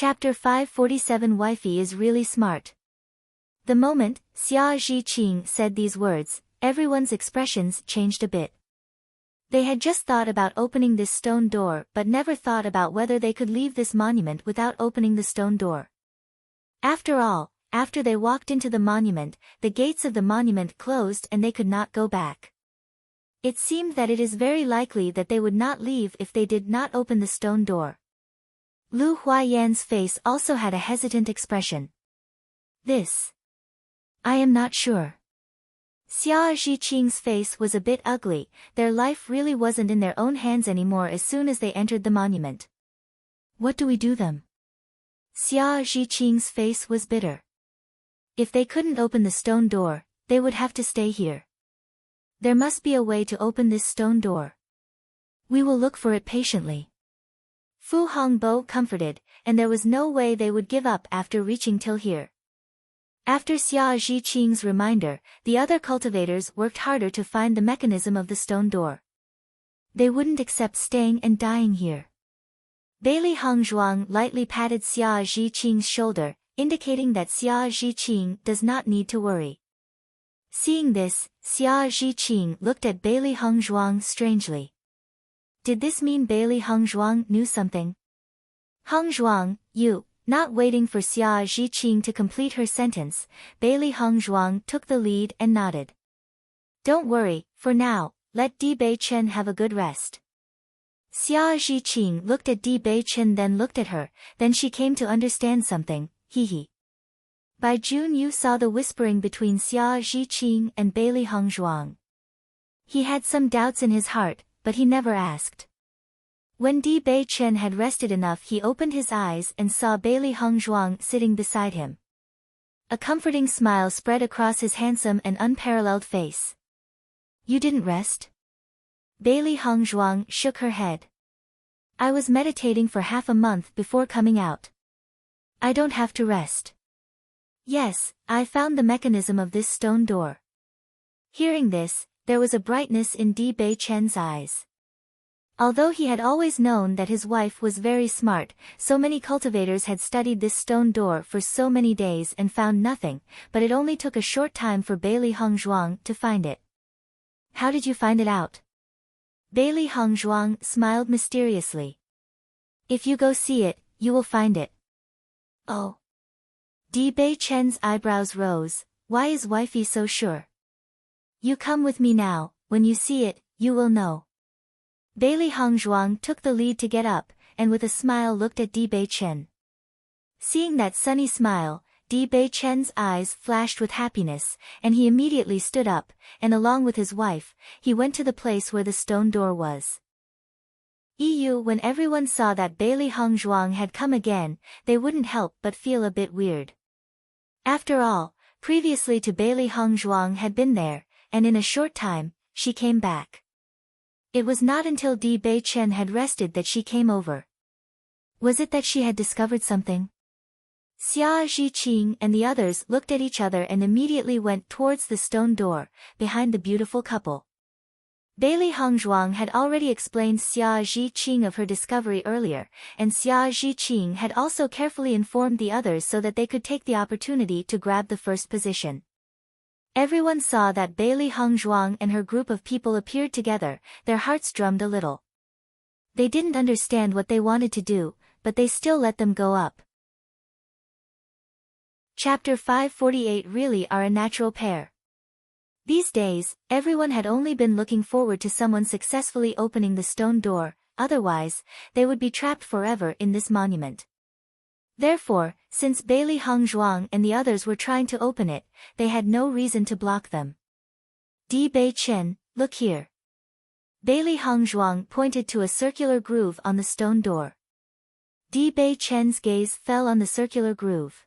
Chapter 547 Wifey is really smart. The moment Xia Zhiqing said these words, everyone's expressions changed a bit. They had just thought about opening this stone door but never thought about whether they could leave this monument without opening the stone door. After all, after they walked into the monument, the gates of the monument closed and they could not go back. It seemed that it is very likely that they would not leave if they did not open the stone door. Lu Huaiyan's face also had a hesitant expression. I am not sure. Xia Zhiqing's face was a bit ugly. Their life really wasn't in their own hands anymore as soon as they entered the monument. What do we do them? Xia Zhiqing's face was bitter. If they couldn't open the stone door, they would have to stay here. There must be a way to open this stone door. We will look for it patiently. Fu Hongbo comforted, and there was no way they would give up after reaching till here. After Xia Zhiqing's reminder, the other cultivators worked harder to find the mechanism of the stone door. They wouldn't accept staying and dying here. Bailey Hongzhuang lightly patted Xia Zhiqing's shoulder, indicating that Xia Zhiqing does not need to worry. Seeing this, Xia Zhiqing looked at Bailey Hongzhuang strangely. Did this mean Bailey Hongzhuang knew something? Hongzhuang, you. Not waiting for Xia Zhiqing to complete her sentence, Bailey Hongzhuang took the lead and nodded. Don't worry, for now, let Di Beichen have a good rest. Xia Zhiqing looked at Di Beichen then looked at her, then she came to understand something, he. By June you saw the whispering between Xia Zhiqing and Bailey Hongzhuang. He had some doubts in his heart, but he never asked. When Di Beichen had rested enough he opened his eyes and saw Bailey Hongzhuang sitting beside him. A comforting smile spread across his handsome and unparalleled face. You didn't rest? Bailey Hongzhuang shook her head. I was meditating for half a month before coming out. I don't have to rest. Yes, I found the mechanism of this stone door. Hearing this, there was a brightness in Di Beichen's eyes. Although he had always known that his wife was very smart, so many cultivators had studied this stone door for so many days and found nothing, but it only took a short time for Bailey Hongzhuang to find it. How did you find it out? Bailey Hongzhuang smiled mysteriously. If you go see it, you will find it. Oh. Di Beichen's eyebrows rose. Why is wifey so sure? You come with me now, when you see it, you will know. Bailey Hongzhuang took the lead to get up, and with a smile looked at Di Beichen. Seeing that sunny smile, Di Beichen's eyes flashed with happiness, and he immediately stood up, and along with his wife, he went to the place where the stone door was. When everyone saw that Bailey Hongzhuang had come again, they wouldn't help but feel a bit weird. After all, previously to Bailey Hongzhuang had been there, and in a short time, she came back. It was not until Di Beichen had rested that she came over. Was it that she had discovered something? Xia Zhiqing and the others looked at each other and immediately went towards the stone door, behind the beautiful couple. Bailey Hongzhuang had already explained Xia Zhiqing of her discovery earlier, and Xia Zhiqing had also carefully informed the others so that they could take the opportunity to grab the first position. Everyone saw that Bailey Hongzhuang and her group of people appeared together, their hearts drummed a little. They didn't understand what they wanted to do, but they still let them go up. Chapter 548 Really are a natural pair. These days, everyone had only been looking forward to someone successfully opening the stone door, otherwise, they would be trapped forever in this monument. Therefore, since Bailey Hongzhuang and the others were trying to open it, they had no reason to block them. Di Beichen, look here. Bailey Hongzhuang pointed to a circular groove on the stone door. Di Beichen's gaze fell on the circular groove.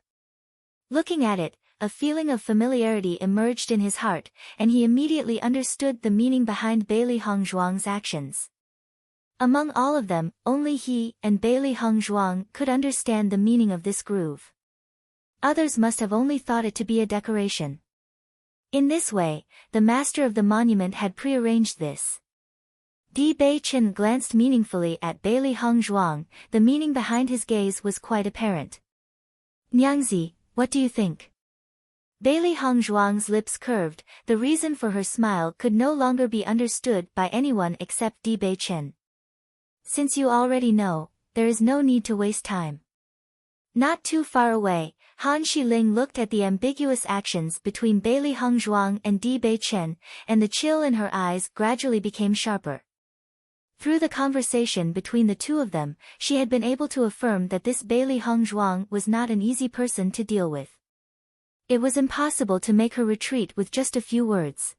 Looking at it, a feeling of familiarity emerged in his heart, and he immediately understood the meaning behind Bailey Hongzhuang's actions. Among all of them, only he and Bailey Hongzhuang could understand the meaning of this groove. Others must have only thought it to be a decoration. In this way, the master of the monument had prearranged this. Di Bei-chen glanced meaningfully at Bailey Hong Zhuang. The meaning behind his gaze was quite apparent. Nyangzi, what do you think? Bailey Hong Zhuang's lips curved. The reason for her smile could no longer be understood by anyone except Di Bei-chen. Since you already know, there is no need to waste time. Not too far away, Han Xiling looked at the ambiguous actions between Bailey Hong Zhuang and Di Bei-chen, and the chill in her eyes gradually became sharper. Through the conversation between the two of them, she had been able to affirm that this Bailey Hong Zhuang was not an easy person to deal with. It was impossible to make her retreat with just a few words.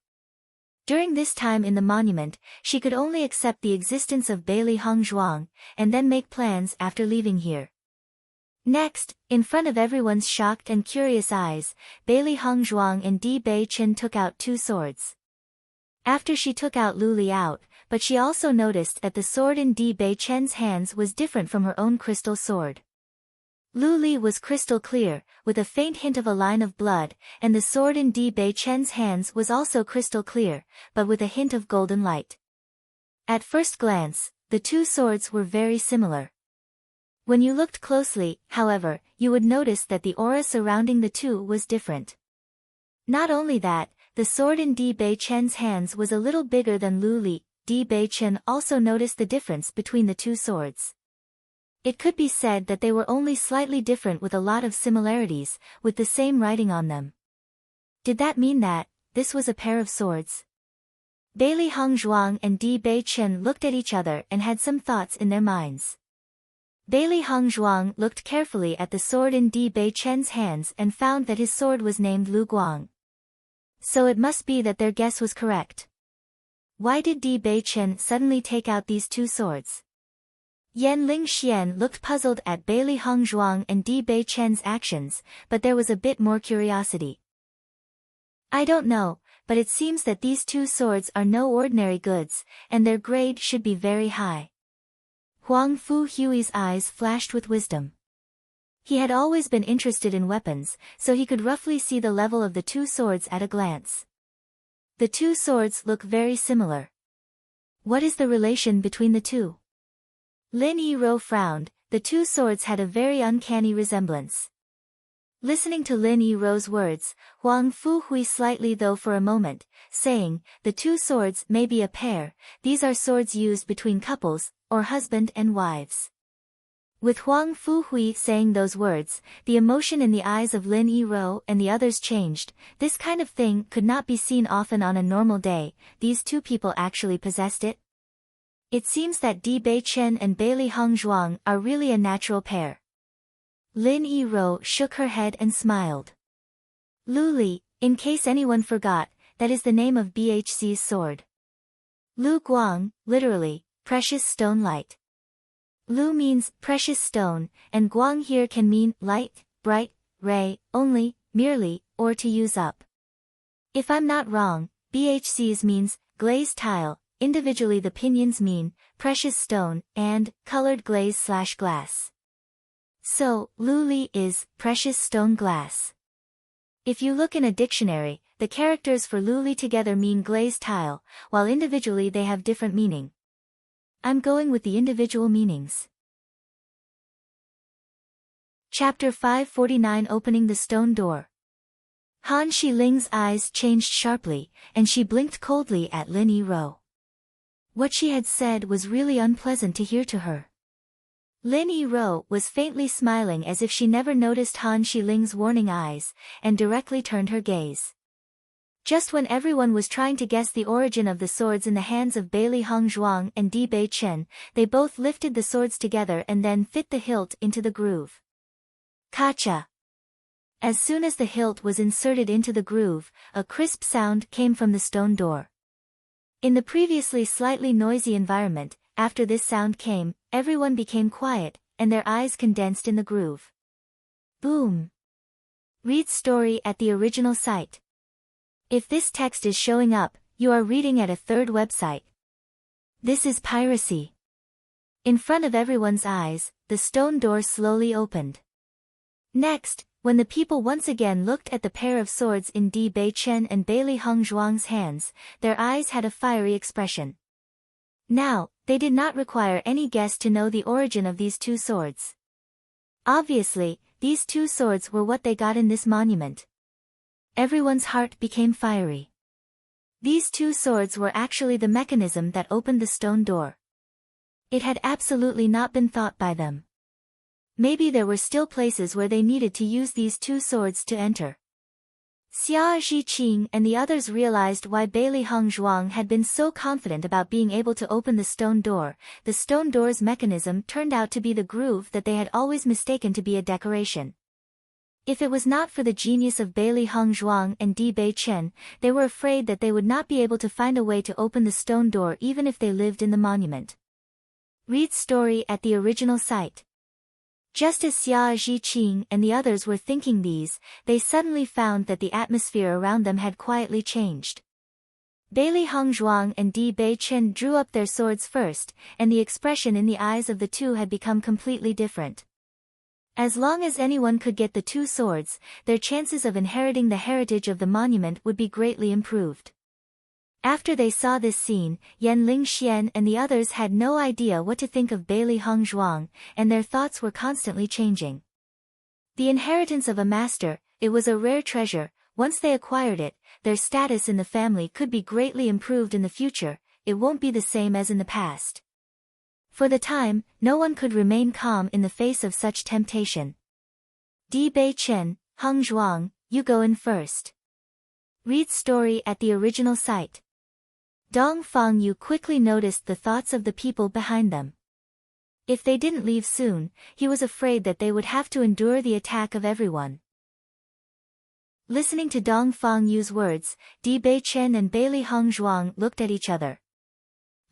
During this time in the monument, she could only accept the existence of Bailey Hong Zhuang, and then make plans after leaving here. Next, in front of everyone's shocked and curious eyes, Bailey Hong Zhuang and Di Bei-chen took out two swords. After she took out Lu Li out, but she also noticed that the sword in Di Bei-chen's hands was different from her own crystal sword. Lu Li was crystal clear, with a faint hint of a line of blood, and the sword in Di Bei-chen's hands was also crystal clear, but with a hint of golden light. At first glance, the two swords were very similar. When you looked closely, however, you would notice that the aura surrounding the two was different. Not only that, the sword in Di Bei-chen's hands was a little bigger than Lu Li. Di Bei-chen also noticed the difference between the two swords. It could be said that they were only slightly different with a lot of similarities, with the same writing on them. Did that mean that this was a pair of swords? Bailey Hong Zhuang and Di Bei-chen looked at each other and had some thoughts in their minds. Bailey Hong Zhuang looked carefully at the sword in Di Bei-chen's hands and found that his sword was named Lu Guang. So it must be that their guess was correct. Why did Di Bei-chen suddenly take out these two swords? Yan Lingxian looked puzzled at Bailey Hong Zhuang and Di Bei-chen's actions, but there was a bit more curiosity. I don't know, but it seems that these two swords are no ordinary goods, and their grade should be very high. Huang Fu Hui's eyes flashed with wisdom. He had always been interested in weapons, so he could roughly see the level of the two swords at a glance. The two swords look very similar. What is the relation between the two? Lin Yi-ro frowned. The two swords had a very uncanny resemblance. Listening to Lin Yi-ro's words, Huang Fu Hui slightly though for a moment, saying, the two swords may be a pair. These are swords used between couples, or husband and wives. With Huang Fu Hui saying those words, the emotion in the eyes of Lin Yi-ro and the others changed. This kind of thing could not be seen often on a normal day. These two people actually possessed it. It seems that Di Bei-chen and Bailey Hong Zhuang are really a natural pair. Lin Yi-ro shook her head and smiled. Lu Li, in case anyone forgot, that is the name of BHC's sword. Lu Guang, literally, precious stone light. Lu means precious stone, and Guang here can mean light, bright, ray, only, merely, or to use up. If I'm not wrong, BHC's means glazed tile. Individually the pinions mean precious stone and colored glaze/glass. So, Lu Li is precious stone glass. If you look in a dictionary, the characters for Lu Li together mean glazed tile, while individually they have different meaning. I'm going with the individual meanings. Chapter 549 Opening the Stone Door. Han Xiling's eyes changed sharply, and she blinked coldly at Lin Yi-ro. What she had said was really unpleasant to hear to her. Lin Yi-ro was faintly smiling as if she never noticed Han Xiling's warning eyes, and directly turned her gaze. Just when everyone was trying to guess the origin of the swords in the hands of Bailey Hong Zhuang and Di Bei-chen, they both lifted the swords together and then fit the hilt into the groove. Kacha! As soon as the hilt was inserted into the groove, a crisp sound came from the stone door. In the previously slightly noisy environment, after this sound came, everyone became quiet, and their eyes condensed in the groove. Boom! Read story at the original site. If this text is showing up, you are reading at a third website. This is piracy. In front of everyone's eyes, the stone door slowly opened. Next, when the people once again looked at the pair of swords in Di Bei-chen and Bailey Hong Zhuang's hands, their eyes had a fiery expression. Now, they did not require any guest to know the origin of these two swords. Obviously, these two swords were what they got in this monument. Everyone's heart became fiery. These two swords were actually the mechanism that opened the stone door. It had absolutely not been thought by them. Maybe there were still places where they needed to use these two swords to enter. Xia Zhiqing and the others realized why Beili Hongzhuang had been so confident about being able to open the stone door. The stone door's mechanism turned out to be the groove that they had always mistaken to be a decoration. If it was not for the genius of Beili Hongzhuang and Di Beichen, they were afraid that they would not be able to find a way to open the stone door even if they lived in the monument. Read story at the original site. Just as Xia Zhiqing and the others were thinking these, they suddenly found that the atmosphere around them had quietly changed. Beili Hongzhuang and Di Beichen drew up their swords first, and the expression in the eyes of the two had become completely different. As long as anyone could get the two swords, their chances of inheriting the heritage of the monument would be greatly improved. After they saw this scene, Yan Lingxian and the others had no idea what to think of Beili Hongzhuang, and their thoughts were constantly changing. The inheritance of a master, it was a rare treasure. Once they acquired it, their status in the family could be greatly improved in the future. It won't be the same as in the past. For the time, no one could remain calm in the face of such temptation. Di Beichen, Hongzhuang, you go in first. Read story at the original site. Dong Fangyu quickly noticed the thoughts of the people behind them. If they didn't leave soon, he was afraid that they would have to endure the attack of everyone. Listening to Dong Fangyu's words, Di Beichen and Beili Hongzhuang looked at each other.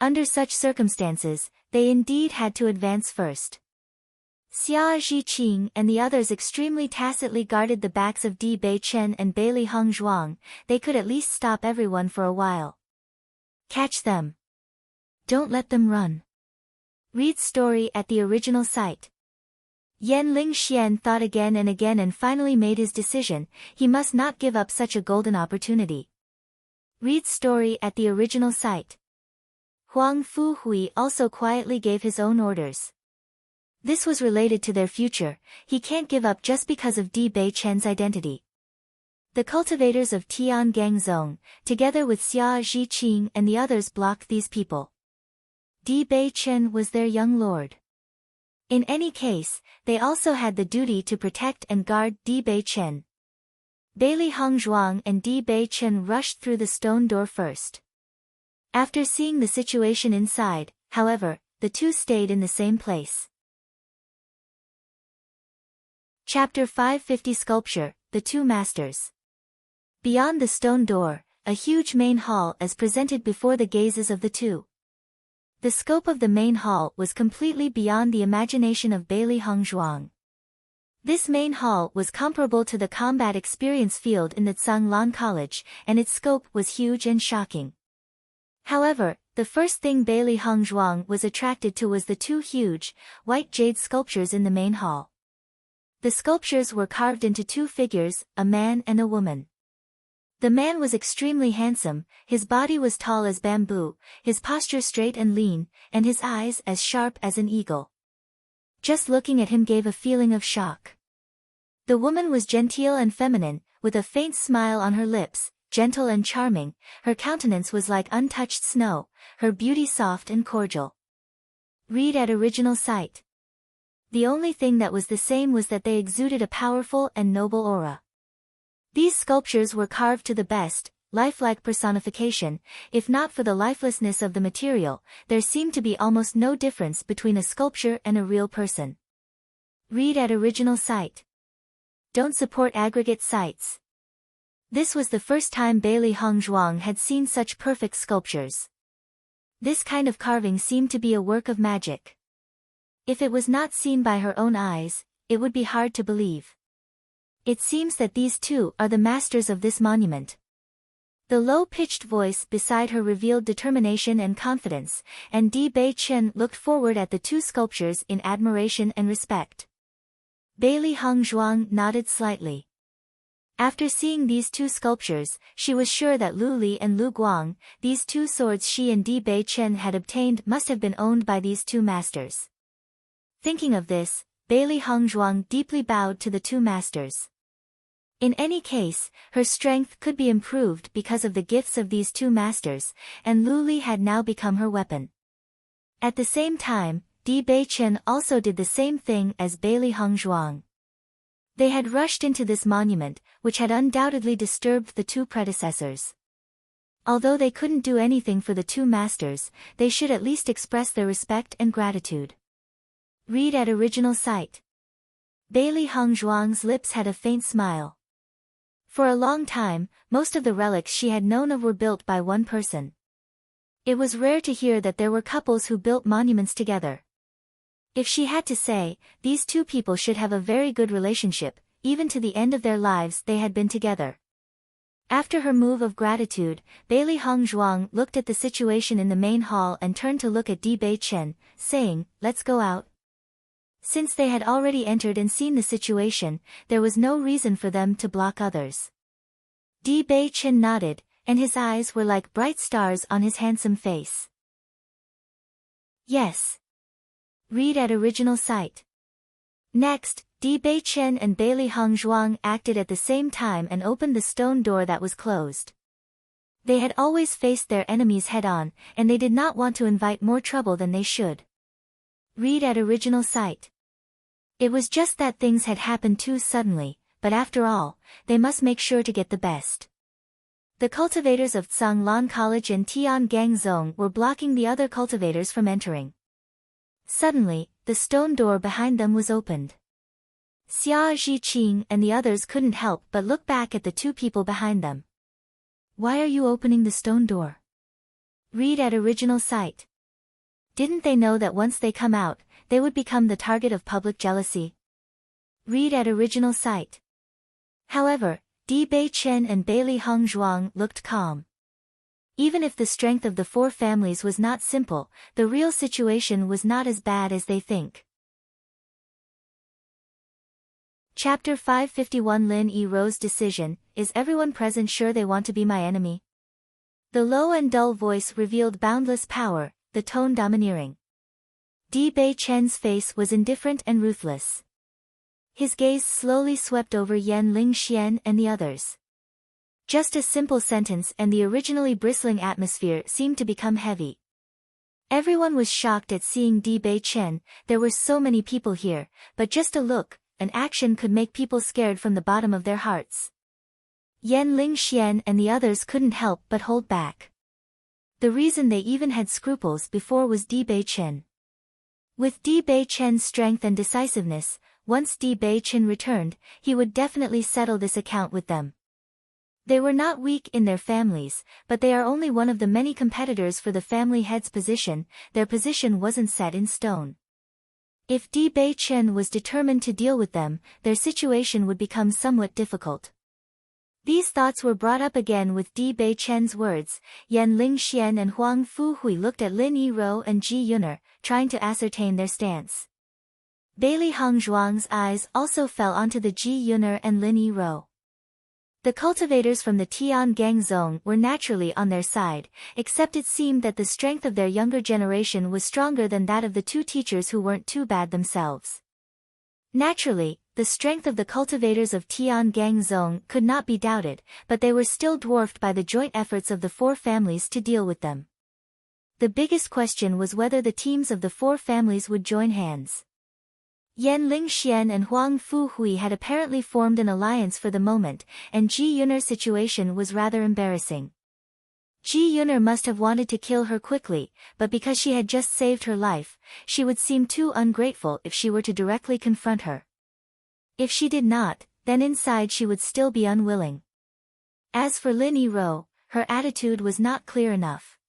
Under such circumstances, they indeed had to advance first. Xia Zhiqing and the others extremely tacitly guarded the backs of Di Beichen and Beili Hongzhuang. They could at least stop everyone for a while. Catch them. Don't let them run. Read story at the original site. Yan Lingxian thought again and finally made his decision. He must not give up such a golden opportunity. Read story at the original site. Huang Fuhui also quietly gave his own orders. This was related to their future. He can't give up just because of Di Beichen's identity. The cultivators of Tiangang Zone, together with Xia Zhiqing and the others, blocked these people. Di Beichen was their young lord. In any case, they also had the duty to protect and guard Di Beichen. Beili Hongzhuang and Di Beichen rushed through the stone door first. After seeing the situation inside, however, the two stayed in the same place. Chapter 550 Sculpture, The Two Masters. Beyond the stone door, a huge main hall is presented before the gazes of the two. The scope of the main hall was completely beyond the imagination of Beili Hongzhuang. This main hall was comparable to the combat experience field in the Tsanglan College, and its scope was huge and shocking. However, the first thing Beili Hongzhuang was attracted to was the two huge, white jade sculptures in the main hall. The sculptures were carved into two figures, a man and a woman. The man was extremely handsome, his body was tall as bamboo, his posture straight and lean, and his eyes as sharp as an eagle. Just looking at him gave a feeling of shock. The woman was genteel and feminine, with a faint smile on her lips, gentle and charming. Her countenance was like untouched snow, her beauty soft and cordial. Read at original site. The only thing that was the same was that they exuded a powerful and noble aura. These sculptures were carved to the best, lifelike personification. If not for the lifelessness of the material, there seemed to be almost no difference between a sculpture and a real person. Read at original site. Don't support aggregate sites. This was the first time Beili Hongzhuang had seen such perfect sculptures. This kind of carving seemed to be a work of magic. If it was not seen by her own eyes, it would be hard to believe. It seems that these two are the masters of this monument. The low-pitched voice beside her revealed determination and confidence, and Di Beichen looked forward at the two sculptures in admiration and respect. Beili Hongzhuang nodded slightly. After seeing these two sculptures, she was sure that Lu Li and Lu Guang, these two swords she and Di Bei Chen had obtained, must have been owned by these two masters. Thinking of this, Bailey Hongzhuang deeply bowed to the two masters. In any case, her strength could be improved because of the gifts of these two masters, and Lu Li had now become her weapon. At the same time, Di Bei Chen also did the same thing as Bailey Hongzhuang. They had rushed into this monument, which had undoubtedly disturbed the two predecessors. Although they couldn't do anything for the two masters, they should at least express their respect and gratitude. Read at original site. Bailey Hongzhuang's lips had a faint smile. For a long time, most of the relics she had known of were built by one person. It was rare to hear that there were couples who built monuments together. If she had to say, these two people should have a very good relationship, even to the end of their lives they had been together. After her move of gratitude, Bailey Hongzhuang looked at the situation in the main hall and turned to look at Di Bei Chen, saying, "Let's go out." Since they had already entered and seen the situation, there was no reason for them to block others. Di Bei Chen nodded, and his eyes were like bright stars on his handsome face. Yes. Read at original site. Next, Di Bei Chen and Bailey Hongzhuang acted at the same time and opened the stone door that was closed. They had always faced their enemies head-on, and they did not want to invite more trouble than they should. Read at original site. It was just that things had happened too suddenly, but after all, they must make sure to get the best. The cultivators of Tsanglan College and Tiangang Zone were blocking the other cultivators from entering. Suddenly, the stone door behind them was opened. Xia Zhiqing and the others couldn't help but look back at the two people behind them. Why are you opening the stone door? Read at original site. Didn't they know that once they come out, they would become the target of public jealousy? Read at original site. However, Di Bei Chen and Bailey Hongzhuang looked calm. Even if the strength of the four families was not simple, the real situation was not as bad as they think. Chapter 551 Lin Yirou's decision. Is everyone present sure they want to be my enemy? The low and dull voice revealed boundless power, the tone domineering. Di Bei Chen's face was indifferent and ruthless. His gaze slowly swept over Yan Lingxian and the others. Just a simple sentence and the originally bristling atmosphere seemed to become heavy. Everyone was shocked at seeing Di Bei Chen. There were so many people here, but just a look, an action could make people scared from the bottom of their hearts. Yan Lingxian and the others couldn't help but hold back. The reason they even had scruples before was Di Bei Chen. With Di Bei Chen's strength and decisiveness, once Di Bei Chen returned, he would definitely settle this account with them. They were not weak in their families, but they are only one of the many competitors for the family head's position. Their position wasn't set in stone. If Di Bei Chen was determined to deal with them, their situation would become somewhat difficult. These thoughts were brought up again with Di Bei Chen's words. Yan Lingxian and Huang Fuhui looked at Lin Yirou and Ji Yuner, trying to ascertain their stance. Bailey Hongzhuang's eyes also fell onto the Ji Yuner and Lin Yirou. The cultivators from the Tiangang Zone were naturally on their side, except it seemed that the strength of their younger generation was stronger than that of the two teachers who weren't too bad themselves. Naturally, the strength of the cultivators of Tiangang Zone could not be doubted, but they were still dwarfed by the joint efforts of the four families to deal with them. The biggest question was whether the teams of the four families would join hands. Yan Lingxian and Huang Fuhui had apparently formed an alliance for the moment, and Ji Yuner's situation was rather embarrassing. Ji Yuner must have wanted to kill her quickly, but because she had just saved her life, she would seem too ungrateful if she were to directly confront her. If she did not, then inside she would still be unwilling. As for Lin Yirou, her attitude was not clear enough.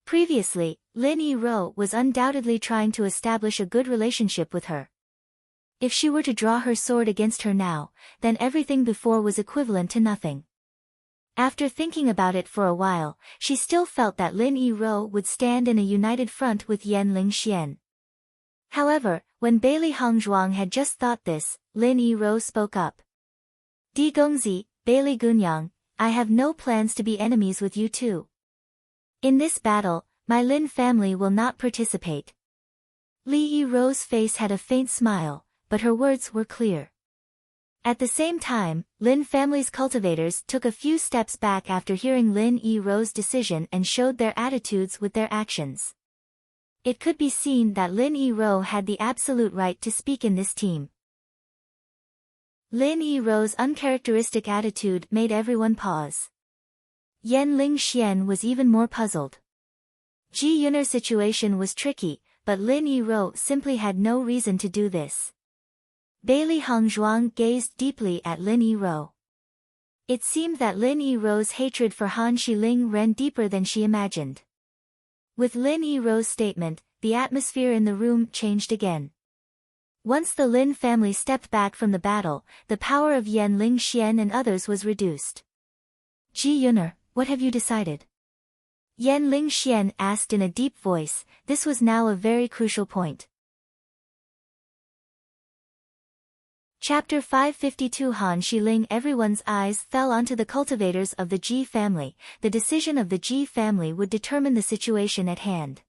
Previously, Lin Yirou was undoubtedly trying to establish a good relationship with her. If she were to draw her sword against her now, then everything before was equivalent to nothing. After thinking about it for a while, she still felt that Lin Yirou would stand in a united front with Yan Lingxian. However, when Bailey Hongzhuang had just thought this, Lin Yirou spoke up. Di Gongzi, Bailey Gunyang, I have no plans to be enemies with you too. In this battle, my Lin family will not participate. Li Yi-ro's face had a faint smile, but her words were clear. At the same time, Lin family's cultivators took a few steps back after hearing Lin Yi-ro's decision and showed their attitudes with their actions. It could be seen that Lin Yi-ro had the absolute right to speak in this team. Lin Yi-ro's uncharacteristic attitude made everyone pause. Yan Lingxian was even more puzzled. Ji Yun'er's situation was tricky, but Lin Yi-ro simply had no reason to do this. Bailey Hongzhuang gazed deeply at Lin Yi-ro. It seemed that Lin Yi-ro's hatred for Han Xiling ran deeper than she imagined. With Lin Yi-ro's statement, the atmosphere in the room changed again. Once the Lin family stepped back from the battle, the power of Yan Lingxian and others was reduced. Ji Yun'er, what have you decided? Yan Lingxian asked in a deep voice. This was now a very crucial point. Chapter 552 Han Xiling. Everyone's eyes fell onto the cultivators of the Ji family. The decision of the Ji family would determine the situation at hand.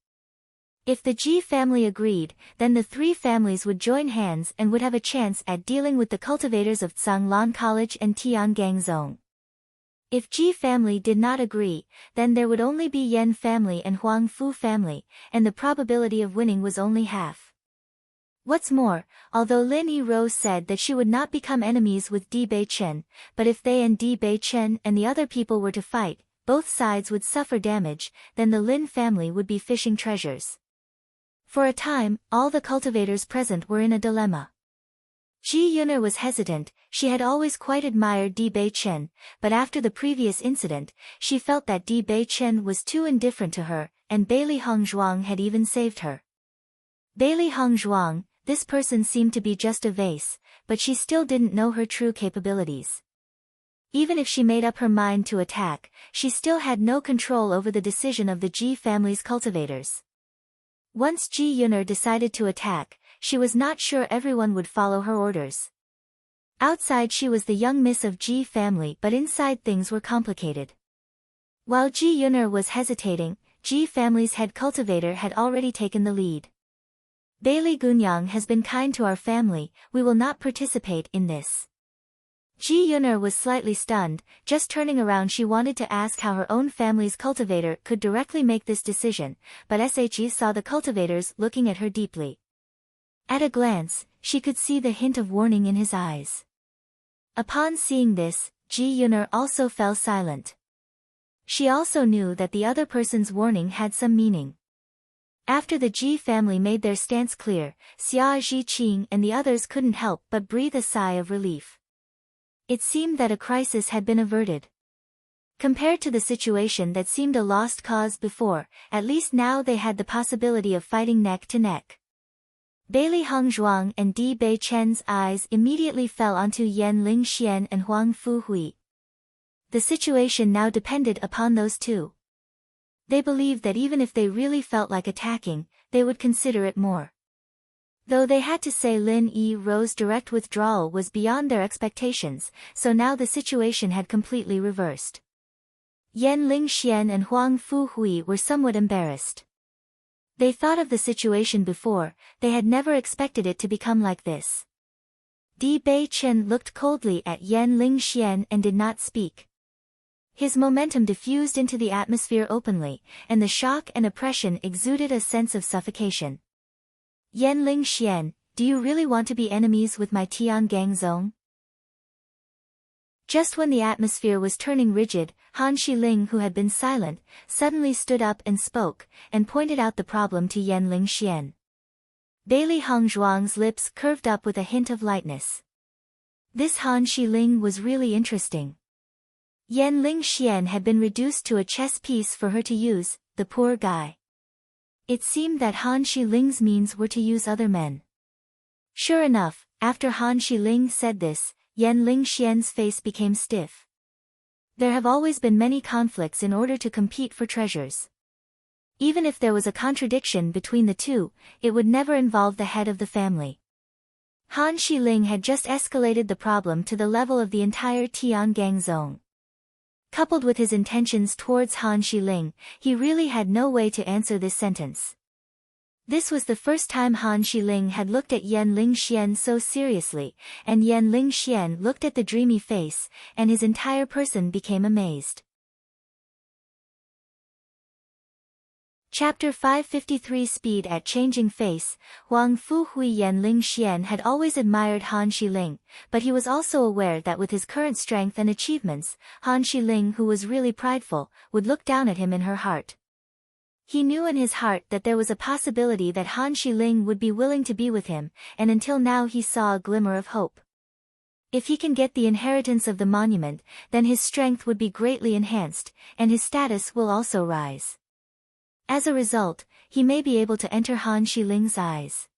If the Ji family agreed, then the three families would join hands and would have a chance at dealing with the cultivators of Zhanglan College and Tiangang Zone. If Ji family did not agree, then there would only be Yan family and Huang Fu family, and the probability of winning was only half. What's more, although Lin Yi-ro said that she would not become enemies with Di Beichen, but if they and Di Beichen and the other people were to fight, both sides would suffer damage, then the Lin family would be fishing treasures. For a time, all the cultivators present were in a dilemma. Ji Yun'er was hesitant. She had always quite admired Di Beichen, but after the previous incident, she felt that Di Beichen was too indifferent to her, and Bailey Hongzhuang had even saved her. Bailey Hongzhuang, this person seemed to be just a vase, but she still didn't know her true capabilities. Even if she made up her mind to attack, she still had no control over the decision of the Ji family's cultivators. Once Ji Yun'er decided to attack, she was not sure everyone would follow her orders. Outside she was the young miss of Ji family, but inside things were complicated. While Ji Yun'er was hesitating, Ji family's head cultivator had already taken the lead. Bailey Gunyang has been kind to our family, we will not participate in this. Ji Yun'er was slightly stunned. Just turning around she wanted to ask how her own family's cultivator could directly make this decision, but She saw the cultivators looking at her deeply. At a glance, she could see the hint of warning in his eyes. Upon seeing this, Ji Yun'er also fell silent. She also knew that the other person's warning had some meaning. After the Ji family made their stance clear, Xia Zhiqing and the others couldn't help but breathe a sigh of relief. It seemed that a crisis had been averted. Compared to the situation that seemed a lost cause before, at least now they had the possibility of fighting neck to neck. Bailey Hongzhuang and Di Beichen's eyes immediately fell onto Yan Lingxian and Huang Fuhui. The situation now depended upon those two. They believed that even if they really felt like attacking, they would consider it more. Though they had to say Lin Yi-ro's direct withdrawal was beyond their expectations, so now the situation had completely reversed. Yan Lingxian and Huang Fuhui were somewhat embarrassed. They thought of the situation before, they had never expected it to become like this. Di Beichen looked coldly at Yan Lingxian and did not speak. His momentum diffused into the atmosphere openly, and the shock and oppression exuded a sense of suffocation. Yan Lingxian, do you really want to be enemies with my Tiangang Zone? Just when the atmosphere was turning rigid, Han Xiling, who had been silent, suddenly stood up and spoke, and pointed out the problem to Yan Lingxian. Bailey Hongzhuang's lips curved up with a hint of lightness. This Han Xiling was really interesting. Yan Lingxian had been reduced to a chess piece for her to use, the poor guy. It seemed that Han Xiling's means were to use other men. Sure enough, after Han Xiling said this, Yan Lingxian's face became stiff. There have always been many conflicts in order to compete for treasures. Even if there was a contradiction between the two, it would never involve the head of the family. Han Xiling had just escalated the problem to the level of the entire Tiangang zone. Coupled with his intentions towards Han Xiling, he really had no way to answer this sentence. This was the first time Han Xiling had looked at Yan Lingxian so seriously, and Yan Lingxian looked at the dreamy face, and his entire person became amazed. Chapter 553 Speed at Changing Face. Huang Fuhui Yan Lingxian had always admired Han Xiling, but he was also aware that with his current strength and achievements, Han Xiling, who was really prideful, would look down at him in her heart. He knew in his heart that there was a possibility that Han Xiling would be willing to be with him, and until now he saw a glimmer of hope. If he can get the inheritance of the monument, then his strength would be greatly enhanced, and his status will also rise. As a result, he may be able to enter Han Xiling's eyes.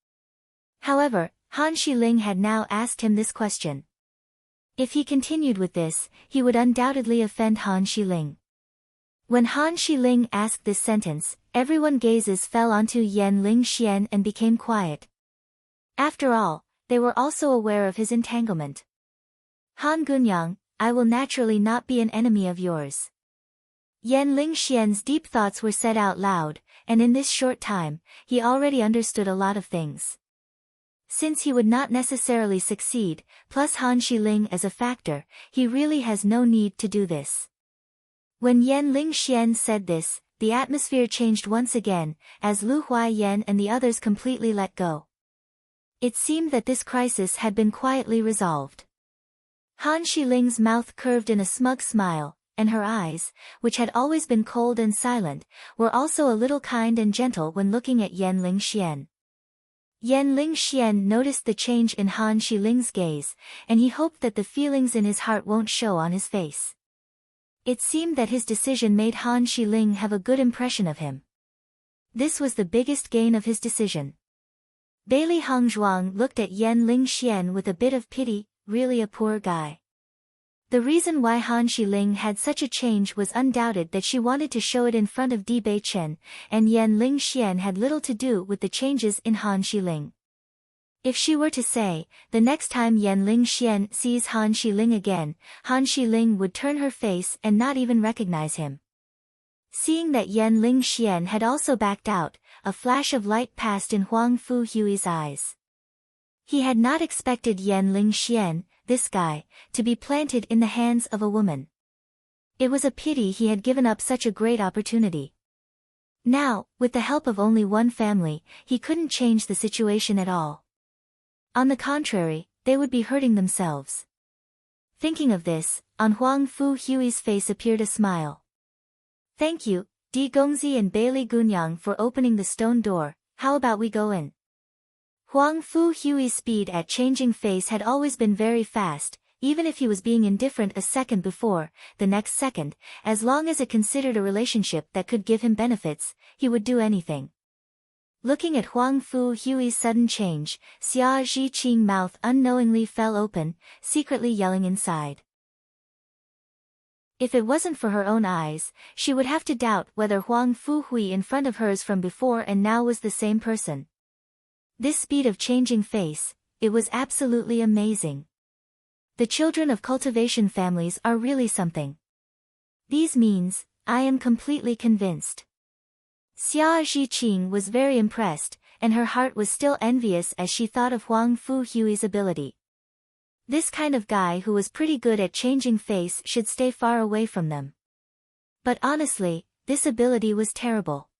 However, Han Xiling had now asked him this question. If he continued with this, he would undoubtedly offend Han Xiling. When Han Xiling asked this sentence, everyone's gazes fell onto Yan Lingxian and became quiet. After all, they were also aware of his entanglement. Han Gunyang, I will naturally not be an enemy of yours. Yan Lingxian's deep thoughts were said out loud, and in this short time, he already understood a lot of things. Since he would not necessarily succeed, plus Han Xiling as a factor, he really has no need to do this. When Yan Lingxian said this, the atmosphere changed once again, as Lu Huaiyan and the others completely let go. It seemed that this crisis had been quietly resolved. Han Xiling's mouth curved in a smug smile, and her eyes, which had always been cold and silent, were also a little kind and gentle when looking at Yan Lingxian. Yan Lingxian noticed the change in Han Xiling's gaze, and he hoped that the feelings in his heart won't show on his face. It seemed that his decision made Han Xiling have a good impression of him. This was the biggest gain of his decision. Bailey Hongzhuang looked at Yan Lingxian with a bit of pity, really a poor guy. The reason why Han Xiling had such a change was undoubted that she wanted to show it in front of Di Beichen, and Yan Lingxian had little to do with the changes in Han Xiling. If she were to say, the next time Yan Lingxian sees Han Xiling again, Han Xiling would turn her face and not even recognize him. Seeing that Yan Lingxian had also backed out, a flash of light passed in Huang Fuhui's eyes. He had not expected Yan Lingxian, this guy, to be planted in the hands of a woman. It was a pity he had given up such a great opportunity. Now, with the help of only one family, he couldn't change the situation at all. On the contrary, they would be hurting themselves. Thinking of this, on Huang Fuhui's face appeared a smile. Thank you, Di Gongzi and Bailey Gunyang, for opening the stone door. How about we go in? Huang Fuhui's speed at changing face had always been very fast, even if he was being indifferent a second before, the next second, as long as it considered a relationship that could give him benefits, he would do anything. Looking at Huang Fuhui's sudden change, Xia Zhiqing's mouth unknowingly fell open, secretly yelling inside. If it wasn't for her own eyes, she would have to doubt whether Huang Fuhui in front of hers from before and now was the same person. This speed of changing face, it was absolutely amazing. The children of cultivation families are really something. These means, I am completely convinced. Xia Zhiqing was very impressed, and her heart was still envious as she thought of Huang Fuhui's ability. This kind of guy who was pretty good at changing face should stay far away from them. But honestly, this ability was terrible.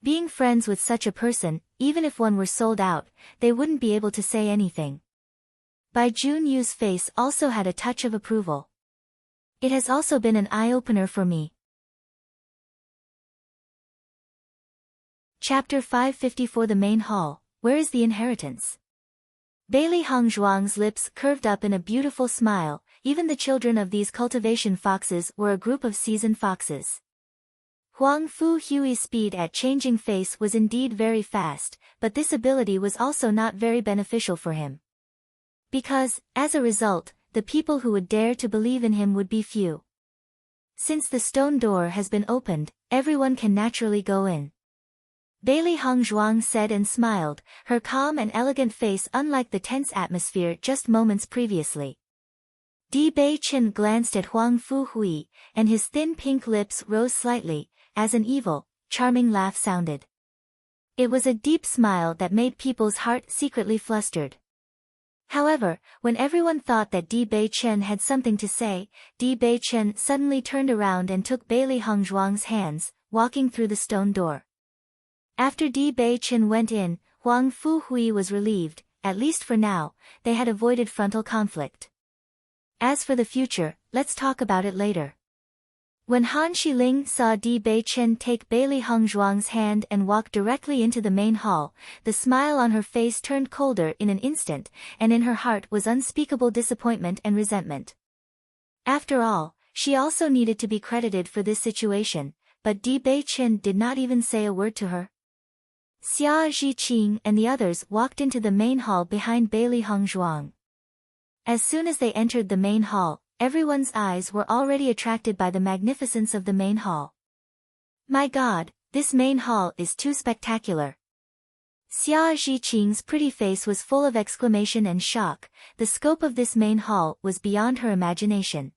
Being friends with such a person, even if one were sold out, they wouldn't be able to say anything. Bai Junyu's face also had a touch of approval. It has also been an eye-opener for me. Chapter 554 The Main Hall, Where is the Inheritance? Bailey Hongzhuang's lips curved up in a beautiful smile. Even the children of these cultivation foxes were a group of seasoned foxes. Huang Fuhui's speed at changing face was indeed very fast, but this ability was also not very beneficial for him. Because, as a result, the people who would dare to believe in him would be few. Since the stone door has been opened, everyone can naturally go in. Bailey Hongzhuang said and smiled, her calm and elegant face unlike the tense atmosphere just moments previously. Di Bei-chen glanced at Huang Fu-hui, and his thin pink lips rose slightly, as an evil, charming laugh sounded. It was a deep smile that made people's heart secretly flustered. However, when everyone thought that Di Bei-chen had something to say, Di Bei-chen suddenly turned around and took Bailey Hongzhuang's hands, walking through the stone door. After Di Bei-chen went in, Huang Fu-hui was relieved, at least for now, they had avoided frontal conflict. As for the future, let's talk about it later. When Han Xiling saw Di Bei-chen take Bailey Hongzhuang's hand and walk directly into the main hall, the smile on her face turned colder in an instant, and in her heart was unspeakable disappointment and resentment. After all, she also needed to be credited for this situation, but Di Bei-chen did not even say a word to her. Xia Zhiqing and the others walked into the main hall behind Bailey Hongzhuang. As soon as they entered the main hall, everyone's eyes were already attracted by the magnificence of the main hall. My God, this main hall is too spectacular. Xia Zhiqing's pretty face was full of exclamation and shock. The scope of this main hall was beyond her imagination.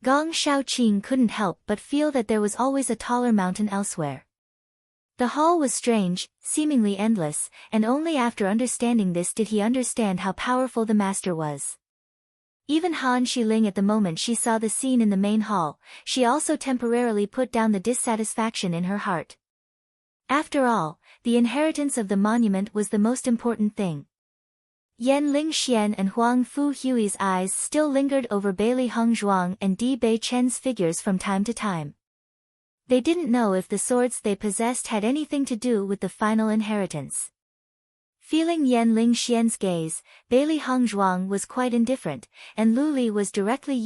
Gong Shaoqing couldn't help but feel that there was always a taller mountain elsewhere. The hall was strange, seemingly endless, and only after understanding this did he understand how powerful the master was. Even Han Xiling at the moment she saw the scene in the main hall, she also temporarily put down the dissatisfaction in her heart. After all, the inheritance of the monument was the most important thing. Yan Lingxian and Huang Fu-hui's eyes still lingered over Bailey Hongzhuang and Di Bei-chen's figures from time to time. They didn't know if the swords they possessed had anything to do with the final inheritance. Feeling Yan Lingxian's gaze, Bailey Hongzhuang was quite indifferent, and Lu Li was directly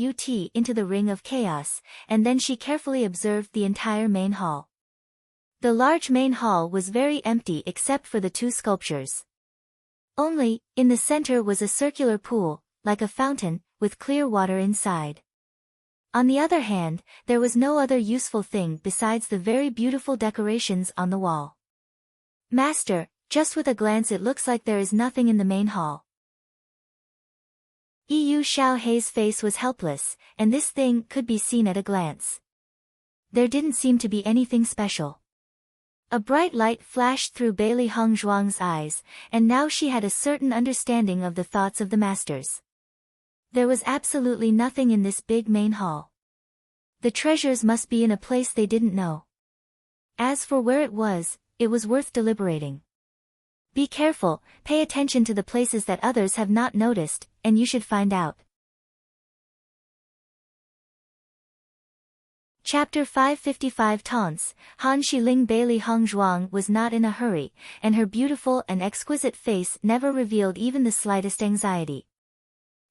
into the ring of chaos, and then she carefully observed the entire main hall. The large main hall was very empty except for the two sculptures. Only, in the center was a circular pool, like a fountain, with clear water inside. On the other hand, there was no other useful thing besides the very beautiful decorations on the wall. Master, just with a glance it looks like there is nothing in the main hall. Yu Xiaohei's face was helpless, and this thing could be seen at a glance. There didn't seem to be anything special. A bright light flashed through Bailey Hongzhuang's eyes, and now she had a certain understanding of the thoughts of the masters. There was absolutely nothing in this big main hall. The treasures must be in a place they didn't know. As for where it was worth deliberating. Be careful, pay attention to the places that others have not noticed, and you should find out. Chapter 555 Taunts. Han Xiling. Bailey Hongzhuang was not in a hurry, and her beautiful and exquisite face never revealed even the slightest anxiety.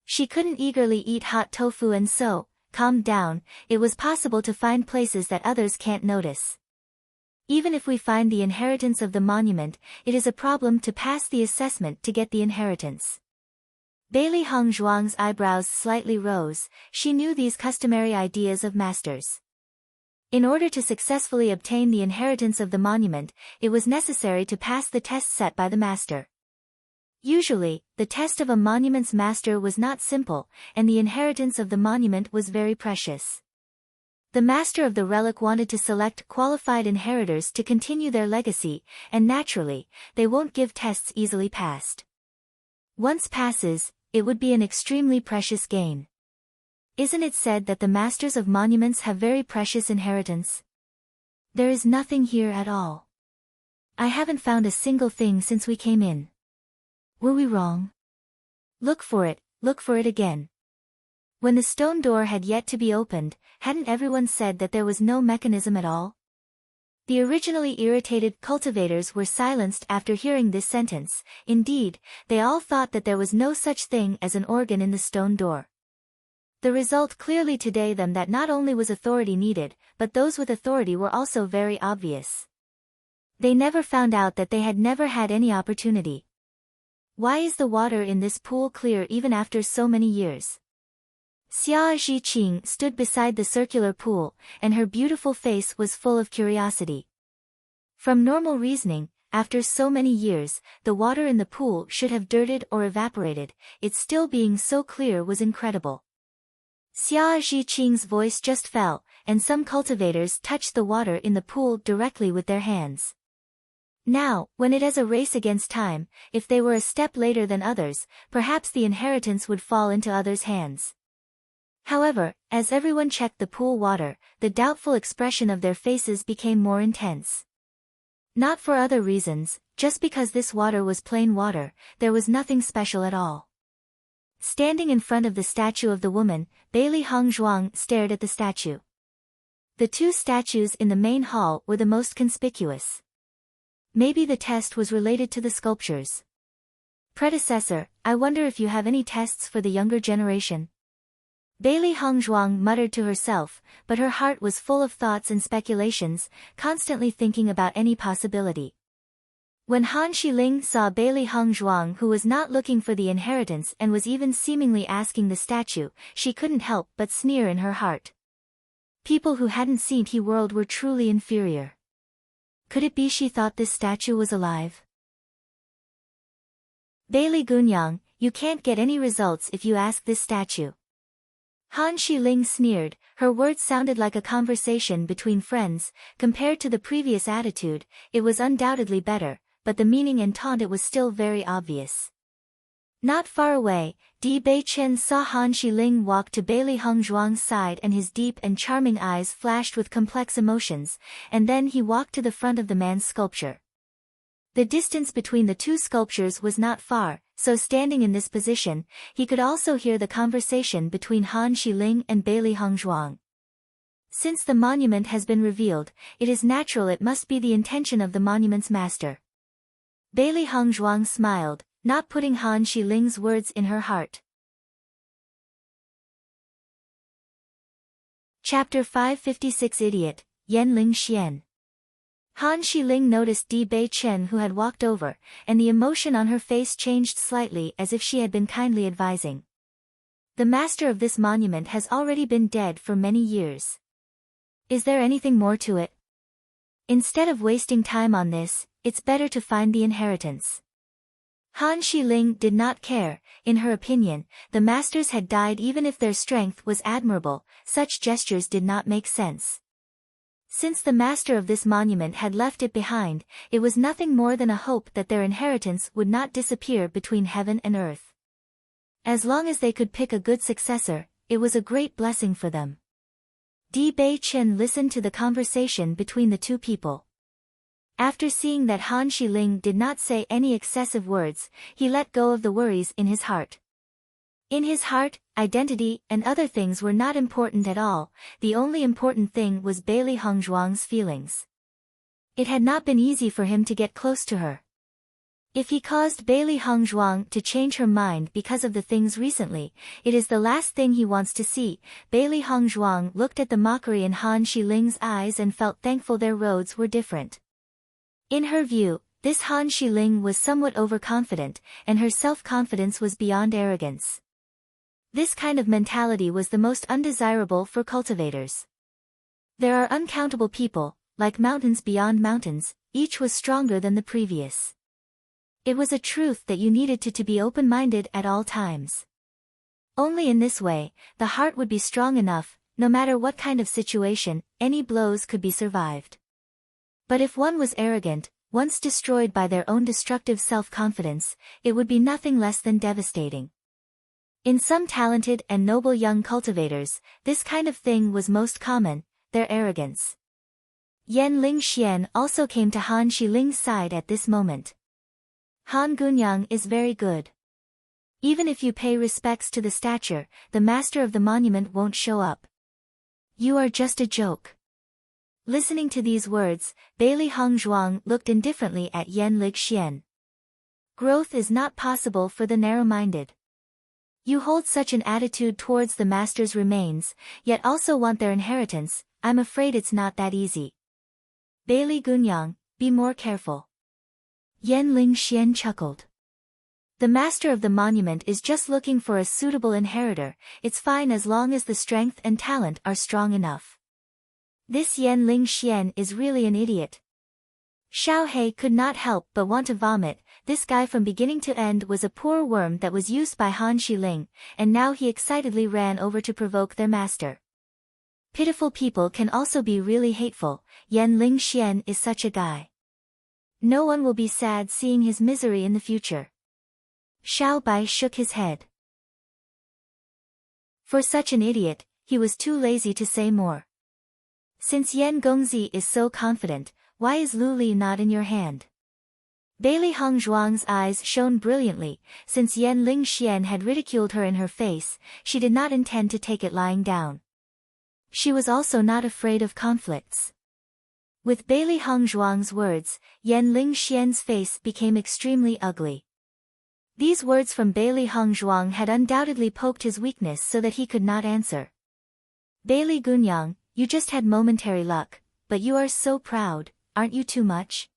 She couldn't eagerly eat hot tofu and so, calmed down, it was possible to find places that others can't notice. Even if we find the inheritance of the monument, it is a problem to pass the assessment to get the inheritance. Bailey Hongzhuang's eyebrows slightly rose, she knew these customary ideas of masters. In order to successfully obtain the inheritance of the monument, it was necessary to pass the test set by the master. Usually, the test of a monument's master was not simple, and the inheritance of the monument was very precious. The master of the relic wanted to select qualified inheritors to continue their legacy, and naturally, they won't give tests easily passed. Once passes, it would be an extremely precious gain. Isn't it said that the masters of monuments have very precious inheritance? There is nothing here at all. I haven't found a single thing since we came in. Were we wrong? Look for it again. When the stone door had yet to be opened, hadn't everyone said that there was no mechanism at all? The originally irritated cultivators were silenced after hearing this sentence. Indeed, they all thought that there was no such thing as an organ in the stone door. The result clearly today them that not only was authority needed, but those with authority were also very obvious. They never found out that they had never had any opportunity. Why is the water in this pool clear even after so many years? Xia Zhiqing stood beside the circular pool, and her beautiful face was full of curiosity. From normal reasoning, after so many years, the water in the pool should have dirted or evaporated, its still being so clear was incredible. Xia Zhiqing's voice just fell, and some cultivators touched the water in the pool directly with their hands. Now, when it is a race against time, if they were a step later than others, perhaps the inheritance would fall into others' hands. However, as everyone checked the pool water, the doubtful expression of their faces became more intense. Not for other reasons, just because this water was plain water, there was nothing special at all. Standing in front of the statue of the woman, Bailey Hongzhuang stared at the statue. The two statues in the main hall were the most conspicuous. Maybe the test was related to the sculptures. Predecessor, I wonder if you have any tests for the younger generation? Bailey Hongzhuang muttered to herself, but her heart was full of thoughts and speculations, constantly thinking about any possibility. When Han Xiling saw Bailey Hongzhuang, who was not looking for the inheritance and was even seemingly asking the statue, she couldn't help but sneer in her heart. People who hadn't seen the world were truly inferior. Could it be she thought this statue was alive? Bailey Gunyang, you can't get any results if you ask this statue. Han Xiling sneered, her words sounded like a conversation between friends. Compared to the previous attitude, it was undoubtedly better, but the meaning and taunt it was still very obvious. Not far away, Di Beichen saw Han Xiling walk to Bailey Hongzhuang's side, and his deep and charming eyes flashed with complex emotions, and then he walked to the front of the man's sculpture. The distance between the two sculptures was not far, so standing in this position, he could also hear the conversation between Han Xiling and Bailey Hongzhuang. Since the monument has been revealed, it is natural it must be the intention of the monument's master. Bailey Hongzhuang smiled, not putting Han Xiling's words in her heart. Chapter 556 Idiot, Yanling Xian. Han Xiling noticed Di Beichen, who had walked over, and the emotion on her face changed slightly as if she had been kindly advising. The master of this monument has already been dead for many years. Is there anything more to it? Instead of wasting time on this, it's better to find the inheritance. Han Xiling did not care. In her opinion, the masters had died. Even if their strength was admirable, such gestures did not make sense. Since the master of this monument had left it behind, it was nothing more than a hope that their inheritance would not disappear between heaven and earth. As long as they could pick a good successor, it was a great blessing for them. Di Beichen listened to the conversation between the two people. After seeing that Han Xiling did not say any excessive words, he let go of the worries in his heart. In his heart, identity and other things were not important at all. The only important thing was Bailey Hongzhuang's feelings. It had not been easy for him to get close to her. If he caused Bailey Hongzhuang to change her mind because of the things recently, it is the last thing he wants to see. Bailey Hongzhuang looked at the mockery in Han Xiling's eyes and felt thankful their roads were different. In her view, this Han Xiling was somewhat overconfident, and her self-confidence was beyond arrogance. This kind of mentality was the most undesirable for cultivators. There are uncountable people, like mountains beyond mountains, each was stronger than the previous. It was a truth that you needed to be open-minded at all times. Only in this way, the heart would be strong enough. No matter what kind of situation, any blows could be survived. But if one was arrogant, once destroyed by their own destructive self-confidence, it would be nothing less than devastating. In some talented and noble young cultivators, this kind of thing was most common, their arrogance. Yanling Xian also came to Han Xiling's side at this moment. Han Gunyang is very good. Even if you pay respects to the statue, the master of the monument won't show up. You are just a joke. Listening to these words, Bailey Hongzhuang looked indifferently at Yanling Xian. Growth is not possible for the narrow-minded. You hold such an attitude towards the master's remains, yet also want their inheritance. I'm afraid it's not that easy. Bailey Gunyang, be more careful. Yanling Xian chuckled. The master of the monument is just looking for a suitable inheritor. It's fine as long as the strength and talent are strong enough. This Yanling Xian is really an idiot. Xiao He could not help but want to vomit. This guy from beginning to end was a poor worm that was used by Han Xiling, and now he excitedly ran over to provoke their master. Pitiful people can also be really hateful. Yan Lingxian is such a guy. No one will be sad seeing his misery in the future. Xiao Bai shook his head. For such an idiot, he was too lazy to say more. Since Yan Gongzi is so confident, why is Lu Li not in your hand? Bailey Hong Zhuang's eyes shone brilliantly. Since Yan Lingxian had ridiculed her in her face, she did not intend to take it lying down. She was also not afraid of conflicts. With Bailey Hong Zhuang's words, Yan Lingxian's face became extremely ugly. These words from Bailey Hong Zhuang had undoubtedly poked his weakness so that he could not answer. Bailey Gunyang, you just had momentary luck, but you are so proud, aren't you too much?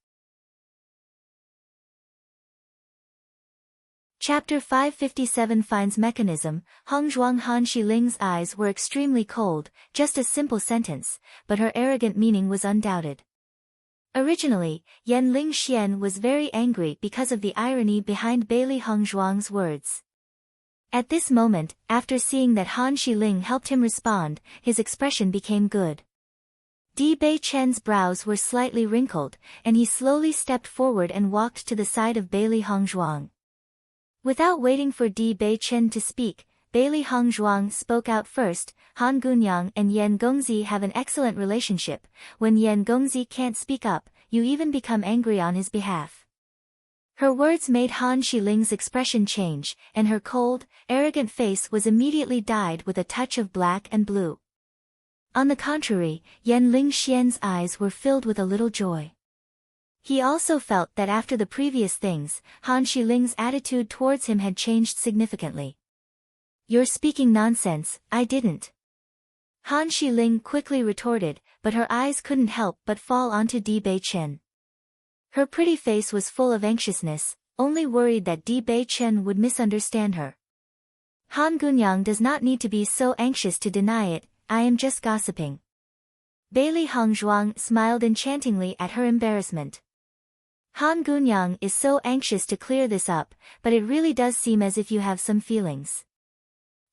Chapter 557 finds mechanism. Hong Zhuang Han Shiling's eyes were extremely cold, just a simple sentence, but her arrogant meaning was undoubted. Originally, Yan Lingxian was very angry because of the irony behind Bailey Hong Zhuang's words. At this moment, after seeing that Han Xiling helped him respond, his expression became good. Di Bei Chen's brows were slightly wrinkled, and he slowly stepped forward and walked to the side of Bailey Hong Zhuang. Without waiting for Di Bei Chen to speak, Bailey Hong Zhuang spoke out first. Han Gunyang and Yan Gongzi have an excellent relationship. When Yan Gongzi can't speak up, you even become angry on his behalf. Her words made Han Shiling's expression change, and her cold, arrogant face was immediately dyed with a touch of black and blue. On the contrary, Yan Lingxian's eyes were filled with a little joy. He also felt that after the previous things, Han Shiling's attitude towards him had changed significantly. You're speaking nonsense, I didn't. Han Xiling quickly retorted, but her eyes couldn't help but fall onto Di Bei Chen. Her pretty face was full of anxiousness, only worried that Di Bei Chen would misunderstand her. Han Gunyang does not need to be so anxious to deny it, I am just gossiping. Bailey Hong Zhuang smiled enchantingly at her embarrassment. Han Gunyang is so anxious to clear this up, but it really does seem as if you have some feelings.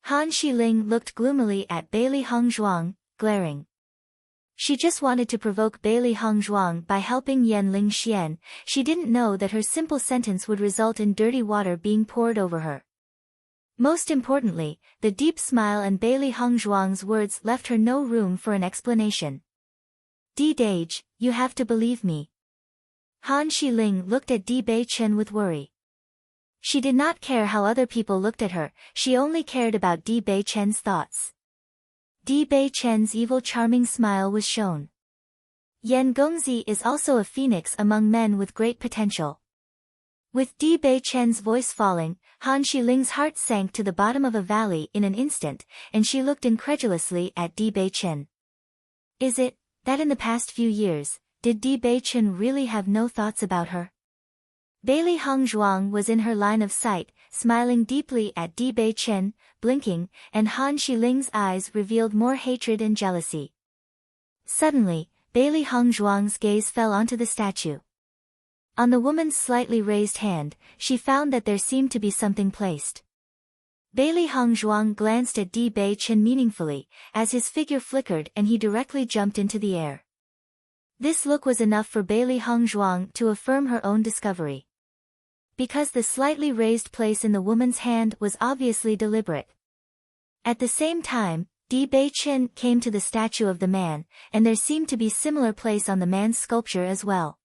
Han Xiling looked gloomily at Bailey Hong Zhuang, glaring. She just wanted to provoke Bailey Hong Zhuang by helping Yan Lingxian. She didn't know that her simple sentence would result in dirty water being poured over her. Most importantly, the deep smile and Bailey Hong Zhuang's words left her no room for an explanation. Di Dage, you have to believe me. Han Xiling looked at Di Bei Chen with worry. She did not care how other people looked at her, she only cared about Di Bei Chen's thoughts. Di Bei Chen's evil charming smile was shown. Yan Gongzi is also a phoenix among men with great potential. With Di Bei Chen's voice falling, Han Shiling's heart sank to the bottom of a valley in an instant, and she looked incredulously at Di Bei Chen. Is it, that in the past few years, did Di Bei Chen really have no thoughts about her? Bailey Hong Zhuang was in her line of sight, smiling deeply at Di Bei Chen, blinking, and Han Shiling's eyes revealed more hatred and jealousy. Suddenly, Bailey Hong Zhuang's gaze fell onto the statue. On the woman's slightly raised hand, she found that there seemed to be something placed. Bailey Hong Zhuang glanced at Di Bei Chen meaningfully, as his figure flickered and he directly jumped into the air. This look was enough for Bailey Hong Zhuang to affirm her own discovery. Because the slightly raised place in the woman's hand was obviously deliberate. At the same time, Di Bei Chen came to the statue of the man, and there seemed to be similar place on the man's sculpture as well.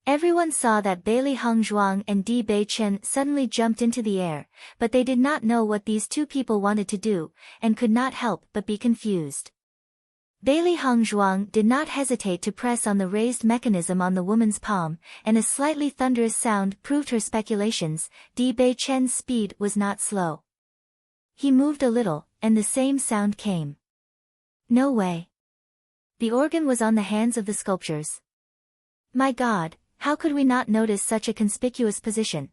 Everyone saw that Bailey Hong Zhuang and Di Bei Chen suddenly jumped into the air, but they did not know what these two people wanted to do, and could not help but be confused. Bailey Hong Zhuang did not hesitate to press on the raised mechanism on the woman's palm, and a slightly thunderous sound proved her speculations. Di Bei Chen's speed was not slow. He moved a little, and the same sound came. No way. The organ was on the hands of the sculptures. My God, how could we not notice such a conspicuous position?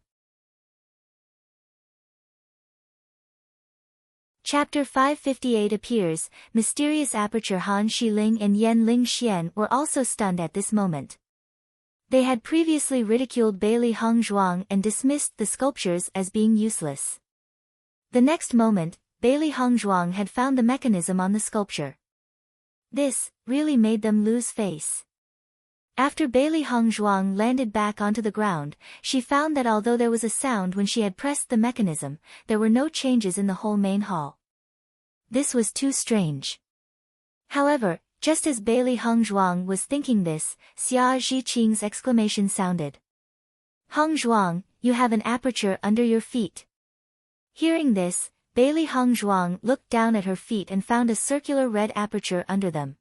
Chapter 558 appears. Mysterious aperture. Han Shiling and Yan Ling Xian were also stunned at this moment. They had previously ridiculed Bailey Hong Zhuang and dismissed the sculptures as being useless. The next moment, Bailey Hong Zhuang had found the mechanism on the sculpture. This really made them lose face. After Bailey Hong Zhuang landed back onto the ground, she found that although there was a sound when she had pressed the mechanism, there were no changes in the whole main hall. This was too strange. However, just as Bailey Hong Zhuang was thinking this, Xia Zhiqing's exclamation sounded. "Hong Zhuang, you have an aperture under your feet." Hearing this, Bailey Hong Zhuang looked down at her feet and found a circular red aperture under them.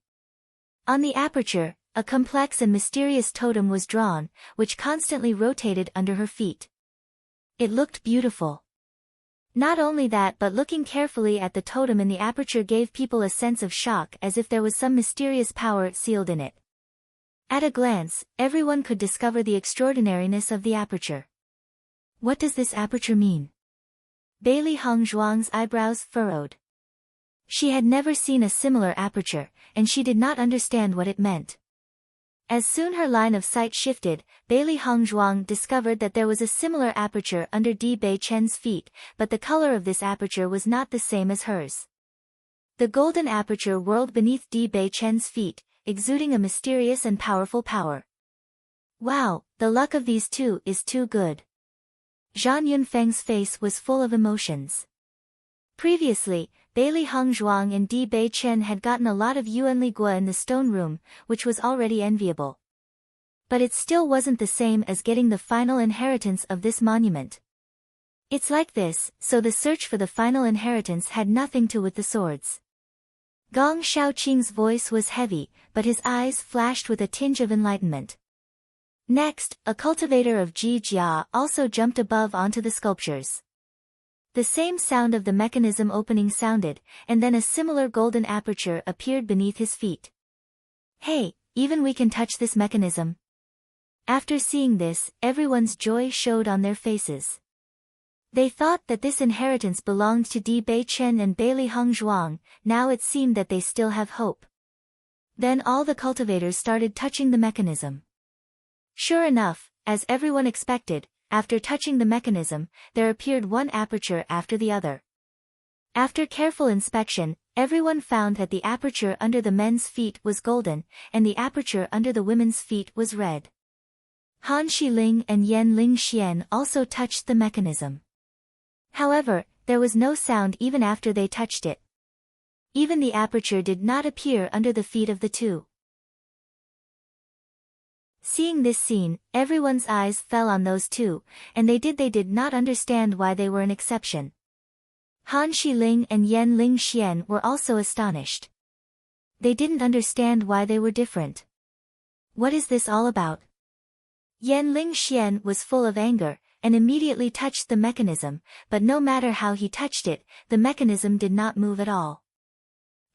On the aperture, a complex and mysterious totem was drawn, which constantly rotated under her feet. It looked beautiful. Not only that, but looking carefully at the totem in the aperture gave people a sense of shock, as if there was some mysterious power sealed in it. At a glance, everyone could discover the extraordinariness of the aperture. What does this aperture mean? Bailey Hong Zhuang's eyebrows furrowed. She had never seen a similar aperture, and she did not understand what it meant. As soon her line of sight shifted, Bailey Hong Zhuang discovered that there was a similar aperture under Di Bei Chen's feet, but the color of this aperture was not the same as hers. The golden aperture whirled beneath Di Bei Chen's feet, exuding a mysterious and powerful power. Wow, the luck of these two is too good. Zhang Yunfeng's face was full of emotions. Previously, Bailey Hong Zhuang and Di Bei Chen had gotten a lot of Yuan Li Gua in the stone room, which was already enviable. But it still wasn't the same as getting the final inheritance of this monument. It's like this, so the search for the final inheritance had nothing to do with the swords. Gong Shaoqing's voice was heavy, but his eyes flashed with a tinge of enlightenment. Next, a cultivator of Ji Jia also jumped above onto the sculptures. The same sound of the mechanism opening sounded, and then a similar golden aperture appeared beneath his feet. Hey, even we can touch this mechanism. After seeing this, everyone's joy showed on their faces. They thought that this inheritance belonged to Di Bei Chen and Bailey Hong Zhuang. Now it seemed that they still have hope. Then all the cultivators started touching the mechanism. Sure enough, as everyone expected, after touching the mechanism, there appeared one aperture after the other. After careful inspection, everyone found that the aperture under the men's feet was golden, and the aperture under the women's feet was red. Han Shiling and Yan Ling Xian also touched the mechanism. However, there was no sound even after they touched it. Even the aperture did not appear under the feet of the two. Seeing this scene, everyone's eyes fell on those two, and they did not understand why they were an exception. Han Shiling and Yan Ling Xian were also astonished. They didn't understand why they were different. What is this all about? Yan Ling Xian was full of anger, and immediately touched the mechanism, but no matter how he touched it, the mechanism did not move at all.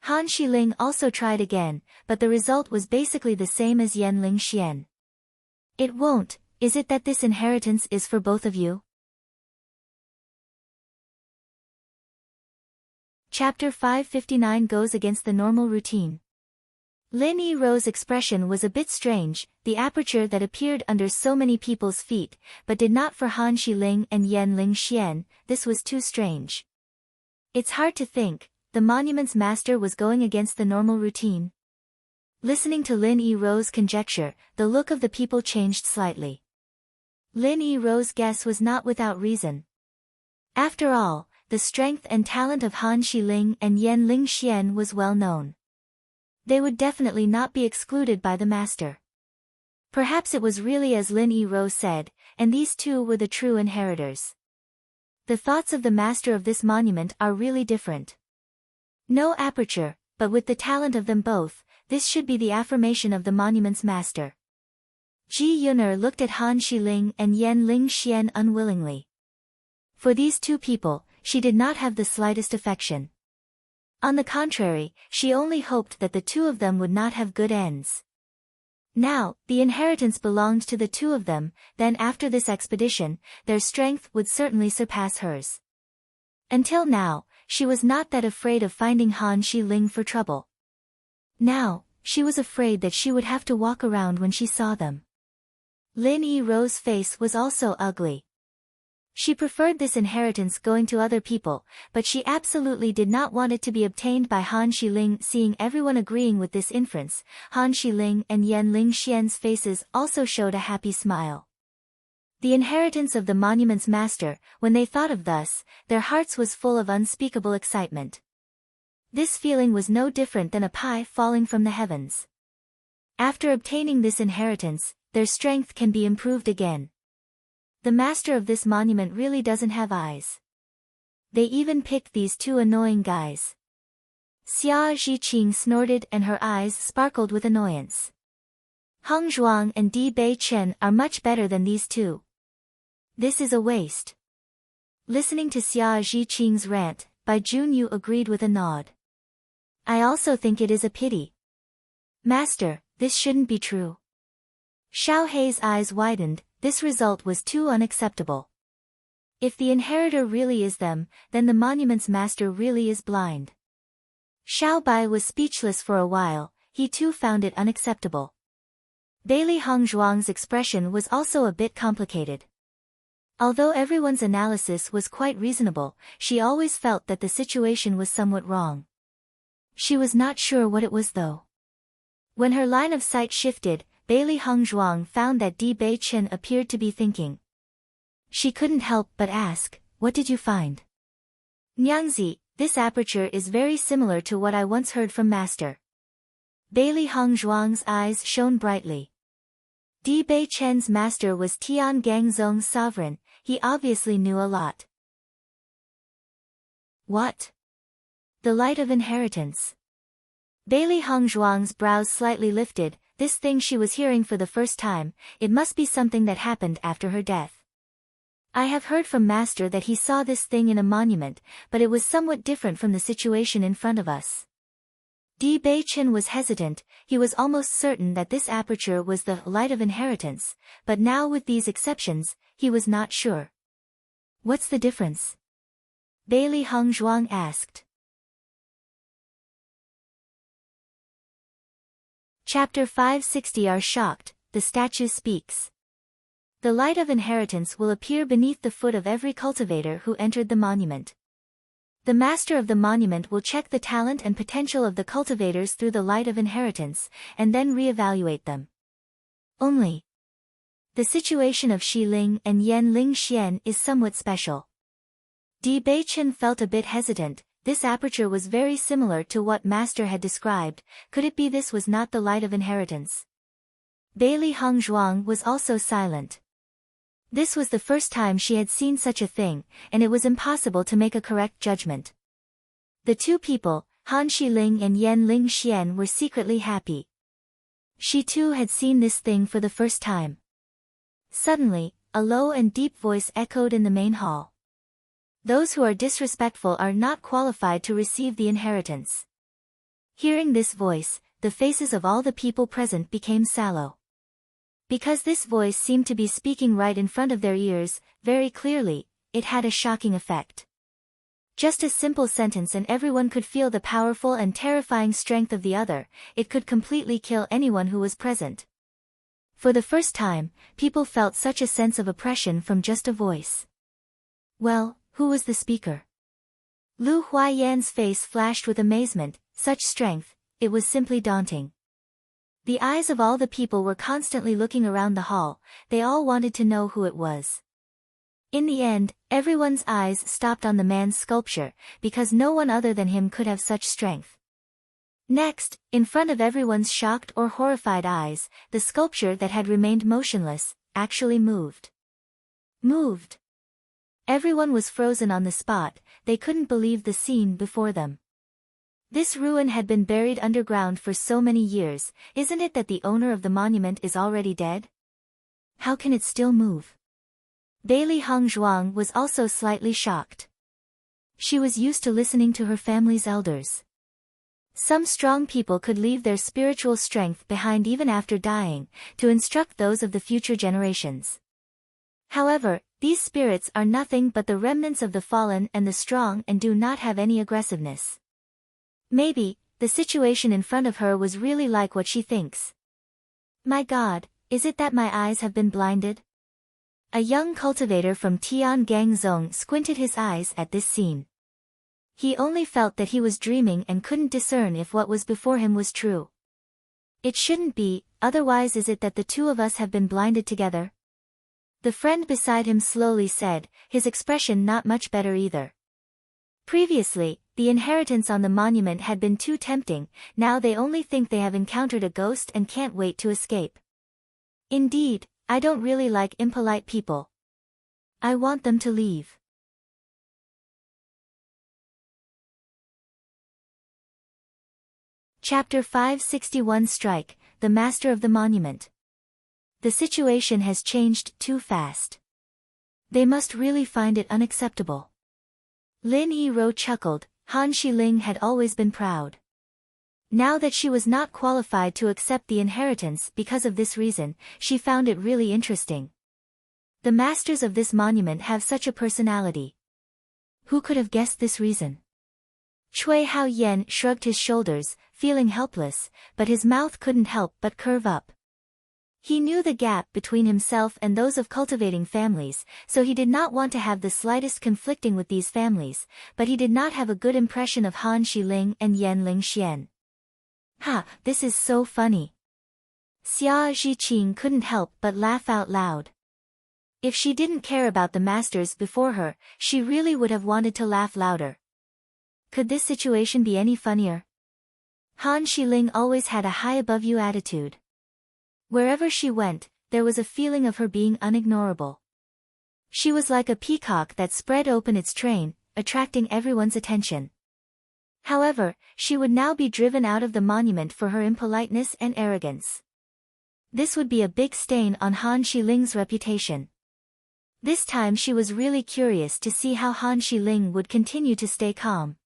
Han Shiling also tried again, but the result was basically the same as Yan Ling Xian. It won't, is it that this inheritance is for both of you? Chapter 559 goes against the normal routine. Lin Yirou's expression was a bit strange, the aperture that appeared under so many people's feet, but did not for Han Shiling and Yan Ling Xian. This was too strange. It's hard to think, the monument's master was going against the normal routine. Listening to Lin Yirou's conjecture, the look of the people changed slightly. Lin Yirou's guess was not without reason. After all, the strength and talent of Han Shiling and Yan Ling Xian was well known. They would definitely not be excluded by the master. Perhaps it was really as Lin Yirou said, and these two were the true inheritors. The thoughts of the master of this monument are really different. No aperture, but with the talent of them both, this should be the affirmation of the monument's master. Ji Yuner looked at Han Shiling and Yan Ling Xian unwillingly. For these two people, she did not have the slightest affection. On the contrary, she only hoped that the two of them would not have good ends. Now, the inheritance belonged to the two of them, then after this expedition, their strength would certainly surpass hers. Until now, she was not that afraid of finding Han Xiling for trouble. Now, she was afraid that she would have to walk around when she saw them. Lin Yi Ro's face was also ugly. She preferred this inheritance going to other people, but she absolutely did not want it to be obtained by Han Xiling. Seeing everyone agreeing with this inference, Han Xiling and Yan Lingxian's faces also showed a happy smile. The inheritance of the monument's master, when they thought of thus, their hearts was full of unspeakable excitement. This feeling was no different than a pie falling from the heavens. After obtaining this inheritance, their strength can be improved again. The master of this monument really doesn't have eyes. They even picked these two annoying guys. Xia Zhiqing snorted and her eyes sparkled with annoyance. Heng Zhuang and Di Bei Chen are much better than these two. This is a waste. Listening to Xia Zhiqing's rant, Bai Junyu agreed with a nod. I also think it is a pity. Master, this shouldn't be true. Xiao Hei's eyes widened. This result was too unacceptable. If the inheritor really is them, then the monument's master really is blind. Xiao Bai was speechless for a while, he too found it unacceptable. Bailey Heng Zhuang's expression was also a bit complicated. Although everyone's analysis was quite reasonable, she always felt that the situation was somewhat wrong. She was not sure what it was though. When her line of sight shifted, Bailey Heng Zhuang found that Di Bei Chen appeared to be thinking. She couldn't help but ask, what did you find? Nyangzi, this aperture is very similar to what I once heard from Master. Bailey Heng Zhuang's eyes shone brightly. Di Bei Chen's master was Tian Gangzong's sovereign, he obviously knew a lot. What? The light of inheritance. Bailey Heng Zhuang's brows slightly lifted. This thing she was hearing for the first time, it must be something that happened after her death. I have heard from Master that he saw this thing in a monument, but it was somewhat different from the situation in front of us. Di Bei Chen was hesitant, he was almost certain that this aperture was the light of inheritance, but now with these exceptions, he was not sure. What's the difference? Bailey Heng Zhuang asked. Chapter 560 Are shocked, the statue speaks. The light of inheritance will appear beneath the foot of every cultivator who entered the monument. The master of the monument will check the talent and potential of the cultivators through the light of inheritance, and then re-evaluate them. Only. The situation of Shi Ling and Yan Lingxian is somewhat special. Di Bei Chen felt a bit hesitant. This aperture was very similar to what Master had described. Could it be this was not the light of inheritance? Bailey Heng Zhuang was also silent. This was the first time she had seen such a thing, and it was impossible to make a correct judgment. The two people, Han Xiling and Yan Lingxian, were secretly happy. She too had seen this thing for the first time. Suddenly, a low and deep voice echoed in the main hall. Those who are disrespectful are not qualified to receive the inheritance. Hearing this voice, the faces of all the people present became sallow. Because this voice seemed to be speaking right in front of their ears, very clearly, it had a shocking effect. Just a simple sentence and everyone could feel the powerful and terrifying strength of the other, it could completely kill anyone who was present. For the first time, people felt such a sense of oppression from just a voice. Well, who was the speaker? Lu Huaiyan's face flashed with amazement, such strength, it was simply daunting. The eyes of all the people were constantly looking around the hall, they all wanted to know who it was. In the end, everyone's eyes stopped on the man's sculpture, because no one other than him could have such strength. Next, in front of everyone's shocked or horrified eyes, the sculpture that had remained motionless, actually moved. Moved. Everyone was frozen on the spot, they couldn't believe the scene before them. This ruin had been buried underground for so many years, isn't it that the owner of the monument is already dead? How can it still move? Bailey Heng Zhuang was also slightly shocked. She was used to listening to her family's elders. Some strong people could leave their spiritual strength behind even after dying, to instruct those of the future generations. However, These spirits are nothing but the remnants of the fallen and the strong and do not have any aggressiveness. Maybe, the situation in front of her was really like what she thinks. My God, is it that my eyes have been blinded? A young cultivator from Tiangangzong squinted his eyes at this scene. He only felt that he was dreaming and couldn't discern if what was before him was true. It shouldn't be, otherwise is it that the two of us have been blinded together? The friend beside him slowly said, his expression not much better either. Previously, the inheritance on the monument had been too tempting, now they only think they have encountered a ghost and can't wait to escape. Indeed, I don't really like impolite people. I want them to leave. Chapter 561 Strike, the Master of the Monument. The situation has changed too fast. They must really find it unacceptable. Lin Yi-ro chuckled. Han Shiling had always been proud. Now that she was not qualified to accept the inheritance because of this reason, she found it really interesting. The masters of this monument have such a personality. Who could have guessed this reason? Cui Hao Yen shrugged his shoulders, feeling helpless, but his mouth couldn't help but curve up. He knew the gap between himself and those of cultivating families, so he did not want to have the slightest conflicting with these families, but he did not have a good impression of Han Shiling and Yan Lingxian. Ha, this is so funny. Xia Zhiqing couldn't help but laugh out loud. If she didn't care about the masters before her, she really would have wanted to laugh louder. Could this situation be any funnier? Han Shiling always had a high-above-you attitude. Wherever she went, there was a feeling of her being unignorable. She was like a peacock that spread open its train, attracting everyone's attention. However, she would now be driven out of the monument for her impoliteness and arrogance. This would be a big stain on Han Shiling's reputation. This time she was really curious to see how Han Shiling would continue to stay calm.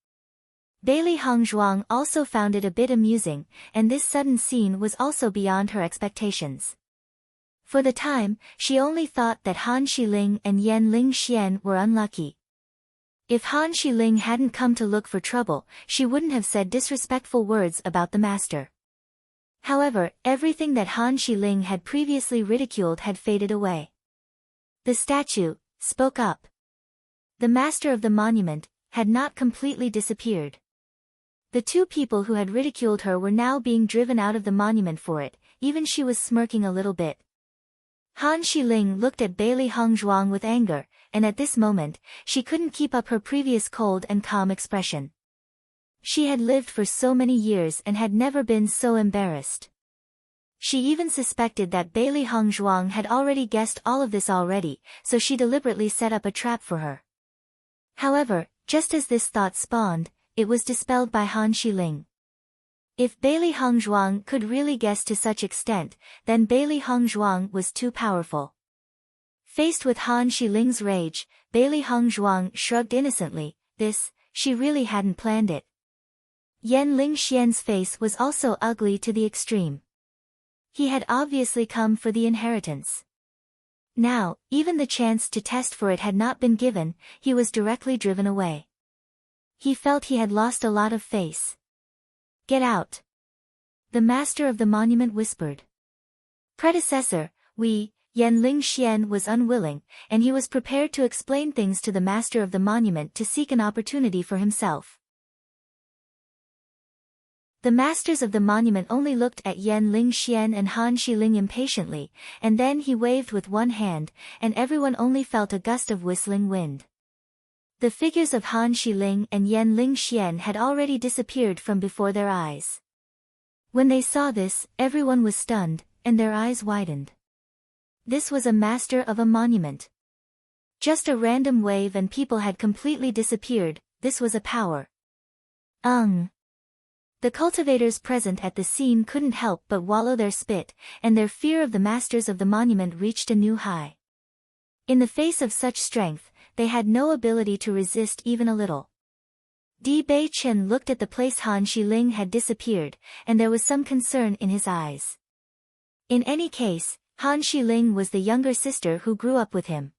Bailey Hongzhuang also found it a bit amusing, and this sudden scene was also beyond her expectations. For the time, she only thought that Han Shiling and Yan Lingxian were unlucky. If Han Shiling hadn't come to look for trouble, she wouldn't have said disrespectful words about the master. However, everything that Han Shiling had previously ridiculed had faded away. The statue spoke up. The master of the monument had not completely disappeared. The two people who had ridiculed her were now being driven out of the monument for it, even she was smirking a little bit. Han Shiling looked at Bailey Hongzhuang with anger, and at this moment, she couldn't keep up her previous cold and calm expression. She had lived for so many years and had never been so embarrassed. She even suspected that Bailey Hongzhuang had already guessed all of this already, so she deliberately set up a trap for her. However, just as this thought spawned, it was dispelled by Han Shiling. If Bailey Hongzhuang could really guess to such extent, then Bailey Hongzhuang was too powerful. Faced with Han Shiling's rage, Bailey Hongzhuang shrugged innocently. She really hadn't planned it. Yan Lingxian's face was also ugly to the extreme. He had obviously come for the inheritance. Now, even the chance to test for it had not been given, he was directly driven away. He felt he had lost a lot of face. Get out. The master of the monument whispered. Predecessor, Yan Lingxian was unwilling, and he was prepared to explain things to the master of the monument to seek an opportunity for himself. The masters of the monument only looked at Yan Lingxian and Han Shiling impatiently, and then he waved with one hand, and everyone only felt a gust of whistling wind. The figures of Han Shiling and Yan Lingxian had already disappeared from before their eyes. When they saw this, everyone was stunned, and their eyes widened. This was a master of a monument. Just a random wave and people had completely disappeared. This was a power. The cultivators present at the scene couldn't help but wallow their spit, and their fear of the masters of the monument reached a new high. In the face of such strength, they had no ability to resist even a little. Di Bei Chen looked at the place Han Shiling had disappeared, and there was some concern in his eyes. In any case, Han Shiling was the younger sister who grew up with him.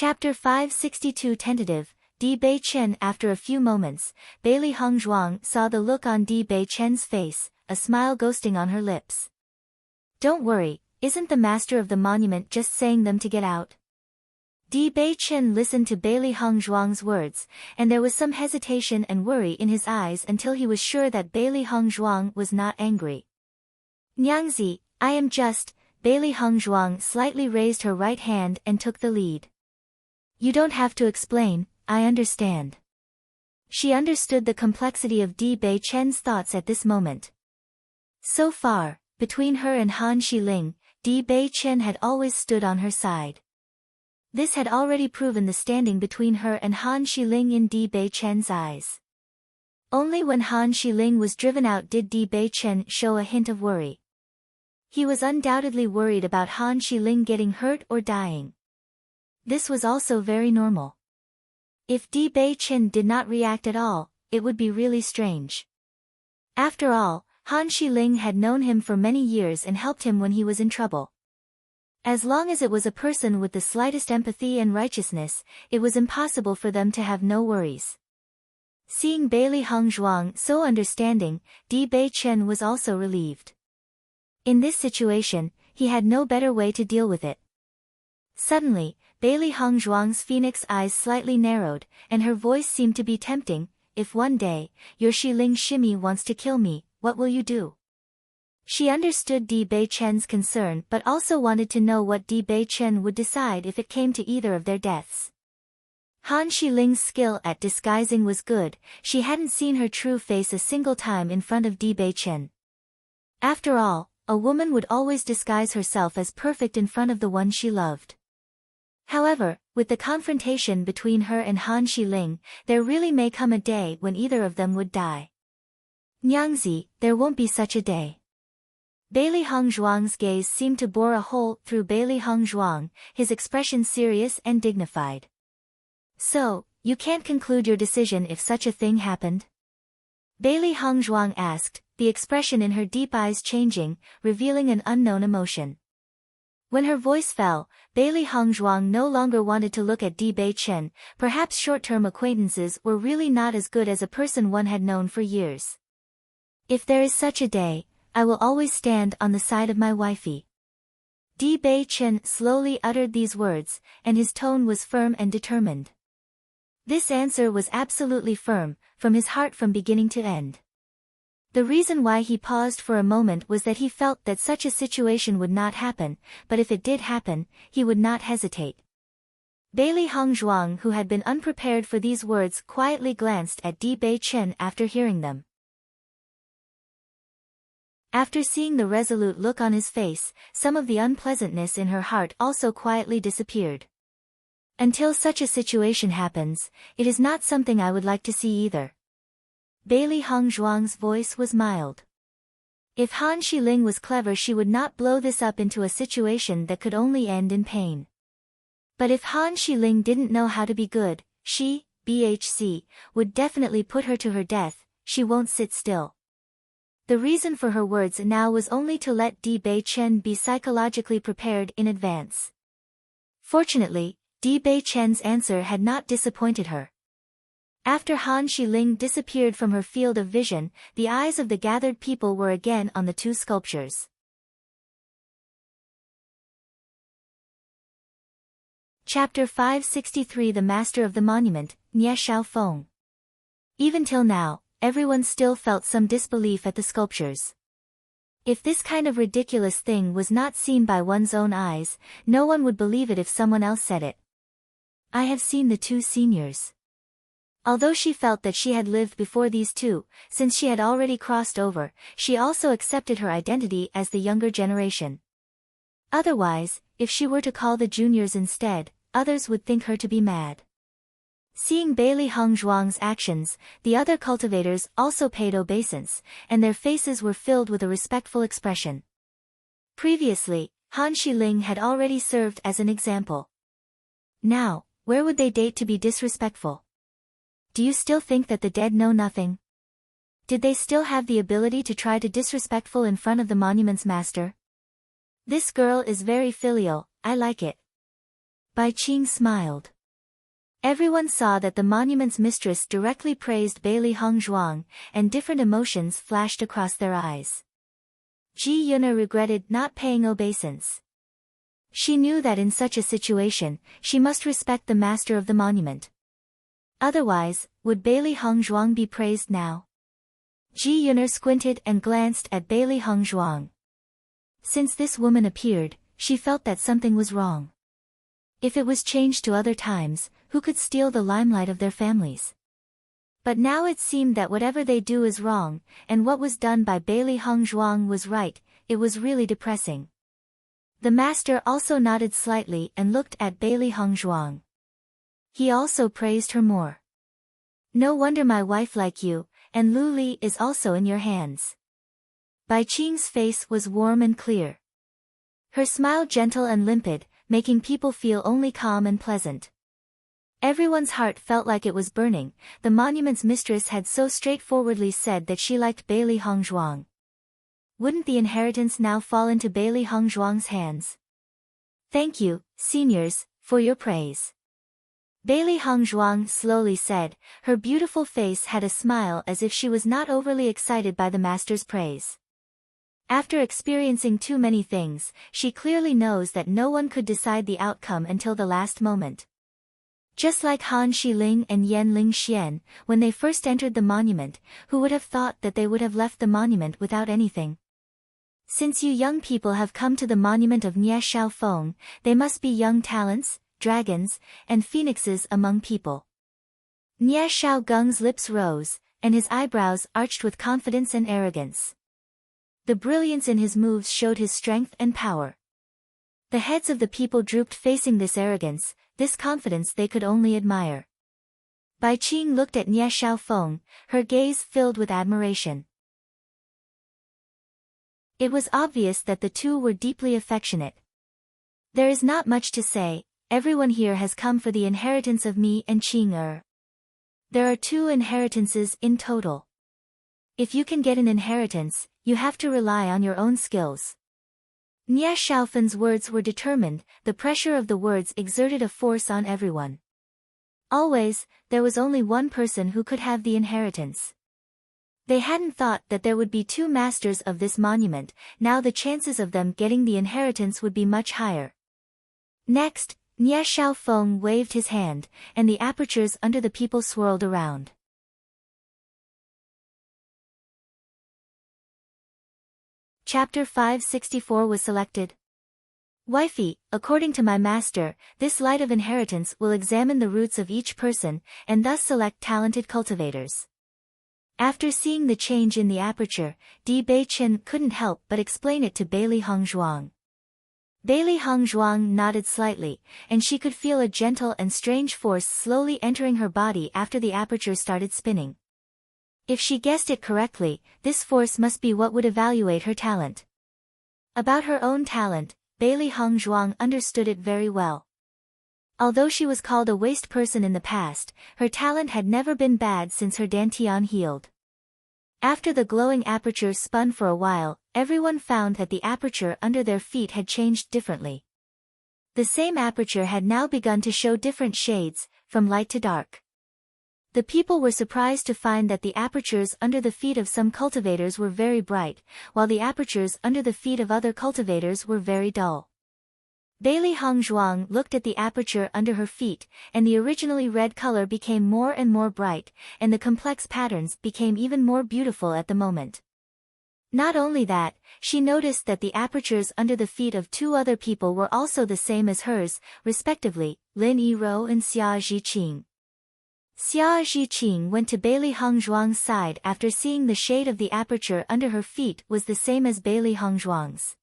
Chapter 562 Tentative, Di Bei Chen. After a few moments, Bailey Hong Zhuang saw the look on Di Bei Chen's face, a smile ghosting on her lips. Don't worry, isn't the master of the monument just saying them to get out? Di Bei Chen listened to Bailey Hong Zhuang's words, and there was some hesitation and worry in his eyes until he was sure that Bailey Hong Zhuang was not angry. Nyangzi, I am just. Bailey Hong Zhuang slightly raised her right hand and took the lead. You don't have to explain, I understand. She understood the complexity of Di Bei Chen's thoughts at this moment. So far, between her and Han Shiling, Di Bei Chen had always stood on her side. This had already proven the standing between her and Han Shiling in Di Bei Chen's eyes. Only when Han Shiling was driven out did Di Bei Chen show a hint of worry. He was undoubtedly worried about Han Shiling getting hurt or dying. This was also very normal. If Di Bei Chen did not react at all, it would be really strange. After all, Han Shiling had known him for many years and helped him when he was in trouble. As long as it was a person with the slightest empathy and righteousness, it was impossible for them to have no worries. Seeing Bailey Hong Zhuang so understanding, Di Bei Chen was also relieved. In this situation, he had no better way to deal with it. Suddenly, Bailey Hong Zhuang's phoenix eyes slightly narrowed, and her voice seemed to be tempting. If one day, your Shiling Shimi wants to kill me, what will you do? She understood Di Bei Chen's concern but also wanted to know what Di Bei Chen would decide if it came to either of their deaths. Han Shiling's skill at disguising was good, she hadn't seen her true face a single time in front of Di Bei Chen. After all, a woman would always disguise herself as perfect in front of the one she loved. However, with the confrontation between her and Han Shiling, there really may come a day when either of them would die. Nyangzi, there won't be such a day. Bailey Hong Zhuang's gaze seemed to bore a hole through Bailey Hong Zhuang, his expression serious and dignified. So, you can't conclude your decision if such a thing happened? Bailey Hong Zhuang asked, the expression in her deep eyes changing, revealing an unknown emotion. When her voice fell, Bailey Hong Zhuang no longer wanted to look at Di Bei Chen. Perhaps short-term acquaintances were really not as good as a person one had known for years. If there is such a day, I will always stand on the side of my wifey. Di Bei Chen slowly uttered these words, and his tone was firm and determined. This answer was absolutely firm, from his heart from beginning to end. The reason why he paused for a moment was that he felt that such a situation would not happen, but if it did happen, he would not hesitate. Bailey Hong Zhuang, who had been unprepared for these words, quietly glanced at Di Bei Chen after hearing them. After seeing the resolute look on his face, some of the unpleasantness in her heart also quietly disappeared. Until such a situation happens, it is not something I would like to see either. Bailey Hong Zhuang's voice was mild. If Han Shiling was clever, she would not blow this up into a situation that could only end in pain. But if Han Shiling didn't know how to be good, she, BHC, would definitely put her to her death. She won't sit still. The reason for her words now was only to let Di Bei Chen be psychologically prepared in advance. Fortunately, Di Bei Chen's answer had not disappointed her. After Han Shiling disappeared from her field of vision, the eyes of the gathered people were again on the two sculptures. Chapter 563 The Master of the Monument, Nie Xiaofeng. Even till now, everyone still felt some disbelief at the sculptures. If this kind of ridiculous thing was not seen by one's own eyes, no one would believe it if someone else said it. I have seen the two seniors. Although she felt that she had lived before these two, since she had already crossed over, she also accepted her identity as the younger generation. Otherwise, if she were to call the juniors instead, others would think her to be mad. Seeing Bailey Hong Zhuang's actions, the other cultivators also paid obeisance, and their faces were filled with a respectful expression. Previously, Han Shiling had already served as an example. Now, where would they date to be disrespectful? Do you still think that the dead know nothing? Did they still have the ability to try to disrespectful in front of the monument's master? This girl is very filial, I like it. Bai Qing smiled. Everyone saw that the monument's mistress directly praised Bailey Hong Zhuang, and different emotions flashed across their eyes. Ji Yuna regretted not paying obeisance. She knew that in such a situation, she must respect the master of the monument. Otherwise, would Bailey Hong Zhuang be praised now? Ji Yuna squinted and glanced at Bailey Hong Zhuang. Since this woman appeared, she felt that something was wrong. If it was changed to other times, who could steal the limelight of their families? But now it seemed that whatever they do is wrong, and what was done by Bailey Hong Zhuang was right. It was really depressing. The master also nodded slightly and looked at Bailey Hong Zhuang. He also praised her more. No wonder my wife like you, and Lu Li is also in your hands. Bai Qing's face was warm and clear. Her smile gentle and limpid, making people feel only calm and pleasant. Everyone's heart felt like it was burning. The monument's mistress had so straightforwardly said that she liked Bailey Hong Zhuang. Wouldn't the inheritance now fall into Bailey Hong Zhuang's hands? Thank you, seniors, for your praise. Bailey Hong Zhuang slowly said. Her beautiful face had a smile as if she was not overly excited by the master's praise. After experiencing too many things, she clearly knows that no one could decide the outcome until the last moment. Just like Han Xiling and Yan Lingxian, when they first entered the monument, who would have thought that they would have left the monument without anything? Since you young people have come to the monument of Nie Xiaofeng, they must be young talents, dragons, and phoenixes among people. Nie Xiaogung's lips rose, and his eyebrows arched with confidence and arrogance. The brilliance in his moves showed his strength and power. The heads of the people drooped facing this arrogance, this confidence they could only admire. Bai Qing looked at Nie Xiaofeng, her gaze filled with admiration. It was obvious that the two were deeply affectionate. There is not much to say, everyone here has come for the inheritance of me and Qing. There are 2 inheritances in total. If you can get an inheritance, you have to rely on your own skills. Nie Xiaofen's words were determined, the pressure of the words exerted a force on everyone. Always, there was only one person who could have the inheritance. They hadn't thought that there would be 2 masters of this monument, now the chances of them getting the inheritance would be much higher. Next, Nie Xiaofeng waved his hand, and the apertures under the people swirled around. Chapter 564 was selected. Wifey, according to my master, this light of inheritance will examine the roots of each person, and thus select talented cultivators. After seeing the change in the aperture, Di Beichen couldn't help but explain it to Bailey Hong Zhuang. Bailey Hong Zhuang nodded slightly, and she could feel a gentle and strange force slowly entering her body after the aperture started spinning. If she guessed it correctly, this force must be what would evaluate her talent. About her own talent, Bailey Hong Zhuang understood it very well. Although she was called a waste person in the past, her talent had never been bad since her dantian healed. After the glowing aperture spun for a while, everyone found that the aperture under their feet had changed differently. The same aperture had now begun to show different shades, from light to dark. The people were surprised to find that the apertures under the feet of some cultivators were very bright, while the apertures under the feet of other cultivators were very dull. Bailey Hong Zhuang looked at the aperture under her feet, and the originally red color became more and more bright, and the complex patterns became even more beautiful at the moment. Not only that, she noticed that the apertures under the feet of 2 other people were also the same as hers, respectively, Lin Yirou and Xia Zhiqing. Xia Zhiqing went to Bailey Hong Zhuang's side after seeing the shade of the aperture under her feet was the same as Bailey Hong Zhuang's.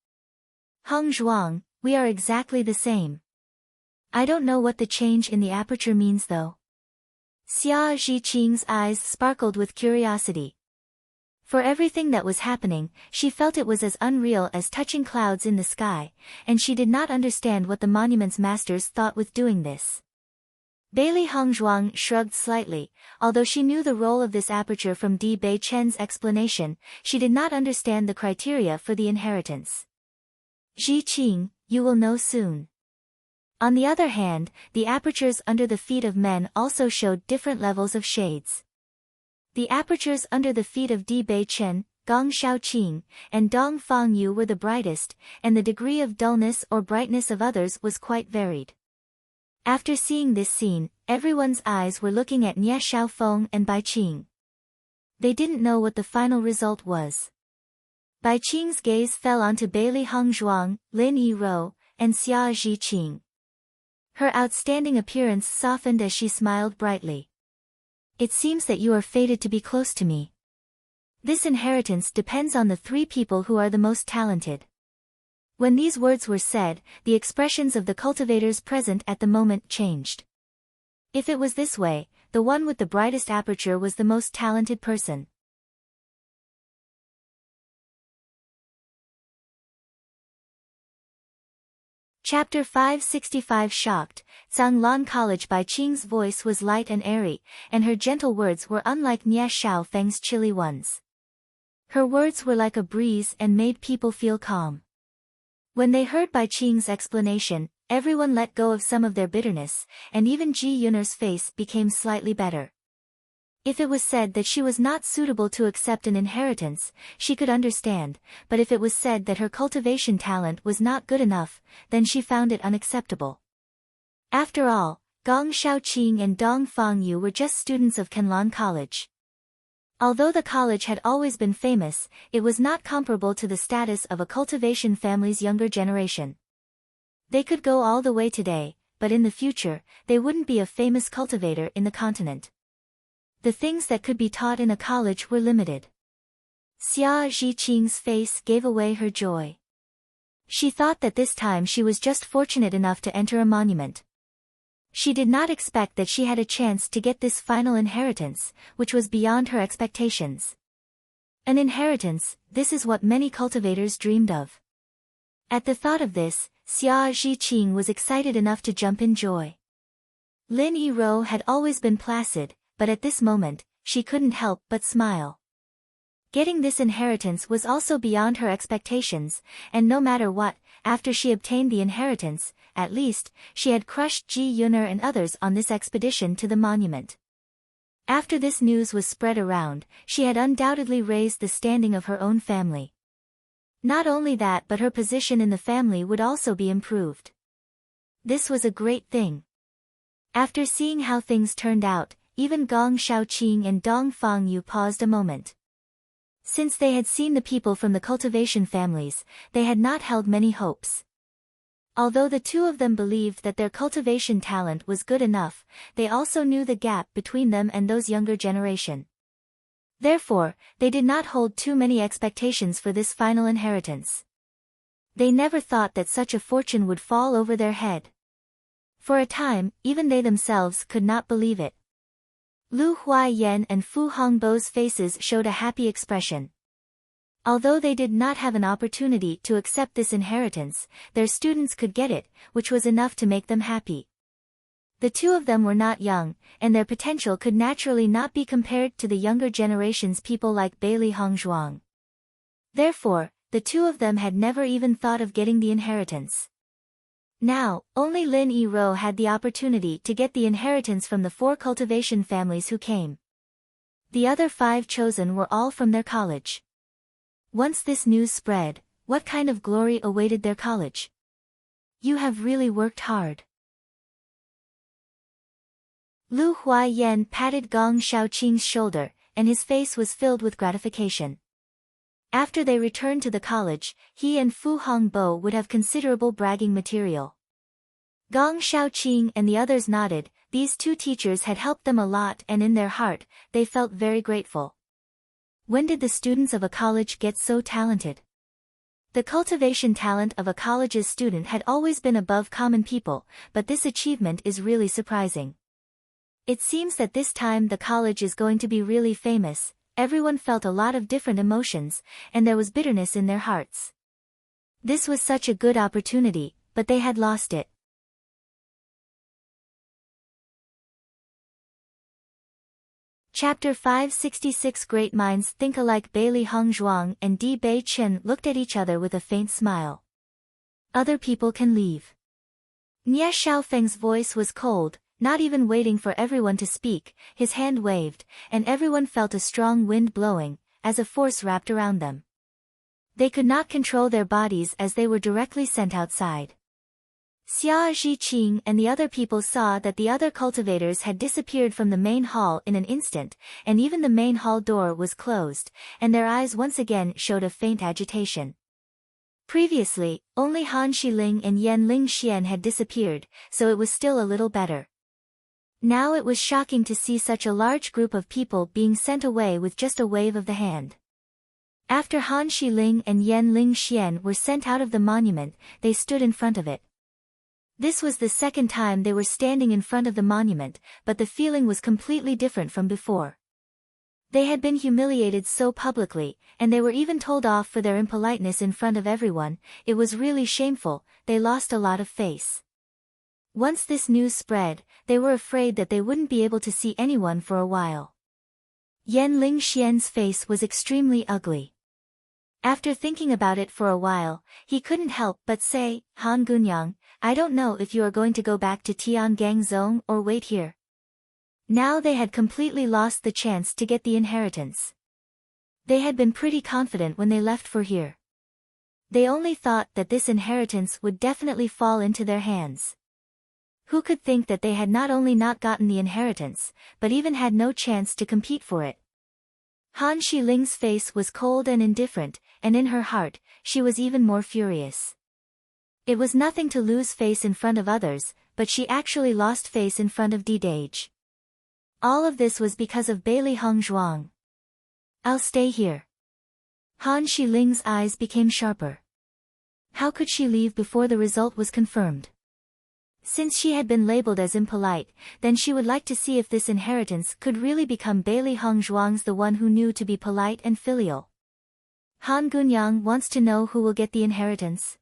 Hong Zhuang, we are exactly the same. I don't know what the change in the aperture means though. Xia Zhiqing's eyes sparkled with curiosity. For everything that was happening, she felt it was as unreal as touching clouds in the sky, and she did not understand what the monument's masters thought with doing this. Bailey Hong Zhuang shrugged slightly. Although she knew the role of this aperture from Di Beichen's explanation, she did not understand the criteria for the inheritance. Zhi Qing, you will know soon. On the other hand, the apertures under the feet of men also showed different levels of shades. The apertures under the feet of Di Beichen, Gong Shaoqing, and Dong Fangyu were the brightest, and the degree of dullness or brightness of others was quite varied. After seeing this scene, everyone's eyes were looking at Nie Xiaofeng and Bai Qing. They didn't know what the final result was. Bai Qing's gaze fell onto Bailey Hongzhuang, Lin Yirou, and Xia Zhiqing. Her outstanding appearance softened as she smiled brightly. It seems that you are fated to be close to me. This inheritance depends on the three people who are the most talented. When these words were said, the expressions of the cultivators present at the moment changed. If it was this way, the one with the brightest aperture was the most talented person. Chapter 565 Shocked, Zhanglan College. Bai Qing's voice was light and airy, and her gentle words were unlike Nie Xiaofeng's chilly ones. Her words were like a breeze and made people feel calm. When they heard Bai Qing's explanation, everyone let go of some of their bitterness, and even Ji Yun'er's face became slightly better. If it was said that she was not suitable to accept an inheritance, she could understand, but if it was said that her cultivation talent was not good enough, then she found it unacceptable. After all, Gong Shaoqing and Dong Fangyu were just students of Canlan College. Although the college had always been famous, it was not comparable to the status of a cultivation family's younger generation. They could go all the way today, but in the future, they wouldn't be a famous cultivator in the continent. The things that could be taught in a college were limited. Xia Zhiqing's face gave away her joy. She thought that this time she was just fortunate enough to enter a monument. She did not expect that she had a chance to get this final inheritance, which was beyond her expectations. An inheritance, this is what many cultivators dreamed of. At the thought of this, Xia Zhiqing was excited enough to jump in joy. Lin Yirou had always been placid, but at this moment, she couldn't help but smile. Getting this inheritance was also beyond her expectations, and no matter what, after she obtained the inheritance, at least, she had crushed Ji Yun'er and others on this expedition to the monument. After this news was spread around, she had undoubtedly raised the standing of her own family. Not only that, but her position in the family would also be improved. This was a great thing. After seeing how things turned out, even Gong Shaoqing and Dong Fangyu paused a moment. Since they had seen the people from the cultivation families, they had not held many hopes. Although the two of them believed that their cultivation talent was good enough, they also knew the gap between them and those younger generation. Therefore, they did not hold too many expectations for this final inheritance. They never thought that such a fortune would fall over their head. For a time, even they themselves could not believe it. Lu Huaiyan and Fu Hongbo's faces showed a happy expression. Although they did not have an opportunity to accept this inheritance, their students could get it, which was enough to make them happy. The two of them were not young, and their potential could naturally not be compared to the younger generation's people like Bailey Hongzhuang. Therefore, the two of them had never even thought of getting the inheritance. Now, only Lin Yirou had the opportunity to get the inheritance from the 4 cultivation families who came. The other 5 chosen were all from their college. Once this news spread, what kind of glory awaited their college? You have really worked hard. Lu Huaiyan patted Gong Shaoqing's shoulder, and his face was filled with gratification. After they returned to the college, he and Fu Hongbo would have considerable bragging material. Gong Shaoqing and the others nodded. These 2 teachers had helped them a lot, and in their heart, they felt very grateful. When did the students of a college get so talented? The cultivation talent of a college's student had always been above common people, but this achievement is really surprising. It seems that this time the college is going to be really famous. Everyone felt a lot of different emotions, and there was bitterness in their hearts. This was such a good opportunity, but they had lost it. Chapter 566 Great minds think alike. Bailey Hongzhuang and Di Beichen looked at each other with a faint smile. Other people can leave. Nie Xiaofeng's voice was cold, not even waiting for everyone to speak, his hand waved, and everyone felt a strong wind blowing, as a force wrapped around them. They could not control their bodies as they were directly sent outside. Xia Zhiqing and the other people saw that the other cultivators had disappeared from the main hall in an instant, and even the main hall door was closed, and their eyes once again showed a faint agitation. Previously, only Han Xiling and Yan Lingxian had disappeared, so it was still a little better. Now it was shocking to see such a large group of people being sent away with just a wave of the hand. After Han Xiling and Yan Lingxian were sent out of the monument, they stood in front of it. This was the second time they were standing in front of the monument, but the feeling was completely different from before. They had been humiliated so publicly, and they were even told off for their impoliteness in front of everyone. It was really shameful. They lost a lot of face. Once this news spread, they were afraid that they wouldn't be able to see anyone for a while. Yan Lingxian's face was extremely ugly. After thinking about it for a while, he couldn't help but say, Han Gunyang, I don't know if you are going to go back to Tiangang Zone or wait here. Now they had completely lost the chance to get the inheritance. They had been pretty confident when they left for here. They only thought that this inheritance would definitely fall into their hands. Who could think that they had not only not gotten the inheritance, but even had no chance to compete for it? Han Xiling's face was cold and indifferent, and in her heart, she was even more furious. It was nothing to lose face in front of others, but she actually lost face in front of Didage. All of this was because of Bailey Heng Zhuang. I'll stay here. Han Xiling's eyes became sharper. How could she leave before the result was confirmed? Since she had been labeled as impolite, then she would like to see if this inheritance could really become Bailey Heng Zhuang's, the one who knew to be polite and filial. Han Gunyang wants to know who will get the inheritance.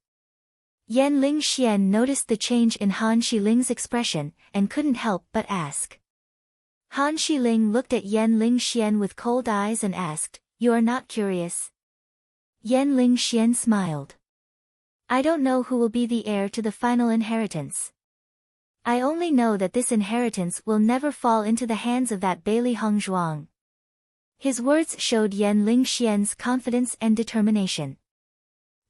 Yan Lingxian noticed the change in Han Xiling's expression, and couldn't help but ask. Han Xiling looked at Yan Lingxian with cold eyes and asked, You are not curious? Yan Lingxian smiled. I don't know who will be the heir to the final inheritance. I only know that this inheritance will never fall into the hands of that Bailey Heng Zhuang. His words showed Yan Lingxian's confidence and determination.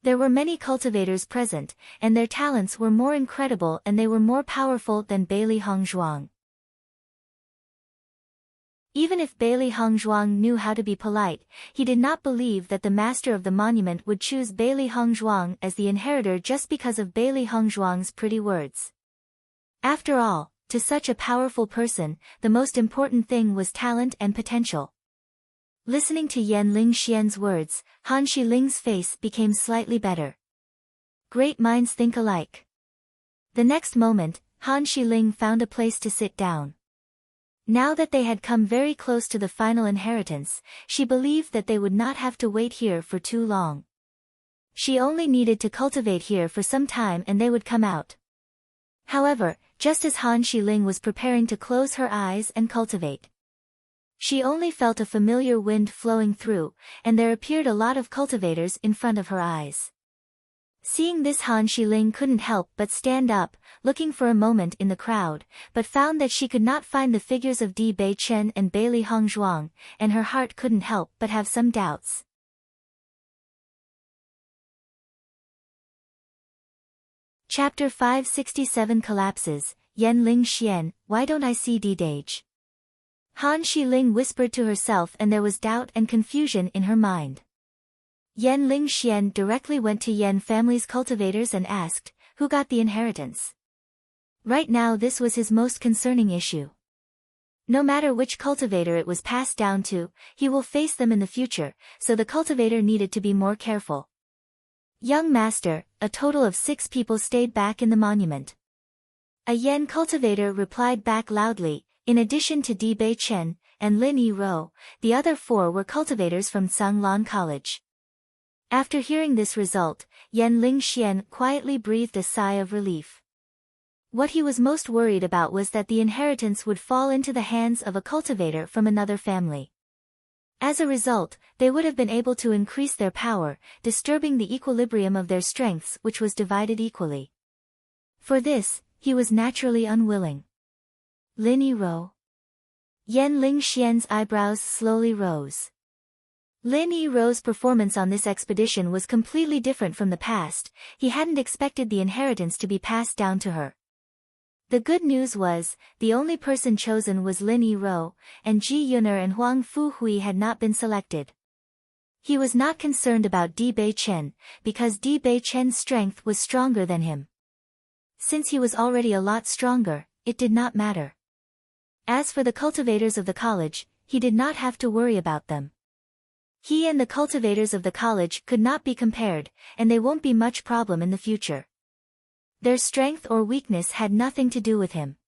There were many cultivators present, and their talents were more incredible and they were more powerful than Bailey Heng Zhuang. Even if Bailey Heng Zhuang knew how to be polite, he did not believe that the master of the monument would choose Bailey Heng Zhuang as the inheritor just because of Bailey Heng Zhuang's pretty words. After all, to such a powerful person, the most important thing was talent and potential. Listening to Yan Lingxian's words, Han Xiling's face became slightly better. Great minds think alike. The next moment, Han Xiling found a place to sit down. Now that they had come very close to the final inheritance, she believed that they would not have to wait here for too long. She only needed to cultivate here for some time and they would come out. However, just as Han Xiling was preparing to close her eyes and cultivate, she only felt a familiar wind flowing through, and there appeared a lot of cultivators in front of her eyes. Seeing this, Han Xiling couldn't help but stand up, looking for a moment in the crowd, but found that she could not find the figures of Di Beichen and Bailey Heng Zhuang, and her heart couldn't help but have some doubts. Chapter 567 Collapses. Yan Lingxian, why don't I see Didage? Han Xiling whispered to herself, and there was doubt and confusion in her mind. Yan Lingxian directly went to Yan family's cultivators and asked, who got the inheritance? Right now this was his most concerning issue. No matter which cultivator it was passed down to, he will face them in the future, so the cultivator needed to be more careful. Young master, a total of 6 people stayed back in the monument. A Yan cultivator replied back loudly, in addition to Di Beichen and Lin Yiro, the other 4 were cultivators from Tsanglan College. After hearing this result, Yan Lingxian quietly breathed a sigh of relief. What he was most worried about was that the inheritance would fall into the hands of a cultivator from another family. As a result, they would have been able to increase their power, disturbing the equilibrium of their strengths, which was divided equally. For this, he was naturally unwilling. Lin Ro. Yan Lingxian's eyebrows slowly rose. Lin Ro's performance on this expedition was completely different from the past. He hadn't expected the inheritance to be passed down to her. The good news was, the only person chosen was Lin Ro, and Ji Yuner and Huang Fuhui had not been selected. He was not concerned about Di Beichen, because Di Beichen's strength was stronger than him. Since he was already a lot stronger, it did not matter. As for the cultivators of the college, he did not have to worry about them. He and the cultivators of the college could not be compared, and they won't be much problem in the future. Their strength or weakness had nothing to do with him.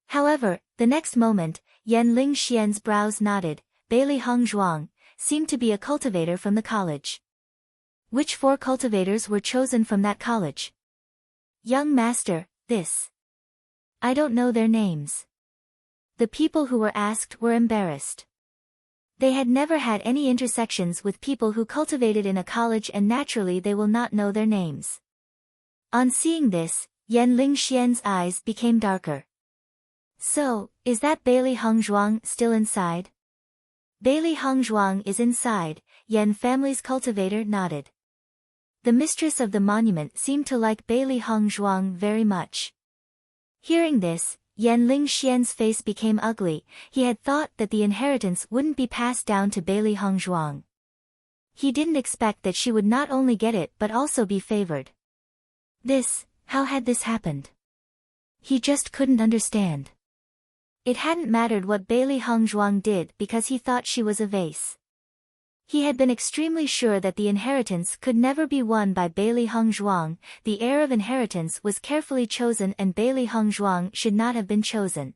However, the next moment, Yan Lingxian's brows nodded. Bailey Hongzhuang seemed to be a cultivator from the college. Which 4 cultivators were chosen from that college? Young master, this. I don't know their names. The people who were asked were embarrassed. They had never had any intersections with people who cultivated in a college, and naturally they will not know their names. On seeing this, Yan Lingxian's eyes became darker. So, is that Bailey Hongzhuang still inside? Bailey Hongzhuang is inside, Yan family's cultivator nodded. The mistress of the monument seemed to like Bailey Hongzhuang very much. Hearing this, Yan Lingxian's face became ugly. He had thought that the inheritance wouldn't be passed down to Bailey Hongzhuang. He didn't expect that she would not only get it but also be favored. How had this happened? He just couldn't understand. It hadn't mattered what Bailey Hongzhuang did because he thought she was a vase. He had been extremely sure that the inheritance could never be won by Bailey Hongzhuang. The heir of inheritance was carefully chosen and Bailey Hongzhuang should not have been chosen.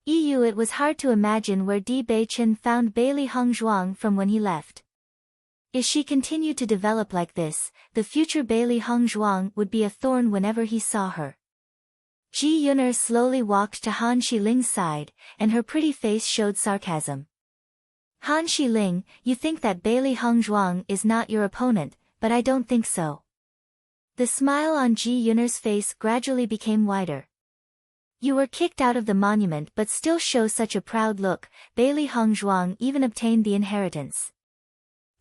It was hard to imagine where Di Beichen found Bailey Hongzhuang from when he left. If she continued to develop like this, the future Bailey Hongzhuang would be a thorn whenever he saw her. Ji Yuner slowly walked to Han Shiling's side, and her pretty face showed sarcasm. Han Shiling, you think that Bailey Hongzhuang is not your opponent, but I don't think so. The smile on Ji Yuner's face gradually became wider. You were kicked out of the monument but still show such a proud look. Bailey Hongzhuang even obtained the inheritance.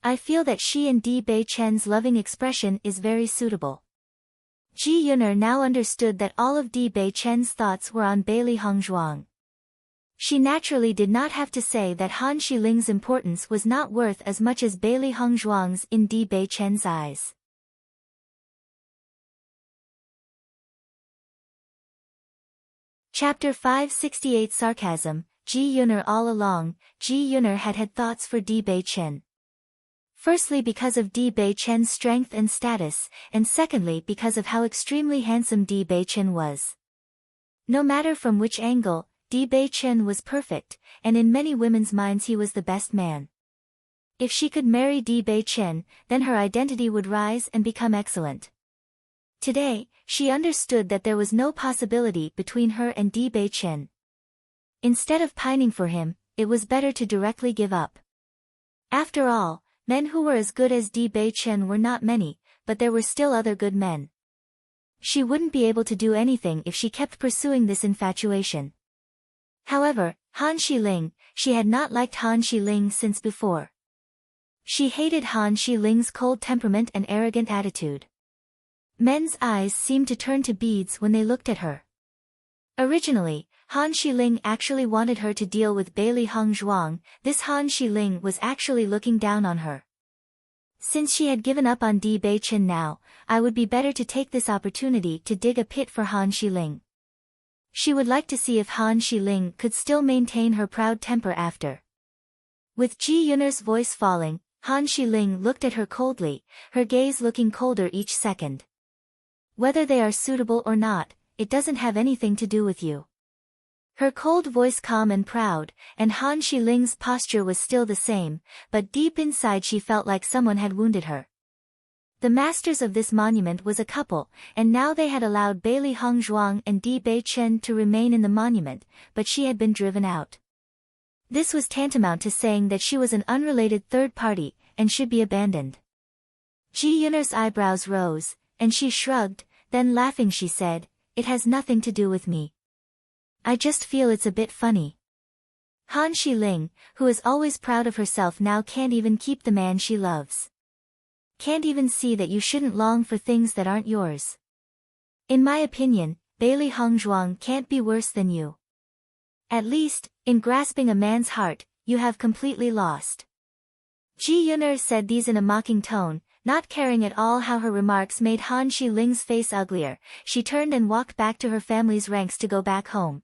I feel that she and Di Beichen's loving expression is very suitable. Ji Yuner now understood that all of Di Beichen's thoughts were on Bailey Hongzhuang. She naturally did not have to say that Han Shiling's importance was not worth as much as Bailey Hongzhuang's in Di Beichen's eyes. Chapter 568 Sarcasm. Ji Yuner. All along, Ji Yuner had thoughts for Di Beichen. Firstly because of Di Beichen's strength and status, and secondly because of how extremely handsome Di Beichen was. No matter from which angle, Di Beichen was perfect, and in many women's minds he was the best man. If she could marry Di Beichen, then her identity would rise and become excellent. Today, she understood that there was no possibility between her and Di Beichen. Instead of pining for him, it was better to directly give up. After all, men who were as good as Di Beichen were not many, but there were still other good men. She wouldn't be able to do anything if she kept pursuing this infatuation. However, Han Shiling, she had not liked Han Shiling since before. She hated Han Shiling's cold temperament and arrogant attitude. Men's eyes seemed to turn to beads when they looked at her. Originally, Han Shiling actually wanted her to deal with Bailey Hongzhuang. This Han Shiling was actually looking down on her. Since she had given up on Di Beichen now, I would be better to take this opportunity to dig a pit for Han Shiling. She would like to see if Han Shiling could still maintain her proud temper after. With Ji Yuner's voice falling, Han Shiling looked at her coldly, her gaze looking colder each second. Whether they are suitable or not, it doesn't have anything to do with you. Her cold voice calm and proud, and Han Shiling's posture was still the same, but deep inside she felt like someone had wounded her. The masters of this monument was a couple, and now they had allowed Bailey Hongzhuang and Di Beichen to remain in the monument, but she had been driven out. This was tantamount to saying that she was an unrelated third party, and should be abandoned. Ji Yuner's eyebrows rose, and she shrugged. Then laughing she said, "It has nothing to do with me. I just feel it's a bit funny." Han Xiling, who is always proud of herself, now can't even keep the man she loves. Can't even see that you shouldn't long for things that aren't yours. In my opinion, Bailey Hongzhuang can't be worse than you. At least, in grasping a man's heart, you have completely lost. Ji Yuner said these in a mocking tone, not caring at all how her remarks made Han Xiling's face uglier. She turned and walked back to her family's ranks to go back home.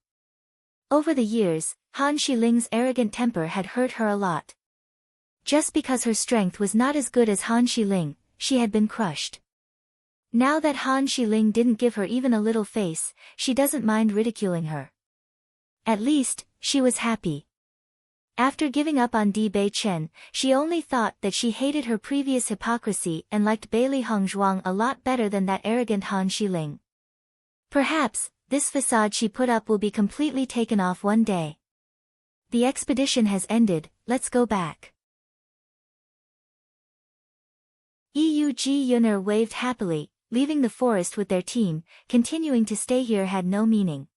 Over the years, Han Xiling's arrogant temper had hurt her a lot. Just because her strength was not as good as Han Xiling, she had been crushed. Now that Han Xiling didn't give her even a little face, she doesn't mind ridiculing her. At least, she was happy. After giving up on Di Beichen, she only thought that she hated her previous hypocrisy and liked Bailey Hongzhuang a lot better than that arrogant Han Xiling. Perhaps, this facade she put up will be completely taken off one day. The expedition has ended, let's go back. Ji Yuner waved happily, leaving the forest with their team. Continuing to stay here had no meaning.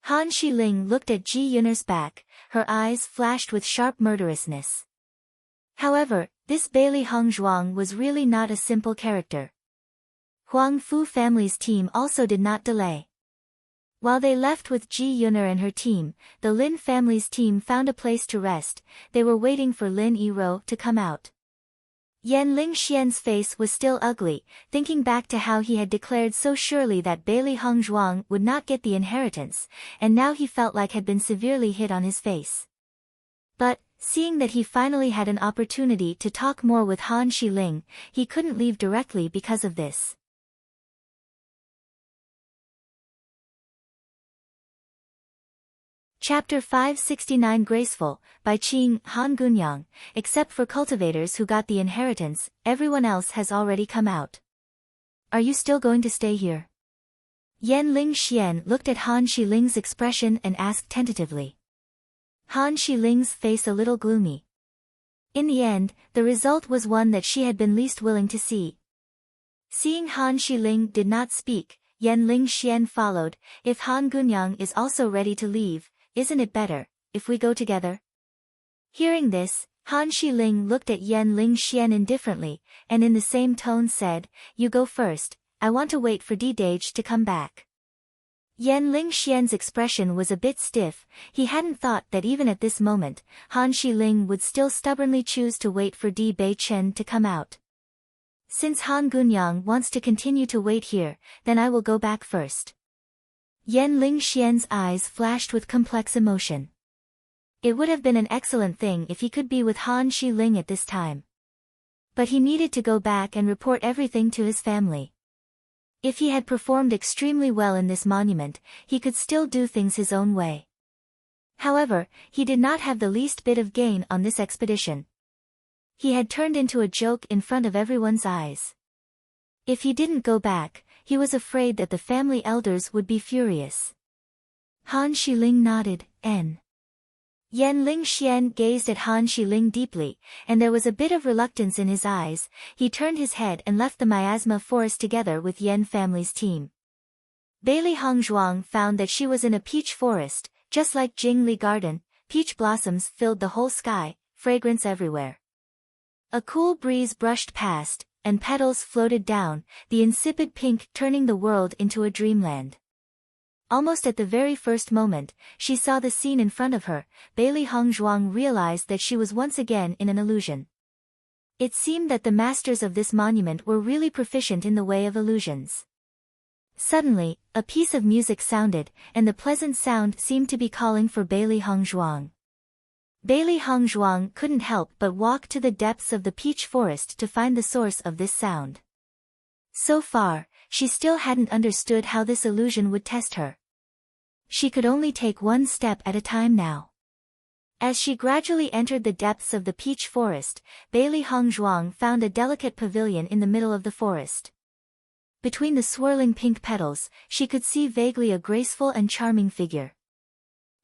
Han Xiling looked at Ji Yuner's back, her eyes flashed with sharp murderousness. However, this Bailey Hongzhuang was really not a simple character. Huang Fu family's team also did not delay. While they left with Ji Yuner and her team, the Lin family's team found a place to rest. They were waiting for Lin Yiro to come out. Yan Lingxian's face was still ugly, thinking back to how he had declared so surely that Bailey Hongzhuang would not get the inheritance, and now he felt like had been severely hit on his face. But, seeing that he finally had an opportunity to talk more with Han Xiling, he couldn't leave directly because of this. Chapter 569 Graceful, by Qing Han Gunyang. Except for cultivators who got the inheritance, everyone else has already come out. Are you still going to stay here? Yan Lingxian looked at Han Xiling's expression and asked tentatively. Han Xiling's face a little gloomy. In the end, the result was one that she had been least willing to see. Seeing Han Xiling did not speak, Yan Lingxian followed. If Han Gunyang is also ready to leave, isn't it better if we go together? Hearing this, Han Xiling looked at Yan Lingxian indifferently, and in the same tone said, "You go first, I want to wait for Di Dage to come back." Yan Lingxian's expression was a bit stiff. He hadn't thought that even at this moment, Han Xiling would still stubbornly choose to wait for Di Beichen to come out. Since Han Gunyang wants to continue to wait here, then I will go back first. Yan Lingxian's eyes flashed with complex emotion. It would have been an excellent thing if he could be with Han Xiling at this time. But he needed to go back and report everything to his family. If he had performed extremely well in this monument, he could still do things his own way. However, he did not have the least bit of gain on this expedition. He had turned into a joke in front of everyone's eyes. If he didn't go back, he was afraid that the family elders would be furious. Han Xiling nodded, Yan Lingxian gazed at Han Xiling deeply, and there was a bit of reluctance in his eyes. He turned his head and left the miasma forest together with Yan family's team. Bailey Hongzhuang found that she was in a peach forest, just like Jingli Garden. Peach blossoms filled the whole sky, fragrance everywhere. A cool breeze brushed past, and petals floated down, the insipid pink turning the world into a dreamland. Almost at the very first moment, she saw the scene in front of her. Bailey Hongzhuang realized that she was once again in an illusion. It seemed that the masters of this monument were really proficient in the way of illusions. Suddenly, a piece of music sounded, and the pleasant sound seemed to be calling for Bailey Hongzhuang. Bailey Hongzhuang couldn't help but walk to the depths of the peach forest to find the source of this sound. So far, she still hadn't understood how this illusion would test her. She could only take one step at a time now. As she gradually entered the depths of the peach forest, Bailey Hongzhuang found a delicate pavilion in the middle of the forest. Between the swirling pink petals, she could see vaguely a graceful and charming figure.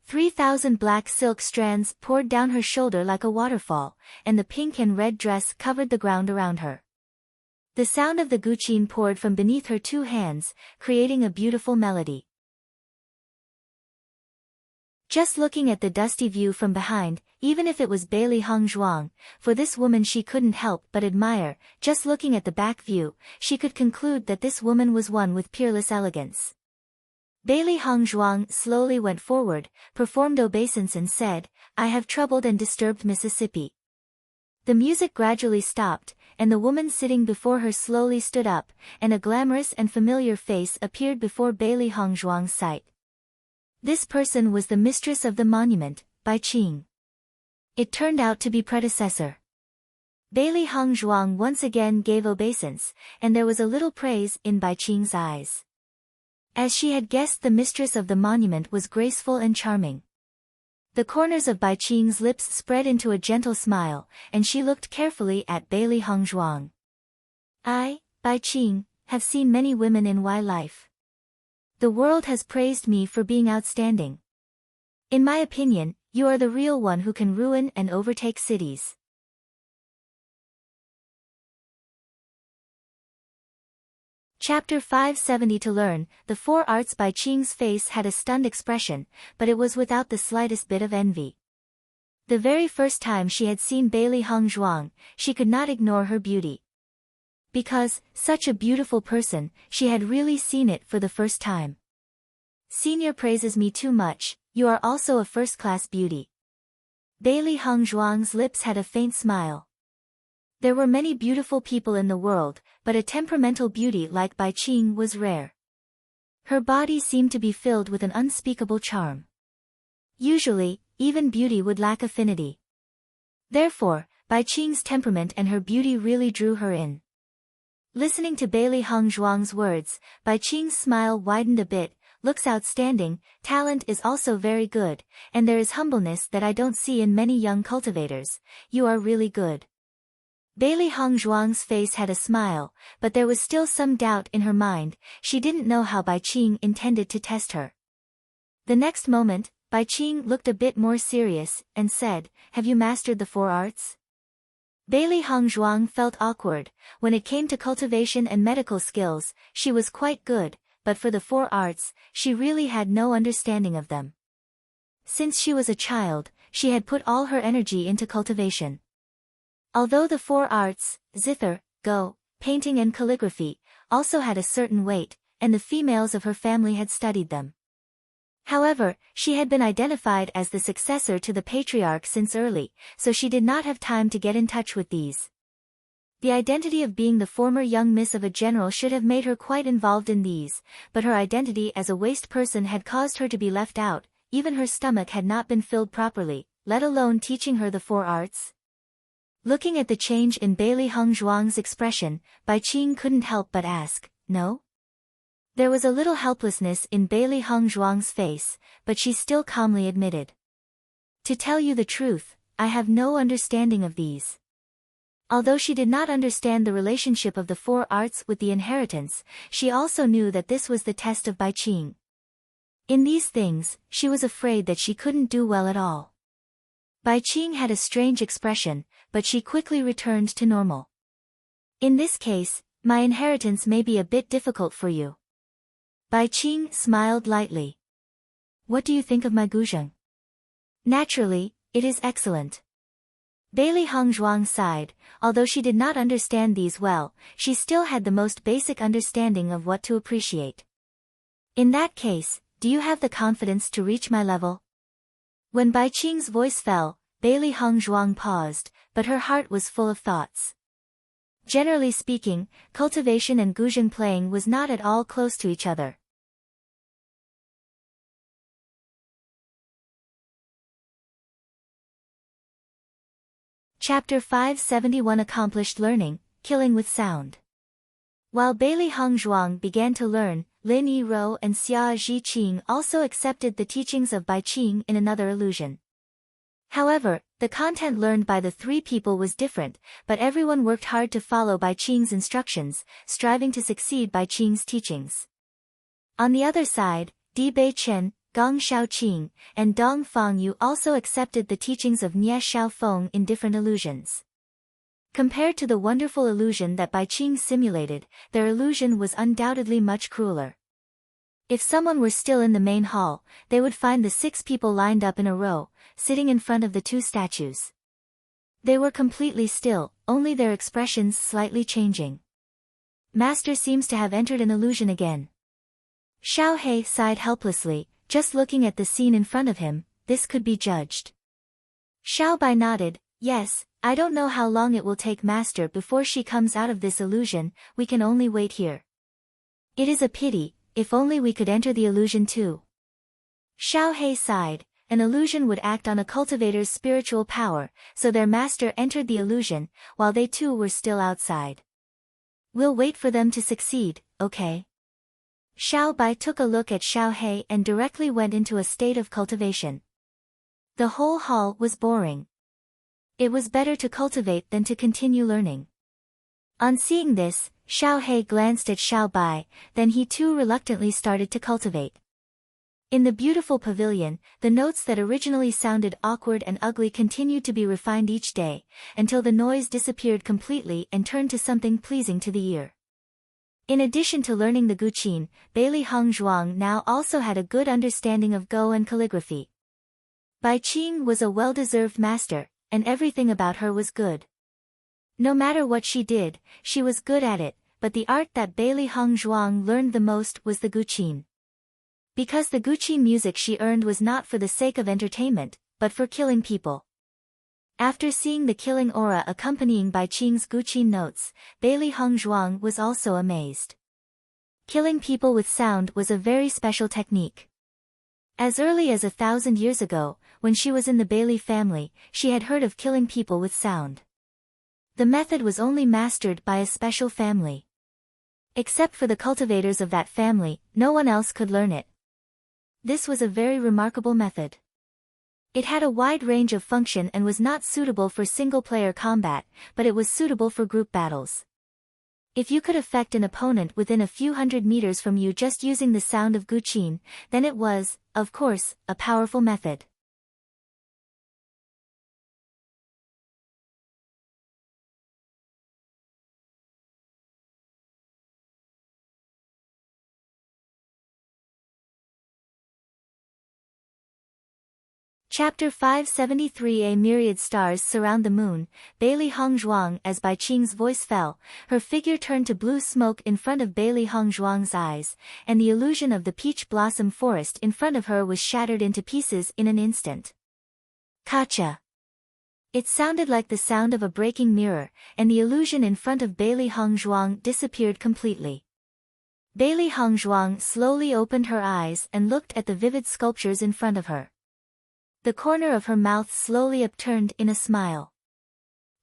3,000 black silk strands poured down her shoulder like a waterfall, and the pink and red dress covered the ground around her. The sound of the guqin poured from beneath her two hands, creating a beautiful melody. Just looking at the dusty view from behind, even if it was Bailey Hongzhuang, for this woman she couldn't help but admire, just looking at the back view, she could conclude that this woman was one with peerless elegance. Bailey Hongzhuang slowly went forward, performed obeisance and said, "I have troubled and disturbed Mississippi." The music gradually stopped, and the woman sitting before her slowly stood up, and a glamorous and familiar face appeared before Bailey Hongzhuang's sight. This person was the mistress of the monument, Bewitching. It turned out to be predecessor. Bailey Hongzhuang once again gave obeisance, and there was a little praise in Bewitching's eyes. As she had guessed, the mistress of the monument was graceful and charming. The corners of Bewitching's lips spread into a gentle smile, and she looked carefully at Bailey Hongzhuang. "I, Bewitching, have seen many women in my life. The world has praised me for being outstanding. In my opinion, you are the real one who can ruin and overtake cities." Chapter 570. To learn the four arts. Bewitching's face had a stunned expression, but it was without the slightest bit of envy. The very first time she had seen Bailey Hongzhuang, she could not ignore her beauty. Because, such a beautiful person, she had really seen it for the first time. "Senior praises me too much, you are also a first-class beauty." Bailey Hongzhuang's lips had a faint smile. There were many beautiful people in the world, but a temperamental beauty like Bewitching was rare. Her body seemed to be filled with an unspeakable charm. Usually, even beauty would lack affinity. Therefore, Bewitching's temperament and her beauty really drew her in. Listening to Bailey Hongzhuang's words, Bewitching's smile widened a bit. "Looks outstanding, talent is also very good, and there is humbleness that I don't see in many young cultivators. You are really good." Bailey Hongzhuang's face had a smile, but there was still some doubt in her mind. She didn't know how Bewitching intended to test her. The next moment, Bewitching looked a bit more serious, and said, "Have you mastered the four arts?" Bailey Hongzhuang felt awkward. When it came to cultivation and medical skills, she was quite good, but for the four arts, she really had no understanding of them. Since she was a child, she had put all her energy into cultivation. Although the four arts, zither, go, painting and calligraphy, also had a certain weight, and the females of her family had studied them. However, she had been identified as the successor to the patriarch since early, so she did not have time to get in touch with these. The identity of being the former young miss of a general should have made her quite involved in these, but her identity as a waste person had caused her to be left out. Even her stomach had not been filled properly, let alone teaching her the four arts. Looking at the change in Bailey Hongzhuang's expression, Bewitching couldn't help but ask, "No?" There was a little helplessness in Bailey Hongzhuang's face, but she still calmly admitted, "To tell you the truth, I have no understanding of these." Although she did not understand the relationship of the four arts with the inheritance, she also knew that this was the test of Bewitching. In these things, she was afraid that she couldn't do well at all. Bewitching had a strange expression, but she quickly returned to normal. "In this case, my inheritance may be a bit difficult for you." Bewitching smiled lightly. "What do you think of my guzheng?" "Naturally, it is excellent." Bailey Hongzhuang sighed. Although she did not understand these well, she still had the most basic understanding of what to appreciate. "In that case, do you have the confidence to reach my level?" When Bewitching's voice fell, Bailey Hongzhuang paused, but her heart was full of thoughts. Generally speaking, cultivation and guzheng playing was not at all close to each other. Chapter 571. Accomplished learning, killing with sound. While Bailey Hongzhuang began to learn, Lin Yirou and Xia Zhiqing also accepted the teachings of Bewitching in another illusion. However, the content learned by the three people was different, but everyone worked hard to follow Bewitching's instructions, striving to succeed Bewitching's teachings. On the other side, Di Beichen, Gong Shaoqing, and Dong Fangyu also accepted the teachings of Nie Xiaofeng in different illusions. Compared to the wonderful illusion that Baiqing simulated, their illusion was undoubtedly much crueler. If someone were still in the main hall, they would find the 6 people lined up in a row, sitting in front of the 2 statues. They were completely still, only their expressions slightly changing. Master seems to have entered an illusion again. Xiao He sighed helplessly, just looking at the scene in front of him. This could be judged. Xiao Bai nodded. Yes, I don't know how long it will take Master before she comes out of this illusion, we can only wait here. It is a pity, if only we could enter the illusion too. Xiao He sighed. An illusion would act on a cultivator's spiritual power, so their master entered the illusion, while they too were still outside. We'll wait for them to succeed, okay? Xiao Bai took a look at Xiao He and directly went into a state of cultivation. The whole hall was boring. It was better to cultivate than to continue learning. On seeing this, Xiao He glanced at Xiao Bai, then he too reluctantly started to cultivate. In the beautiful pavilion, the notes that originally sounded awkward and ugly continued to be refined each day, until the noise disappeared completely and turned to something pleasing to the ear. In addition to learning the guqin, Bailey Heng Zhuang now also had a good understanding of Go and calligraphy. Baiqing was a well-deserved master, and everything about her was good. No matter what she did, she was good at it, but the art that Bailey Heng Zhuang learned the most was the guqin. Because the guqin music she earned was not for the sake of entertainment, but for killing people. After seeing the killing aura accompanying Baiqing's guqin notes, Bailey Heng Zhuang was also amazed. Killing people with sound was a very special technique. As early as 1,000 years ago, when she was in the Bailey family, she had heard of killing people with sound. The method was only mastered by a special family. Except for the cultivators of that family, no one else could learn it. This was a very remarkable method. It had a wide range of function and was not suitable for single-player combat, but it was suitable for group battles. If you could affect an opponent within a few hundred meters from you just using the sound of guqin, then it was, of course, a powerful method. Chapter 573. A myriad stars surround the moon. Bailey Heng Zhuang. As Baiqing's voice fell, her figure turned to blue smoke in front of Bailey Heng Zhuang's eyes, and the illusion of the peach blossom forest in front of her was shattered into pieces in an instant. Kacha! It sounded like the sound of a breaking mirror, and the illusion in front of Bailey Heng Zhuang disappeared completely. Bailey Heng Zhuang slowly opened her eyes and looked at the vivid sculptures in front of her. The corner of her mouth slowly upturned in a smile.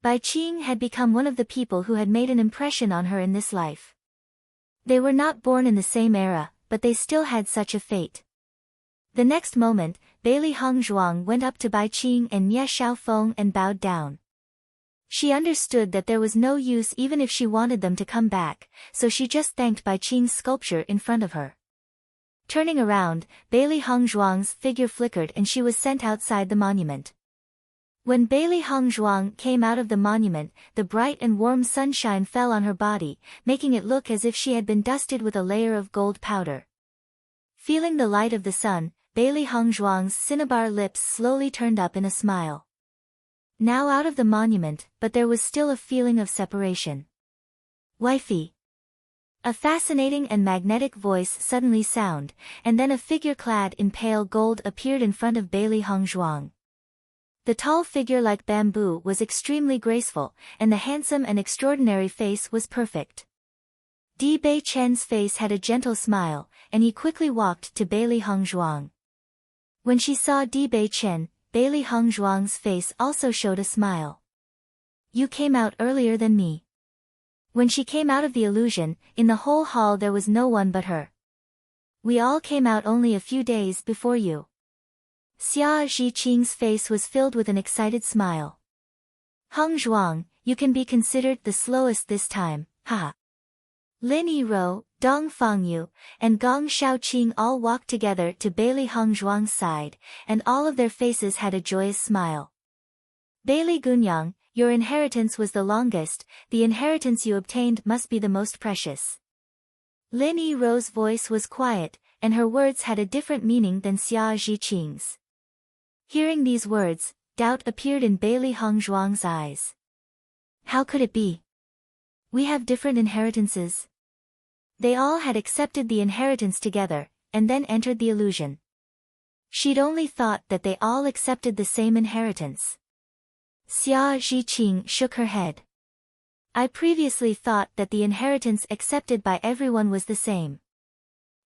Baiqing had become one of the people who had made an impression on her in this life. They were not born in the same era, but they still had such a fate. The next moment, Bailey Heng Zhuang went up to Baiqing and Nie Xiaofeng and bowed down. She understood that there was no use even if she wanted them to come back, so she just thanked Baiqing's sculpture in front of her. Turning around, Bailey Heng Zhuang's figure flickered and she was sent outside the monument. When Bailey Heng Zhuang came out of the monument, the bright and warm sunshine fell on her body, making it look as if she had been dusted with a layer of gold powder. Feeling the light of the sun, Bailey Heng Zhuang's cinnabar lips slowly turned up in a smile. Now out of the monument, but there was still a feeling of separation. Wifey. A fascinating and magnetic voice suddenly sounded, and then a figure clad in pale gold appeared in front of Bailey Heng Zhuang. The tall figure like bamboo was extremely graceful, and the handsome and extraordinary face was perfect. Di Bei Chen's face had a gentle smile, and he quickly walked to Bailey Heng Zhuang. When she saw Di Bei Chen, Bailey Heng Zhuang's face also showed a smile. You came out earlier than me. When she came out of the illusion, in the whole hall there was no one but her. We all came out only a few days before you. Xia Zhiqing's face was filled with an excited smile. Heng Zhuang, you can be considered the slowest this time, haha. Lin Yirou, Dong Fangyu, and Gong Shaoqing all walked together to Bailey Heng Zhuang's side, and all of their faces had a joyous smile. Bailey Gunyang, Your inheritance was the longest, the inheritance you obtained must be the most precious. Lin Yirou's voice was quiet, and her words had a different meaning than Xia Zhiqing's. Hearing these words, doubt appeared in Bailey Hongzhuang's eyes. How could it be? We have different inheritances. They all had accepted the inheritance together, and then entered the illusion. She'd only thought that they all accepted the same inheritance. Xia Zhiqing shook her head. I previously thought that the inheritance accepted by everyone was the same.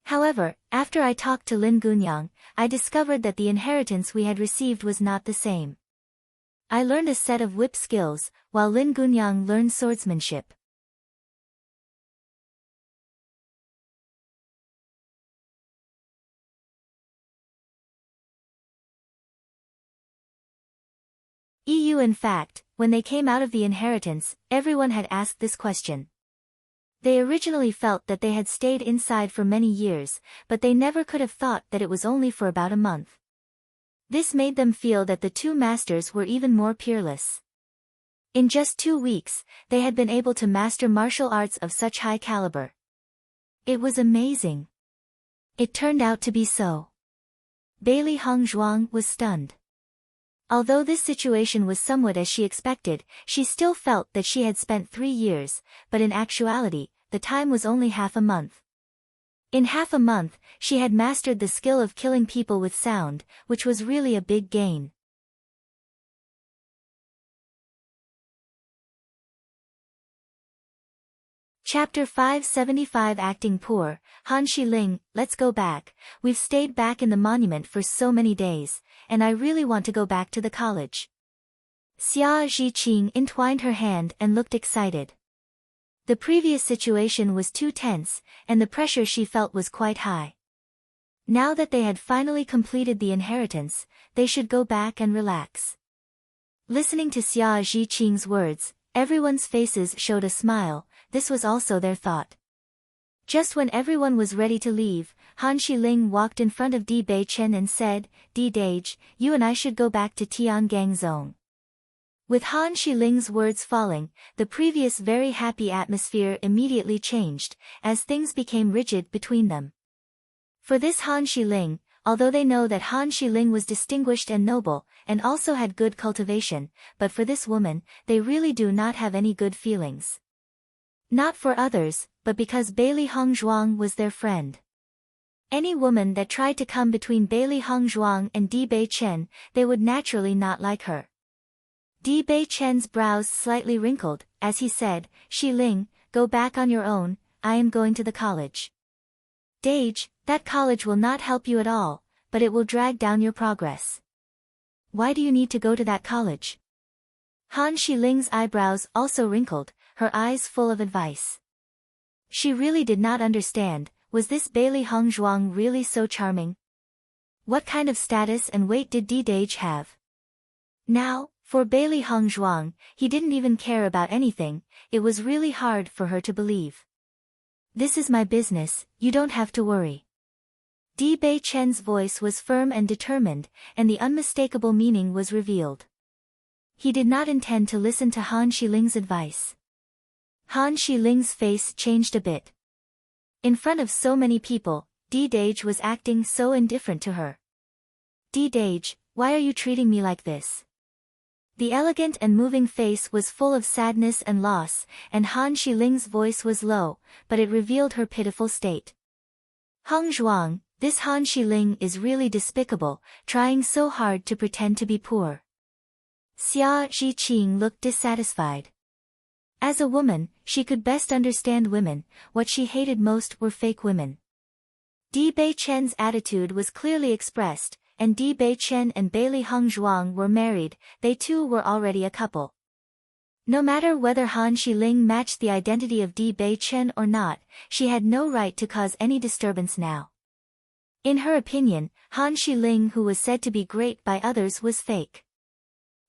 However, after I talked to Lin Gunyang, I discovered that the inheritance we had received was not the same. I learned a set of whip skills, while Lin Gunyang learned swordsmanship. In fact, when they came out of the inheritance, everyone had asked this question. They originally felt that they had stayed inside for many years, but they never could have thought that it was only for about a month. This made them feel that the two masters were even more peerless. In just 2 weeks, they had been able to master martial arts of such high caliber. It was amazing. It turned out to be so. Bailey Hongzhuang was stunned. Although this situation was somewhat as she expected, she still felt that she had spent 3 years, but in actuality, the time was only half a month. In half a month, she had mastered the skill of killing people with sound, which was really a big gain. Chapter 575 Acting Poor. Han Shiling, let's go back. We've stayed back in the monument for so many days, and I really want to go back to the college. Xia Zhiqing entwined her hand and looked excited. The previous situation was too tense, and the pressure she felt was quite high. Now that they had finally completed the inheritance, they should go back and relax. Listening to Xia Zhiqing's words, everyone's faces showed a smile. This was also their thought. Just when everyone was ready to leave, Han Shiling walked in front of Di Beichen and said, Di Dage, you and I should go back to Tiangang Zone. With Han Shiling's words falling, the previous very happy atmosphere immediately changed, as things became rigid between them. For this Han Shiling, although they know that Han Shiling was distinguished and noble, and also had good cultivation, but for this woman, they really do not have any good feelings. Not for others, but because Bailey Hongzhuang was their friend. Any woman that tried to come between Bailey Hongzhuang and Di Beichen, they would naturally not like her. Di Beichen's brows slightly wrinkled, as he said, Shiling, go back on your own, I am going to the college. Dage, that college will not help you at all, but it will drag down your progress. Why do you need to go to that college? Han Shiling's eyebrows also wrinkled, her eyes full of advice. She really did not understand, was this Bailey Hongzhuang really so charming? What kind of status and weight did Di Dage have? Now, for Bailey Hongzhuang, he didn't even care about anything, it was really hard for her to believe. This is my business, you don't have to worry. Di Beichen's voice was firm and determined, and the unmistakable meaning was revealed. He did not intend to listen to Han Shiling's advice. Han Shiling's face changed a bit. In front of so many people, Di Dage was acting so indifferent to her. Di Dage, why are you treating me like this? The elegant and moving face was full of sadness and loss, and Han Shiling's voice was low, but it revealed her pitiful state. Hongzhuang, this Han Shiling is really despicable, trying so hard to pretend to be poor. Xia Zhiqing looked dissatisfied. As a woman, she could best understand women, what she hated most were fake women. Di Beichen's attitude was clearly expressed, and Di Beichen and Bailey Hongzhuang were married, they too were already a couple. No matter whether Han Shiling matched the identity of Di Beichen or not, she had no right to cause any disturbance now. In her opinion, Han Shiling, who was said to be great by others, was fake.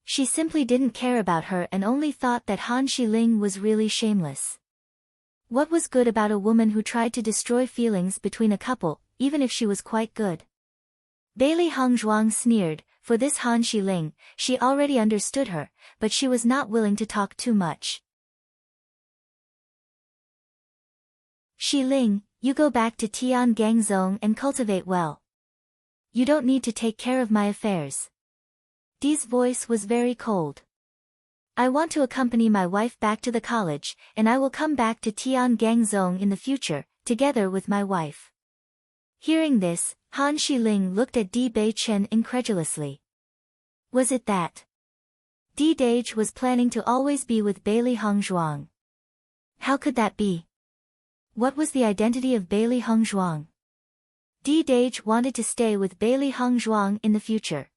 She simply didn't care about her and only thought that Han Shiling was really shameless. What was good about a woman who tried to destroy feelings between a couple, even if she was quite good? Bailey Hongzhuang sneered, for this Han Xiling, she already understood her, but she was not willing to talk too much. Xiling, you go back to Tiangangzong and cultivate well. You don't need to take care of my affairs. Dee's voice was very cold. I want to accompany my wife back to the college, and I will come back to Tiangangzong in the future, together with my wife. Hearing this, Han Xiling looked at Di Beichen incredulously. Was it that Di Dage was planning to always be with Bailey Hongzhuang? How could that be? What was the identity of Bailey Hongzhuang? Di Dage wanted to stay with Bailey Hongzhuang in the future.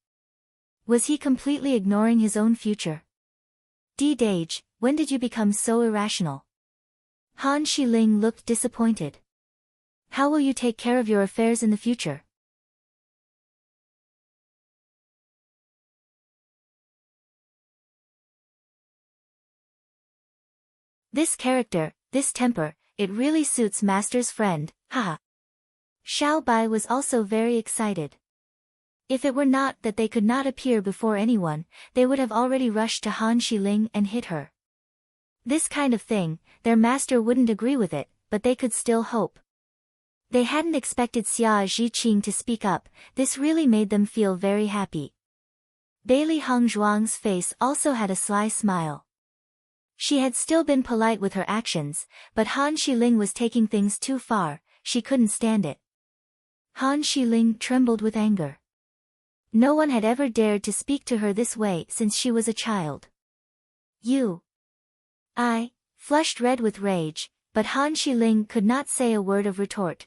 Was he completely ignoring his own future? Di Dage, when did you become so irrational? Han Xiling looked disappointed. How will you take care of your affairs in the future? This character, this temper, it really suits Master's friend, haha. Xiao Bai was also very excited. If it were not that they could not appear before anyone, they would have already rushed to Han Xiling and hit her. This kind of thing, their master wouldn't agree with it, but they could still hope. They hadn't expected Xia Zhiqing to speak up, this really made them feel very happy. Bailey Hongzhuang's face also had a sly smile. She had still been polite with her actions, but Han Xiling was taking things too far, she couldn't stand it. Han Xiling trembled with anger. No one had ever dared to speak to her this way since she was a child. I flushed red with rage, but Han Xiling could not say a word of retort.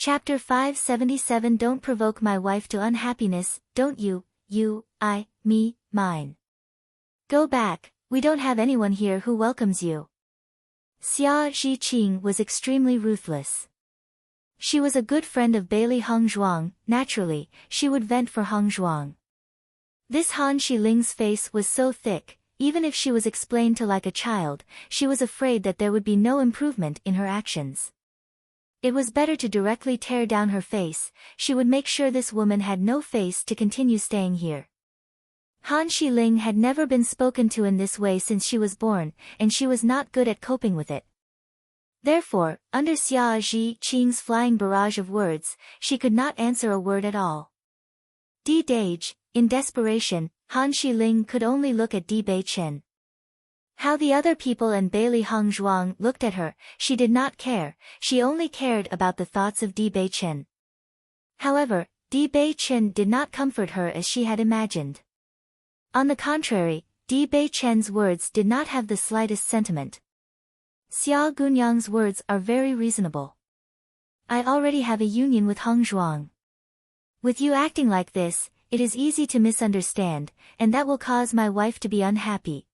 Chapter 577 Don't provoke my wife to unhappiness, don't you, me, mine. Go back, we don't have anyone here who welcomes you. Xia Zhiqing was extremely ruthless. She was a good friend of Bailey Hongzhuang, naturally, she would vent for Hongzhuang. This Han Xiling's face was so thick, even if she was explained to like a child, she was afraid that there would be no improvement in her actions. It was better to directly tear down her face, she would make sure this woman had no face to continue staying here. Han Xiling had never been spoken to in this way since she was born, and she was not good at coping with it. Therefore, under Xia Zhiqing's flying barrage of words, she could not answer a word at all. Di Dage, in desperation, Han Xiling could only look at Di Beichen. How the other people and Bailey Hongzhuang looked at her, she did not care, she only cared about the thoughts of Di Beichen. However, Di Beichen did not comfort her as she had imagined. On the contrary, Di Beichen's words did not have the slightest sentiment. Xia Gunyang's words are very reasonable. I already have a union with Hongzhuang. With you acting like this, it is easy to misunderstand, and that will cause my wife to be unhappy.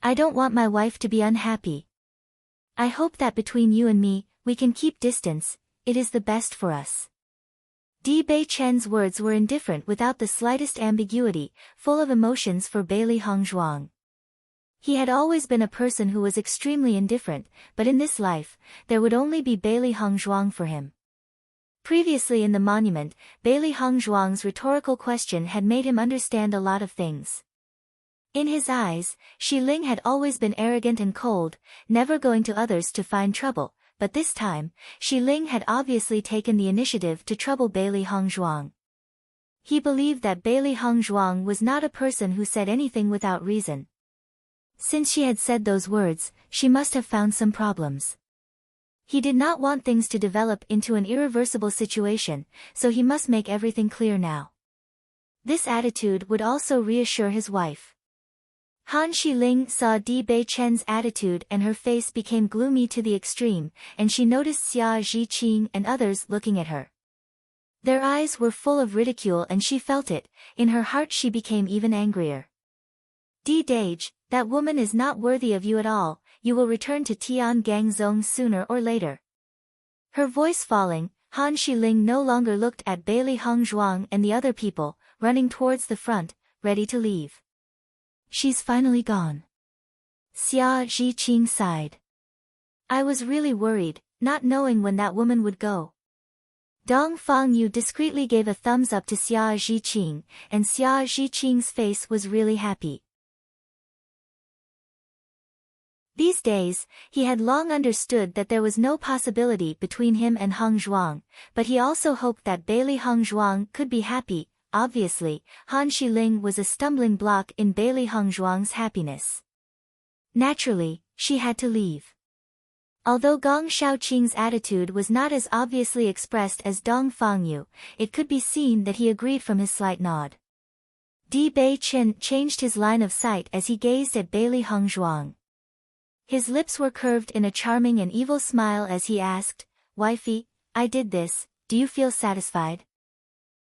I don't want my wife to be unhappy. I hope that between you and me, we can keep distance, it is the best for us. Di Beichen's words were indifferent without the slightest ambiguity, full of emotions for Bailey Hongzhuang. He had always been a person who was extremely indifferent, but in this life, there would only be Bailey Hongzhuang for him. Previously in the monument, Bailey Hongzhuang's rhetorical question had made him understand a lot of things. In his eyes, Xiling had always been arrogant and cold, never going to others to find trouble, but this time, Xiling had obviously taken the initiative to trouble Bailey Hongzhuang. He believed that Bailey Hongzhuang was not a person who said anything without reason. Since she had said those words, she must have found some problems. He did not want things to develop into an irreversible situation, so he must make everything clear now. This attitude would also reassure his wife. Han Xiling saw Di Beichen's attitude and her face became gloomy to the extreme, and she noticed Xia Zhiqing and others looking at her. Their eyes were full of ridicule and she felt it, in her heart she became even angrier. Di Dage, that woman is not worthy of you at all, you will return to Tiangangzong sooner or later. Her voice falling, Han Xiling no longer looked at Bailey Hongzhuang and the other people, running towards the front, ready to leave. She's finally gone. Xia Zhiqing sighed. I was really worried, not knowing when that woman would go. Dong Fangyu discreetly gave a thumbs up to Xia Zhiqing, and Xia Zhiqing's face was really happy. These days, he had long understood that there was no possibility between him and Heng Zhuang, but he also hoped that Bailey Heng Zhuang could be happy. Obviously, Han Xiling was a stumbling block in Bailey Heng Zhuang's happiness. Naturally, she had to leave. Although Gong Shaoqing's attitude was not as obviously expressed as Dong Fangyu, it could be seen that he agreed from his slight nod. Di Bei Chen changed his line of sight as he gazed at Bailey Heng Zhuang. His lips were curved in a charming and evil smile as he asked, "Wifey, I did this, do you feel satisfied?"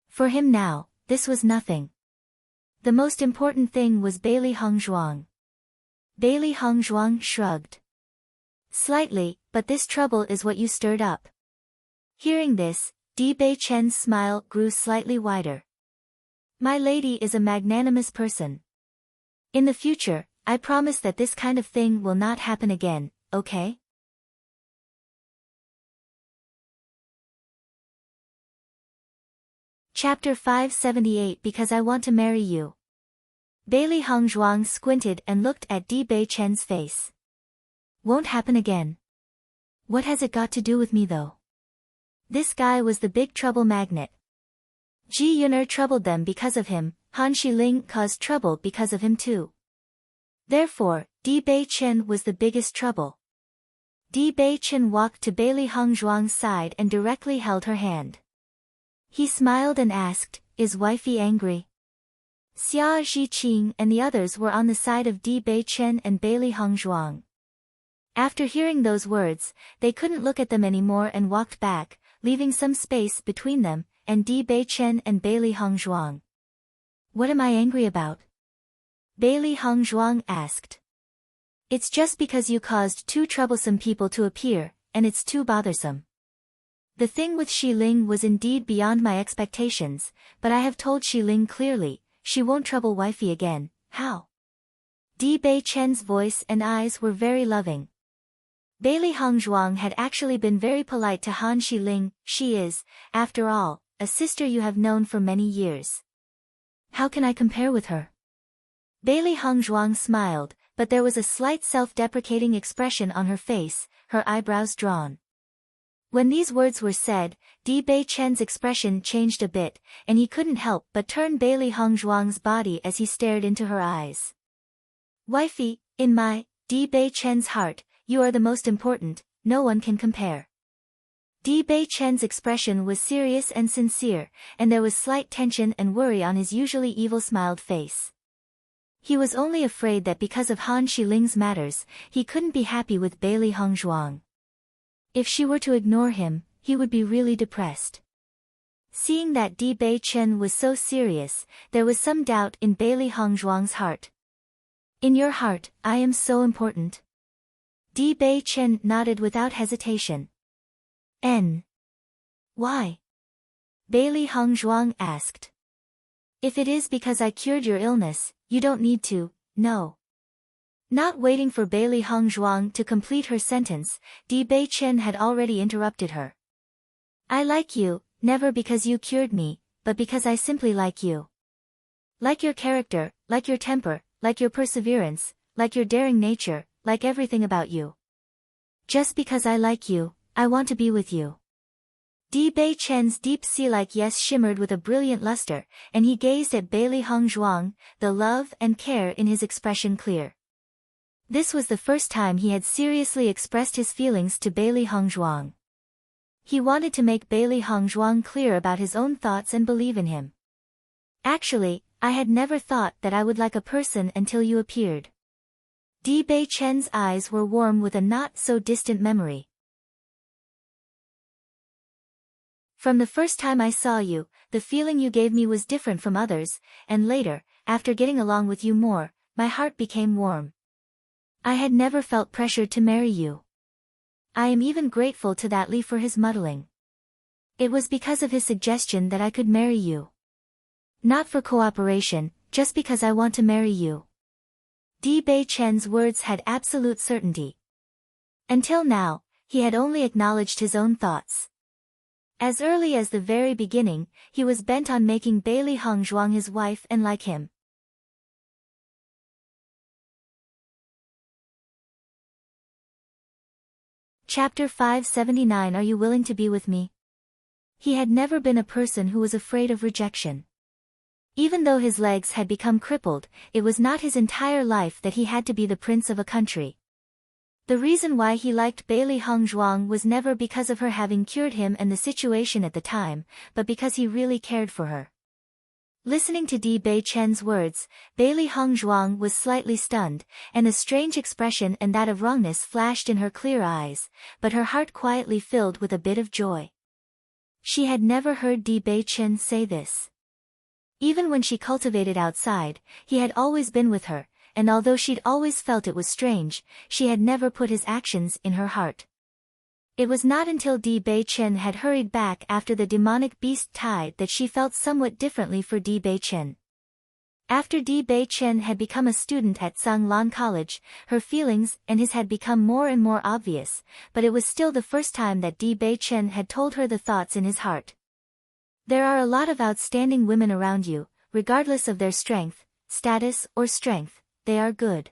For him now, this was nothing. The most important thing was Bailey Heng Zhuang. Bailey Heng Zhuang shrugged. "Slightly, but this trouble is what you stirred up." Hearing this, Di Bei Chen's smile grew slightly wider. "My lady is a magnanimous person. In the future, I promise that this kind of thing will not happen again, okay?" Chapter 578 Because I Want to Marry You. Bailey Heng Zhuang squinted and looked at Di Bei Chen's face. "Won't happen again. What has it got to do with me though? This guy was the big trouble magnet. Ji Yuner troubled them because of him, Han Xiling caused trouble because of him too. Therefore, Di Bei Chen was the biggest trouble." Di Bei Chen walked to Bailey Heng Zhuang's side and directly held her hand. He smiled and asked, "Is wifey angry?" Xia Zhiqing and the others were on the side of Di Bei Chen and Bailey Heng Zhuang. After hearing those words, they couldn't look at them anymore and walked back, leaving some space between them and Di Bei Chen and Bailey Heng Zhuang. "What am I angry about?" Bailey Heng Zhuang asked. "It's just because you caused two troublesome people to appear, and it's too bothersome. The thing with Xiling was indeed beyond my expectations, but I have told Xiling clearly, she won't trouble wifey again." "How?" Di Bei Chen's voice and eyes were very loving. Bailey Heng Zhuang had actually been very polite to Han Xiling. "She is, after all, a sister you have known for many years. How can I compare with her?" Bailey Heng Zhuang smiled, but there was a slight self-deprecating expression on her face, her eyebrows drawn. When these words were said, Di Bei Chen's expression changed a bit, and he couldn't help but turn Bailey Heng Zhuang's body as he stared into her eyes. "Wifey, in my, Di Bei Chen's heart, you are the most important, no one can compare." Di Bei Chen's expression was serious and sincere, and there was slight tension and worry on his usually evil-smiled face. He was only afraid that because of Han Xiling's matters, he couldn't be happy with Bailey Heng Zhuang. If she were to ignore him, he would be really depressed. Seeing that Di Bei Chen was so serious, there was some doubt in Bailey Heng Zhuang's heart. "In your heart, I am so important?" Di Bei Chen nodded without hesitation. Why?" Bailey Heng Zhuang asked. "If it is because I cured your illness, you don't need to, no." Not waiting for Bailey Heng Zhuang to complete her sentence, Di Bei Chen had already interrupted her. "I like you, never because you cured me, but because I simply like you. Like your character, like your temper, like your perseverance, like your daring nature, like everything about you. Just because I like you, I want to be with you." Di Bei Chen's deep sea-like yes shimmered with a brilliant luster, and he gazed at Bailey Heng Zhuang, the love and care in his expression clear. This was the first time he had seriously expressed his feelings to Bailey Heng Zhuang. He wanted to make Bailey Heng Zhuang clear about his own thoughts and believe in him. "Actually, I had never thought that I would like a person until you appeared." Di Bei Chen's eyes were warm with a not-so-distant memory. "From the first time I saw you, the feeling you gave me was different from others, and later, after getting along with you more, my heart became warm. I had never felt pressured to marry you. I am even grateful to that Li for his muddling. It was because of his suggestion that I could marry you. Not for cooperation, just because I want to marry you." Di Bei Chen's words had absolute certainty. Until now, he had only acknowledged his own thoughts. As early as the very beginning, he was bent on making Bailey Hongzhuang his wife and like him. Chapter 579. Are you willing to be with me? He had never been a person who was afraid of rejection. Even though his legs had become crippled, it was not his entire life that he had to be the prince of a country. The reason why he liked Bailey Hongzhuang was never because of her having cured him and the situation at the time, but because he really cared for her. Listening to Di Beichen's words, Bailey Hongzhuang was slightly stunned, and a strange expression and that of wrongness flashed in her clear eyes, but her heart quietly filled with a bit of joy. She had never heard Di Beichen say this. Even when she cultivated outside, he had always been with her, and although she'd always felt it was strange, she had never put his actions in her heart. It was not until Di Beichen had hurried back after the demonic beast tide that she felt somewhat differently for Di Beichen. After Di Beichen had become a student at Sanglan College, her feelings and his had become more and more obvious, but it was still the first time that Di Beichen had told her the thoughts in his heart. There are a lot of outstanding women around you, regardless of their strength, status, or strength, they are good.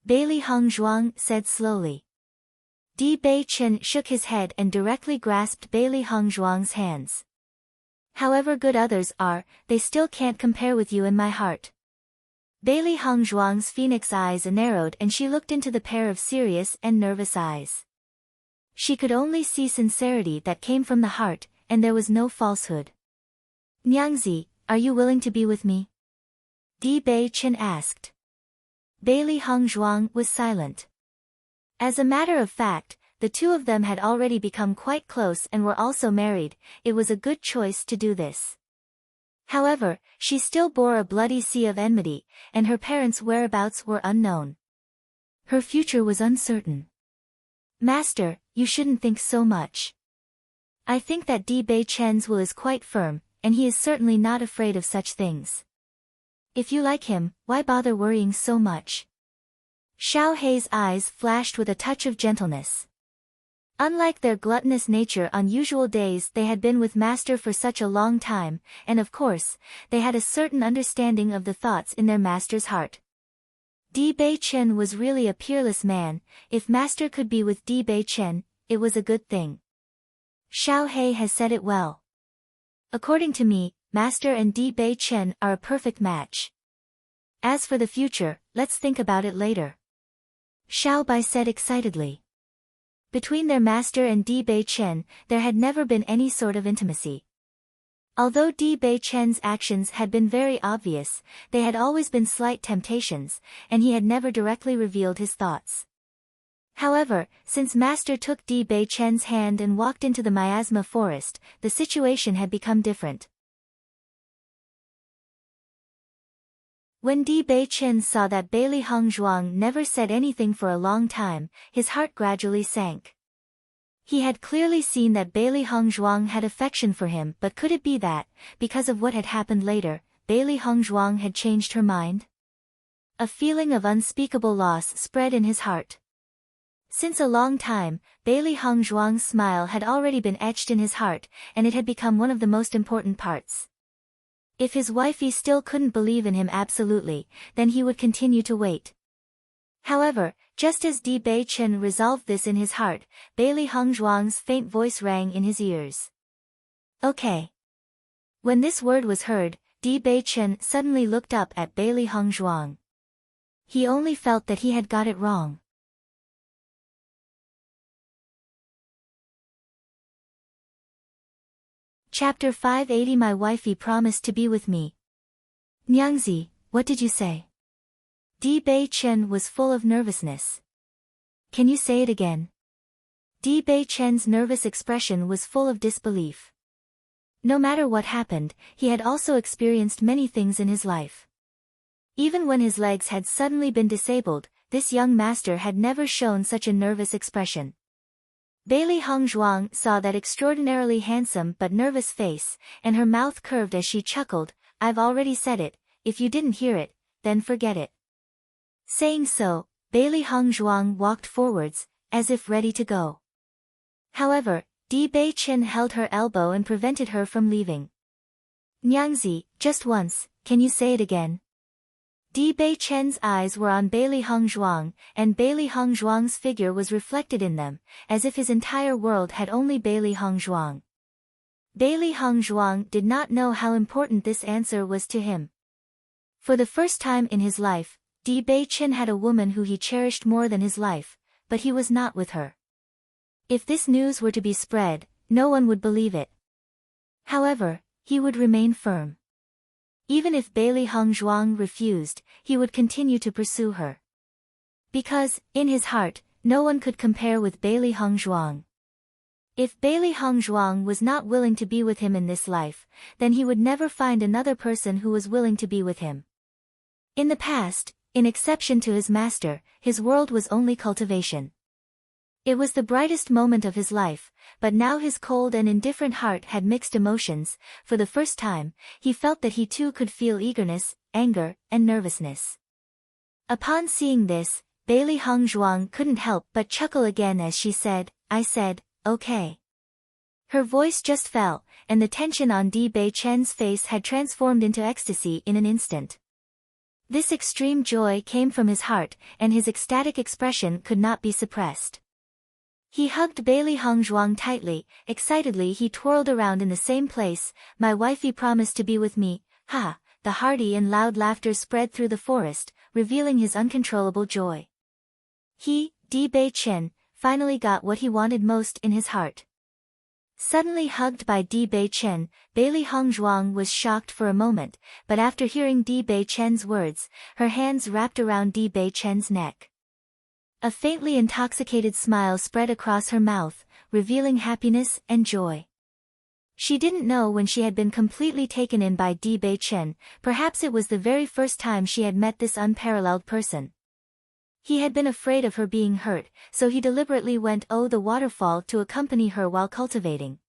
Bailey Hongzhuang said slowly. Di Beichen shook his head and directly grasped Bailey Hongzhuang's hands. However good others are, they still can't compare with you in my heart. Bailey Hongzhuang's phoenix eyes narrowed and she looked into the pair of serious and nervous eyes. She could only see sincerity that came from the heart, and there was no falsehood. Nyangzi, are you willing to be with me? Di Beichen asked. Bailey Hongzhuang was silent. As a matter of fact, the two of them had already become quite close and were also married. It was a good choice to do this. However, she still bore a bloody sea of enmity, and her parents' whereabouts were unknown. Her future was uncertain. Master, you shouldn't think so much. I think that Di Beichen's will is quite firm, and he is certainly not afraid of such things. If you like him, why bother worrying so much? Xiao Hei's eyes flashed with a touch of gentleness. Unlike their gluttonous nature on usual days, they had been with Master for such a long time, and of course, they had a certain understanding of the thoughts in their Master's heart. Di Beichen was really a peerless man. If Master could be with Di Beichen, it was a good thing. Xiao Hei has said it well. According to me, Master and Di Beichen are a perfect match. As for the future, let's think about it later. Xiao Bai said excitedly. Between their master and Di Beichen, there had never been any sort of intimacy. Although Di Beichen's actions had been very obvious, they had always been slight temptations, and he had never directly revealed his thoughts. However, since Master took Di Beichen's hand and walked into the miasma forest, the situation had become different. When Di Beichen saw that Bailey Hongzhuang never said anything for a long time, his heart gradually sank. He had clearly seen that Bailey Hongzhuang had affection for him, but could it be that, because of what had happened later, Bailey Hongzhuang had changed her mind? A feeling of unspeakable loss spread in his heart. Since a long time, Bailey Hongzhuang's smile had already been etched in his heart, and it had become one of the most important parts. If his wifey still couldn't believe in him absolutely, then he would continue to wait. However, just as Di Beichen resolved this in his heart, Bailey Hongzhuang's faint voice rang in his ears. Okay. When this word was heard, Di Beichen suddenly looked up at Bailey Hongzhuang. He only felt that he had got it wrong. Chapter 580. My wifey promised to be with me. Nyangzi, what did you say? Di Beichen was full of nervousness. Can you say it again? Di Beichen's nervous expression was full of disbelief. No matter what happened, he had also experienced many things in his life. Even when his legs had suddenly been disabled, this young master had never shown such a nervous expression. Bailey Hongzhuang saw that extraordinarily handsome but nervous face, and her mouth curved as she chuckled. I've already said it, if you didn't hear it, then forget it. Saying so, Bailey Hongzhuang walked forwards, as if ready to go. However, Di Bei Chen held her elbow and prevented her from leaving. Nyangzi, just once, can you say it again? Di Bei Chen's eyes were on Bailey Hongzhuang, and Bailey Hongzhuang's figure was reflected in them, as if his entire world had only Bailey Hongzhuang. Bailey Hongzhuang did not know how important this answer was to him. For the first time in his life, Di Bei Chen had a woman who he cherished more than his life, but he was not with her. If this news were to be spread, no one would believe it. However, he would remain firm. Even if Bailey Hongzhuang refused, he would continue to pursue her. Because, in his heart, no one could compare with Bailey Hongzhuang. If Bailey Hongzhuang was not willing to be with him in this life, then he would never find another person who was willing to be with him. In the past, in exception to his master, his world was only cultivation. It was the brightest moment of his life, but now his cold and indifferent heart had mixed emotions. For the first time, he felt that he too could feel eagerness, anger, and nervousness. Upon seeing this, Bailey Hongzhuang couldn't help but chuckle again as she said, "I said, okay." Her voice just fell, and the tension on Di Bei Chen's face had transformed into ecstasy in an instant. This extreme joy came from his heart, and his ecstatic expression could not be suppressed. He hugged Bailey Hongzhuang tightly, excitedly he twirled around in the same place. "My wifey promised to be with me, ha!" The hearty and loud laughter spread through the forest, revealing his uncontrollable joy. He, Di Bei Chen, finally got what he wanted most in his heart. Suddenly hugged by Di Bei Chen, Bailey Hongzhuang was shocked for a moment, but after hearing Di Bei Chen's words, her hands wrapped around Di Bei Chen's neck. A faintly intoxicated smile spread across her mouth, revealing happiness and joy. She didn't know when she had been completely taken in by Di Bei Chen. Perhaps it was the very first time she had met this unparalleled person. He had been afraid of her being hurt, so he deliberately went to the waterfall to accompany her while cultivating.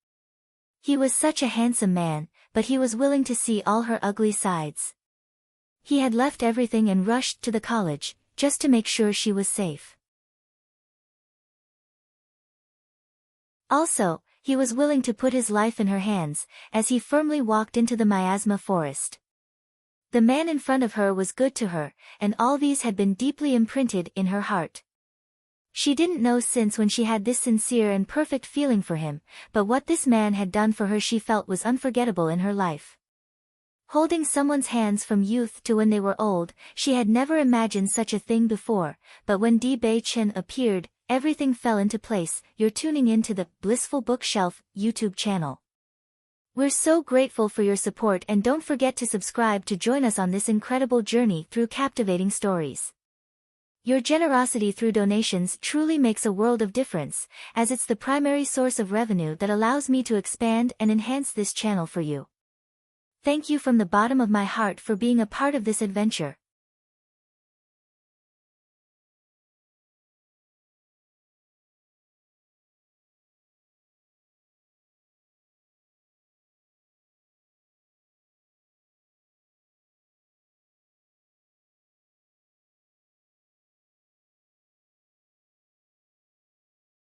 He was such a handsome man, but he was willing to see all her ugly sides. He had left everything and rushed to the college, just to make sure she was safe. Also, he was willing to put his life in her hands, as he firmly walked into the miasma forest. The man in front of her was good to her, and all these had been deeply imprinted in her heart. She didn't know since when she had this sincere and perfect feeling for him, but what this man had done for her she felt was unforgettable in her life. Holding someone's hands from youth to when they were old, she had never imagined such a thing before, but when Di Bei Chen appeared, everything fell into place. You're tuning into the Blissful Bookshelf YouTube channel. We're so grateful for your support, and don't forget to subscribe to join us on this incredible journey through captivating stories. Your generosity through donations truly makes a world of difference, as it's the primary source of revenue that allows me to expand and enhance this channel for you. Thank you from the bottom of my heart for being a part of this adventure.